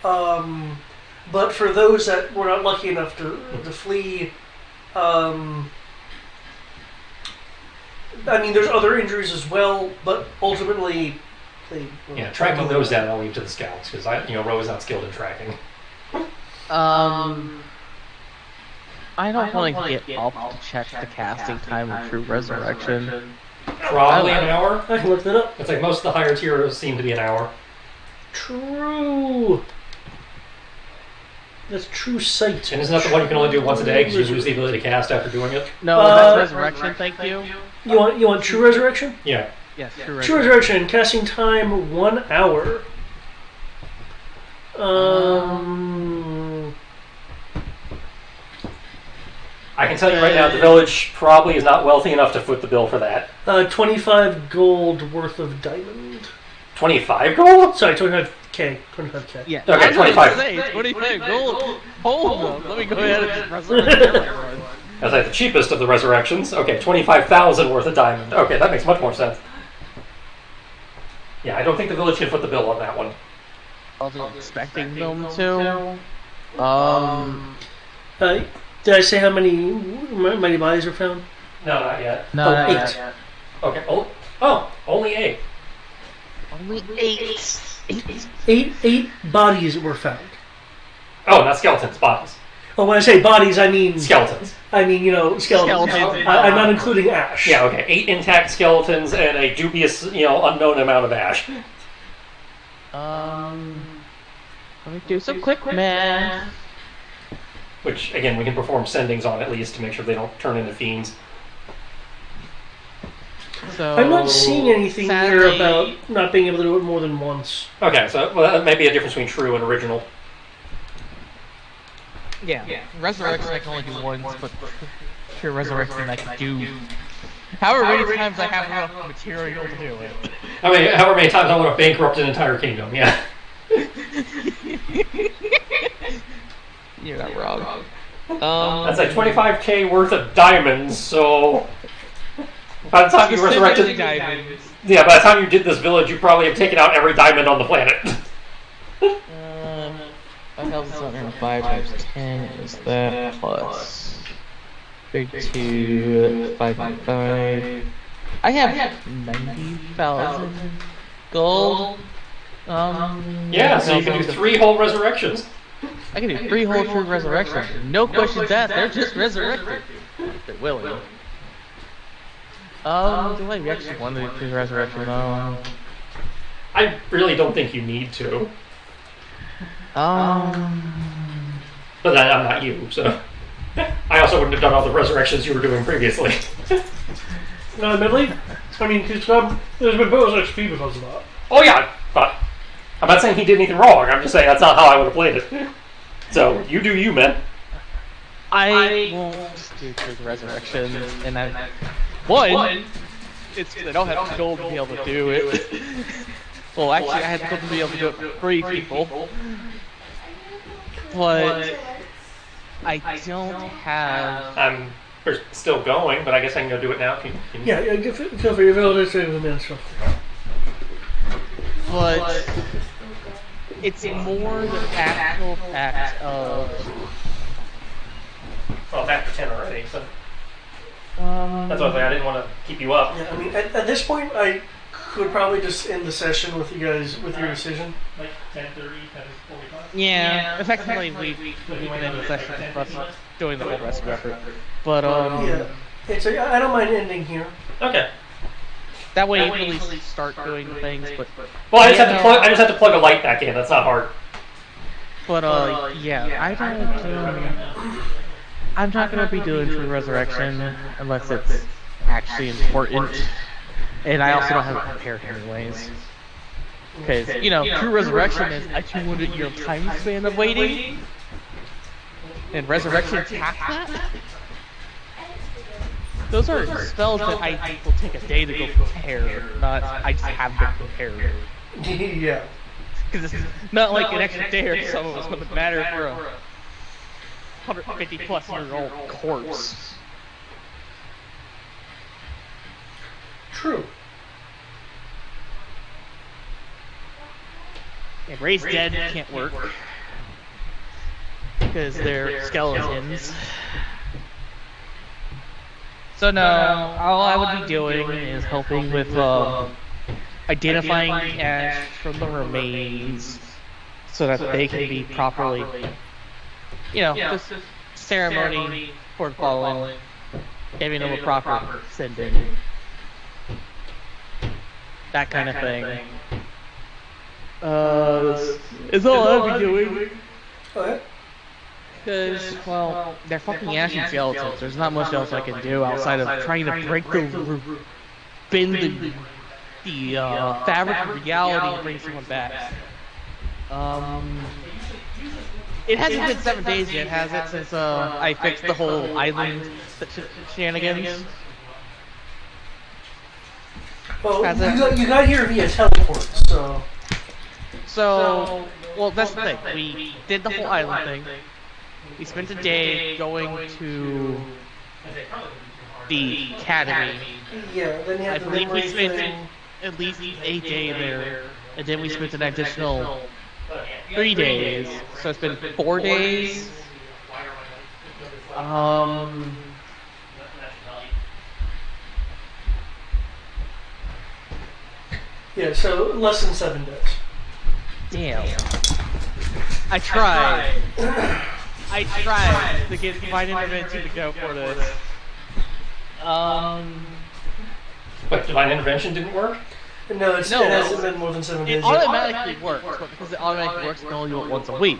But for those that were not lucky enough to flee, I mean, there's other injuries as well, but ultimately, tracking those down I'll leave to the scouts, because Ro is not skilled in tracking. I don't want to get up to check the casting time of True Resurrection. Probably an hour. I can look that up. It's like most of the higher tiers seem to be an hour. True. That's true sight. And isn't that the one you can only do once a day because you lose the ability to cast after doing it? No, that's Resurrection, thank you. You want True Resurrection? Yeah. Yes, True Resurrection, casting time 1 hour. I can tell you right now, the village probably is not wealthy enough to foot the bill for that. 25 gold worth of diamond. 25 gold? Sorry, 25k. 25k. Yeah. Okay, I was 25. Gonna say, 25 gold. Hold on. Let me go ahead and just resurrect everyone. That's like the cheapest of the resurrections. Okay, 25,000 worth of diamond. Okay, that makes much more sense. Yeah, I don't think the village can foot the bill on that one. I wasn't expecting them to. Did I say how many bodies were found? No, not yet. No, not 8. yet. Okay, only 8. Only 8. 8 bodies were found. Oh, not skeletons, bodies. Oh, when I say bodies, I mean Skeletons. I mean, skeletons. I'm not including ash. Yeah, okay. 8 intact skeletons and a dubious, unknown amount of ash. Let me do some quick math. Which, again, we can perform sendings on at least to make sure they don't turn into fiends. So, I'm not seeing anything here about not being able to do it more than once. Okay, so that may be a difference between true and original. Yeah. Resurrection I can only do once, but True Resurrection I can do however many times I have enough material to do it. I mean, however many times I want to bankrupt an entire kingdom, yeah. You're not wrong. That's like 25k worth of diamonds, so by the time you resurrected diamonds. Yeah, by the time you did this village, you probably have taken out every diamond on the planet. 5,705 times 10 is that plus 32, 555. I have 90,000 gold. Yeah, so you can do 3 whole resurrections. I can do 3 whole True Resurrections. No questions asked, they're just resurrected. If they're willing. Do I actually want to do True Resurrection though? I really don't think you need to. But I'm not you, so I also wouldn't have done all the resurrections you were doing previously. No, admittedly, I mean, there's been bonus XP because of that. Oh yeah, but I'm not saying he did anything wrong. I'm just saying that's not how I would have played it. So you do you, man. I won't do the resurrection, and one, it's I don't have the gold to be able to do it. Well, actually, I had the gold to be able to do it for 3 people, but I don't have. I'm still going, but I guess I can go do it now. Can you... Yeah, feel free. Availability saving the minutes. But it's more the actual fact of. Well, it's after 10 already, so that's why I didn't want to keep you up. Yeah, I mean, at this point, I could probably just end the session with you guys with your decision. Like 10:30, 10:45. Yeah, effectively we can end the session with us doing the whole rescue effort. But Yeah, I don't mind ending here. Okay. that way you can at least start doing things. But well, I just have to plug a light back in. That's not hard. But yeah, I don't. I'm not gonna be doing True Resurrection unless it's actually important, and I also don't have it prepared anyways. Because True Resurrection is a 200-year time span of waiting, and Resurrection's half that. Those are spells that I will take a day to go prepare, not I just have them prepared. Yeah. Because it's not like an extra day or so is what would matter for a 150-plus-year-old corpse. True. And Raised Dead can't work because they're skeletons. So no, all I would be doing is helping with identifying cash from the remains so that they can be properly, just ceremony for fallen, giving them a proper sending, that kind of thing. Is all I'll be doing. Okay. Because, well, they're fucking ashy skeletons. There's not much else I can do outside of trying to bend the fabric of reality and bring someone back. It hasn't been 7 days yet, has it, since I fixed the whole island shenanigans? Well, you got here via teleport, so... Well, that's the thing. We did the whole island thing. We spent a day going to the academy. Yeah, then you have I the believe we memory spent thing. at least a day there, and then we spent an additional 3 days. So it's been 4 days. Yeah, so less than 7 days. Damn. I tried. I tried to get Divine Intervention to go for this. But Divine Intervention didn't work? No, it hasn't been more than 7 days. It automatically works, but because it automatically works, you only do it once a week.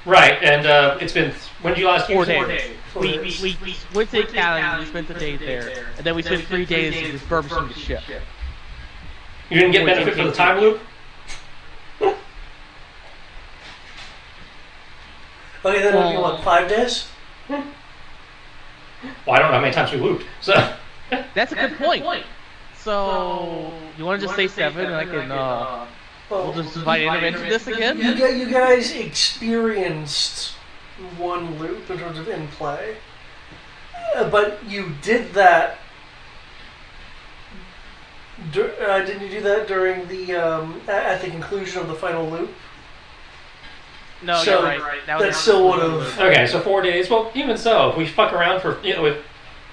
Right, and it's been, when did you last use 4 it? days. We went to the academy, we spent the day there, and then we spent 3 days refurbishing the ship. You didn't get benefit for the time loop? Okay, then it'll be what, 5 days? Well, I don't know how many times we looped, so... That's a good point. So, you want to just say 7 and I can, we'll just Divine Intervention this again? You guys experienced 1 loop in terms of in play. But you did that... didn't you do that during the, at the conclusion of the final loop? No, so you're right. That still would have... Okay, so 4 days. Well, even so, if we fuck around for, we're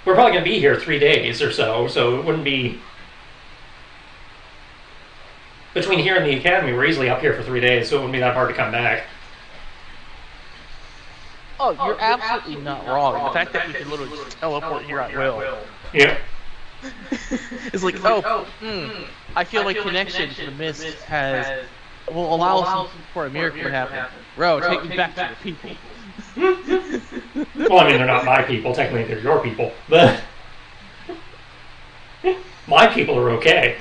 probably going to be here 3 days or so it wouldn't be... Between here and the academy, we're easily up here for 3 days, so it wouldn't be that hard to come back. Oh, you're absolutely not wrong. The fact that we can literally just teleport here at will. Yeah. It's like, I feel like connection to the mist will allow us for a miracle to happen. Bro, take me back to the people. Well, I mean, they're not my people. Technically, they're your people. But My people are okay.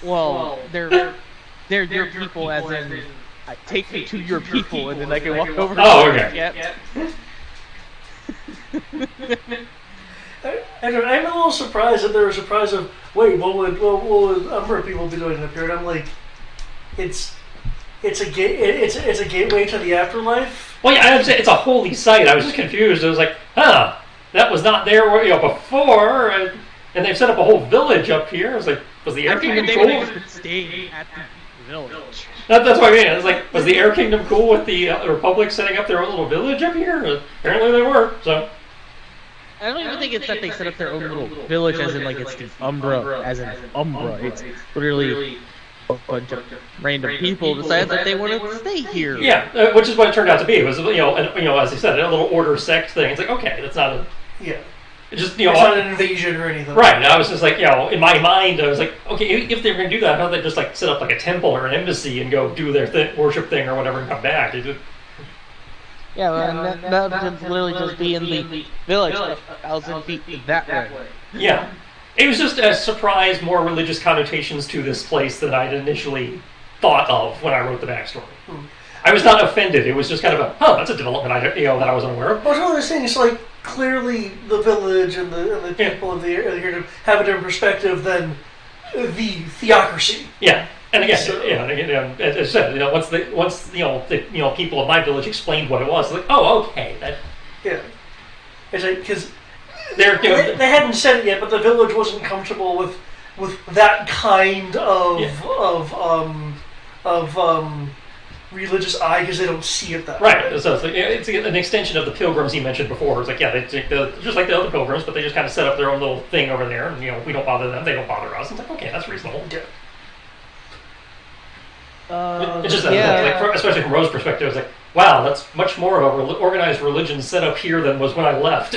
Well, they're your people, as in take me to your people, and then I can walk over. Oh, okay. Yep. I'm a little surprised that they were surprised of, wait, what would Umbra people be doing up here? And I'm like, it's a gateway to the afterlife. Well, yeah, it's a holy site. I was just confused. I was like, that was not there before, and they've set up a whole village up here. I was like, was the Air Kingdom they cool? would have been staying at the village. That's what I mean. I was like, was the Air Kingdom cool with the Republic setting up their own little village up here? Apparently they were. So I don't even think it's that they set up their own little village, as in like it's the Umbra, as in Umbra. It's literally a bunch of random people decided that they wanted to stay here. Yeah, which is what it turned out to be. It was as I said, a little order sect thing. It's like, okay, that's not a it's not an invasion or anything. Right. And I was just like, in my mind, I was like, okay, if they were going to do that, how don't they just like set up like a temple or an embassy and go do their worship thing or whatever and come back? Yeah, well, that would literally just be in the village, 1,000 feet that way. Yeah. It was just a surprise, more religious connotations to this place than I'd initially thought of when I wrote the backstory. I was not offended. It was just kind of that's a development that I wasn't aware of. Well, it's one of those things, like, clearly the village and the people of the area have a different perspective than the theocracy. Yeah. And again, as I said, once the people of my village explained what it was, like, oh, okay, It's like, because they hadn't said it yet, but the village wasn't comfortable with that kind of religious eye, because they don't see it that way. Right. So it's an extension of the pilgrims he mentioned before. It's like, they take just like the other pilgrims, but they just kind of set up their own little thing over there, and we don't bother them, they don't bother us. It's like, okay, that's reasonable. Yeah. It's just especially from Rose's perspective, it's like, wow, that's much more of an organized religion set up here than was when I left.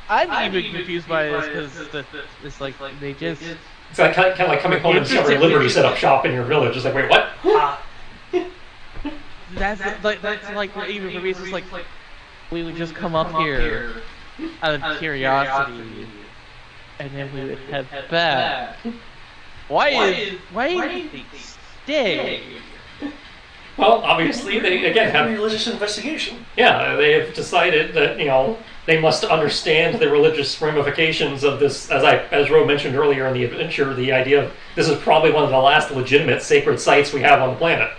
I'm even confused by this because it's like they just. It's like kind of like coming home and discovering Liberty set up shop in your village. It's like, wait, what? That's like even for me, it's just like we would just come up here out of curiosity, and then we would head back. Why did they stay? Well, obviously they again have religious investigation. Yeah, they have decided that they must understand the religious ramifications of this. As Ro mentioned earlier in the adventure, the idea of this is probably one of the last legitimate sacred sites we have on the planet.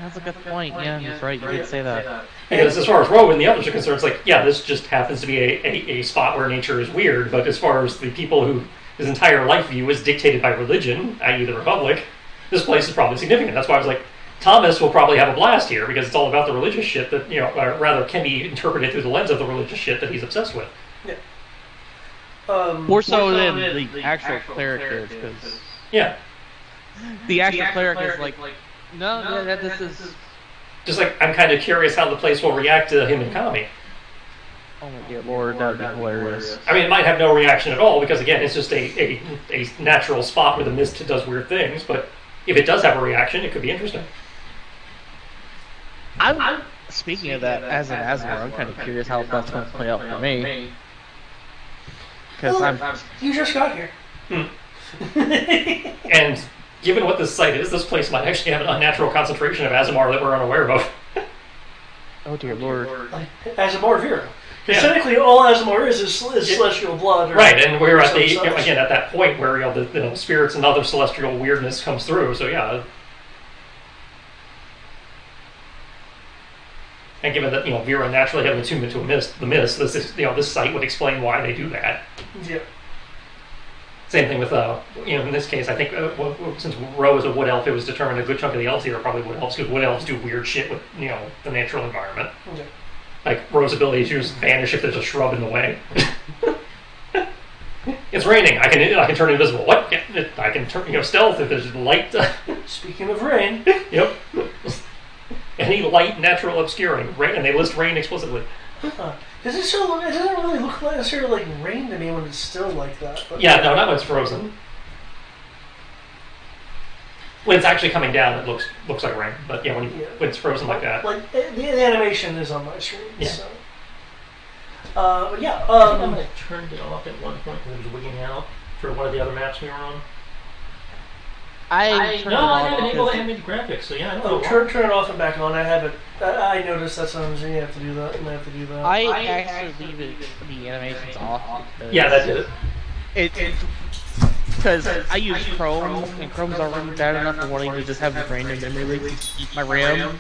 That's a good point. Yeah, that's right. You did say that. Because as far as Ro and the others are concerned, it's like, this just happens to be a spot where nature is weird. But as far as the people who his entire life view is dictated by religion, i.e. the Republic, this place is probably significant. That's why I was like, Thomas will probably have a blast here because it's all about the religious shit that, or rather can be interpreted through the lens of the religious shit that he's obsessed with. Yeah. More so than the actual cleric is, because the actual cleric is like, no, this is just like, I'm kind of curious how the place will react to him and Kami. Oh my dear Lord, that would be hilarious. I mean, it might have no reaction at all because again, it's just a natural spot where the mist does weird things. But if it does have a reaction, it could be interesting. I'm speaking of that as an Asmar. I'm kind of curious how that's going to play out for me. Because you just got here. And given what this site is, this place might actually have an unnatural concentration of Azamar that we're unaware of. Oh dear Lord. Azamar Vera. Because technically all Azamar is celestial blood. Right, and we're at at that point where the spirits and other celestial weirdness comes through, so yeah. And given that Vera naturally had an attunement to the mist, this site would explain why they do that. Yeah. Same thing with in this case, I think since Ro is a wood elf, it was determined a good chunk of the elves here are probably wood elves because wood elves do weird shit with the natural environment. Yeah. Like Ro's ability to just vanish if there's a shrub in the way. It's raining. I can turn invisible. What? Yeah, I can turn stealth if there's light. Speaking of rain. Yep. Any light natural obscuring rain, and they list rain explicitly. It doesn't really look necessarily like rain to me when it's still like that. But yeah, no, not when it's frozen. When it's actually coming down, it looks like rain. But when it's frozen like that. Like the animation is on my screen. Yeah. So. But yeah, I think I might have turned it off at one point when it was wigging out for one of the other maps we were on. I turned it I off have enabled because animated graphics, so yeah, I don't know. turn it off and back on. I haven't. I noticed that sometimes you have to do that, and I have to do that. I actually leave the animations off. Yeah, that did it. Because I use Chrome, and Chrome's already bad enough for wanting to just have random memory leaks to eat my RAM.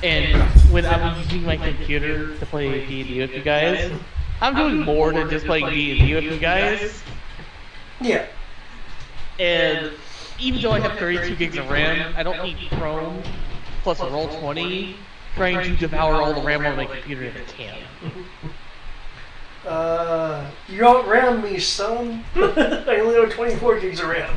And when I'm using my computer to play D&D with you guys, I'm doing more than just playing D&D with you guys. Yeah. And even though I have 32 gigs of RAM, I don't need Chrome plus Roll20 trying to devour all the RAM on my computer if it can. You outran me, son. I only have 24 gigs of RAM.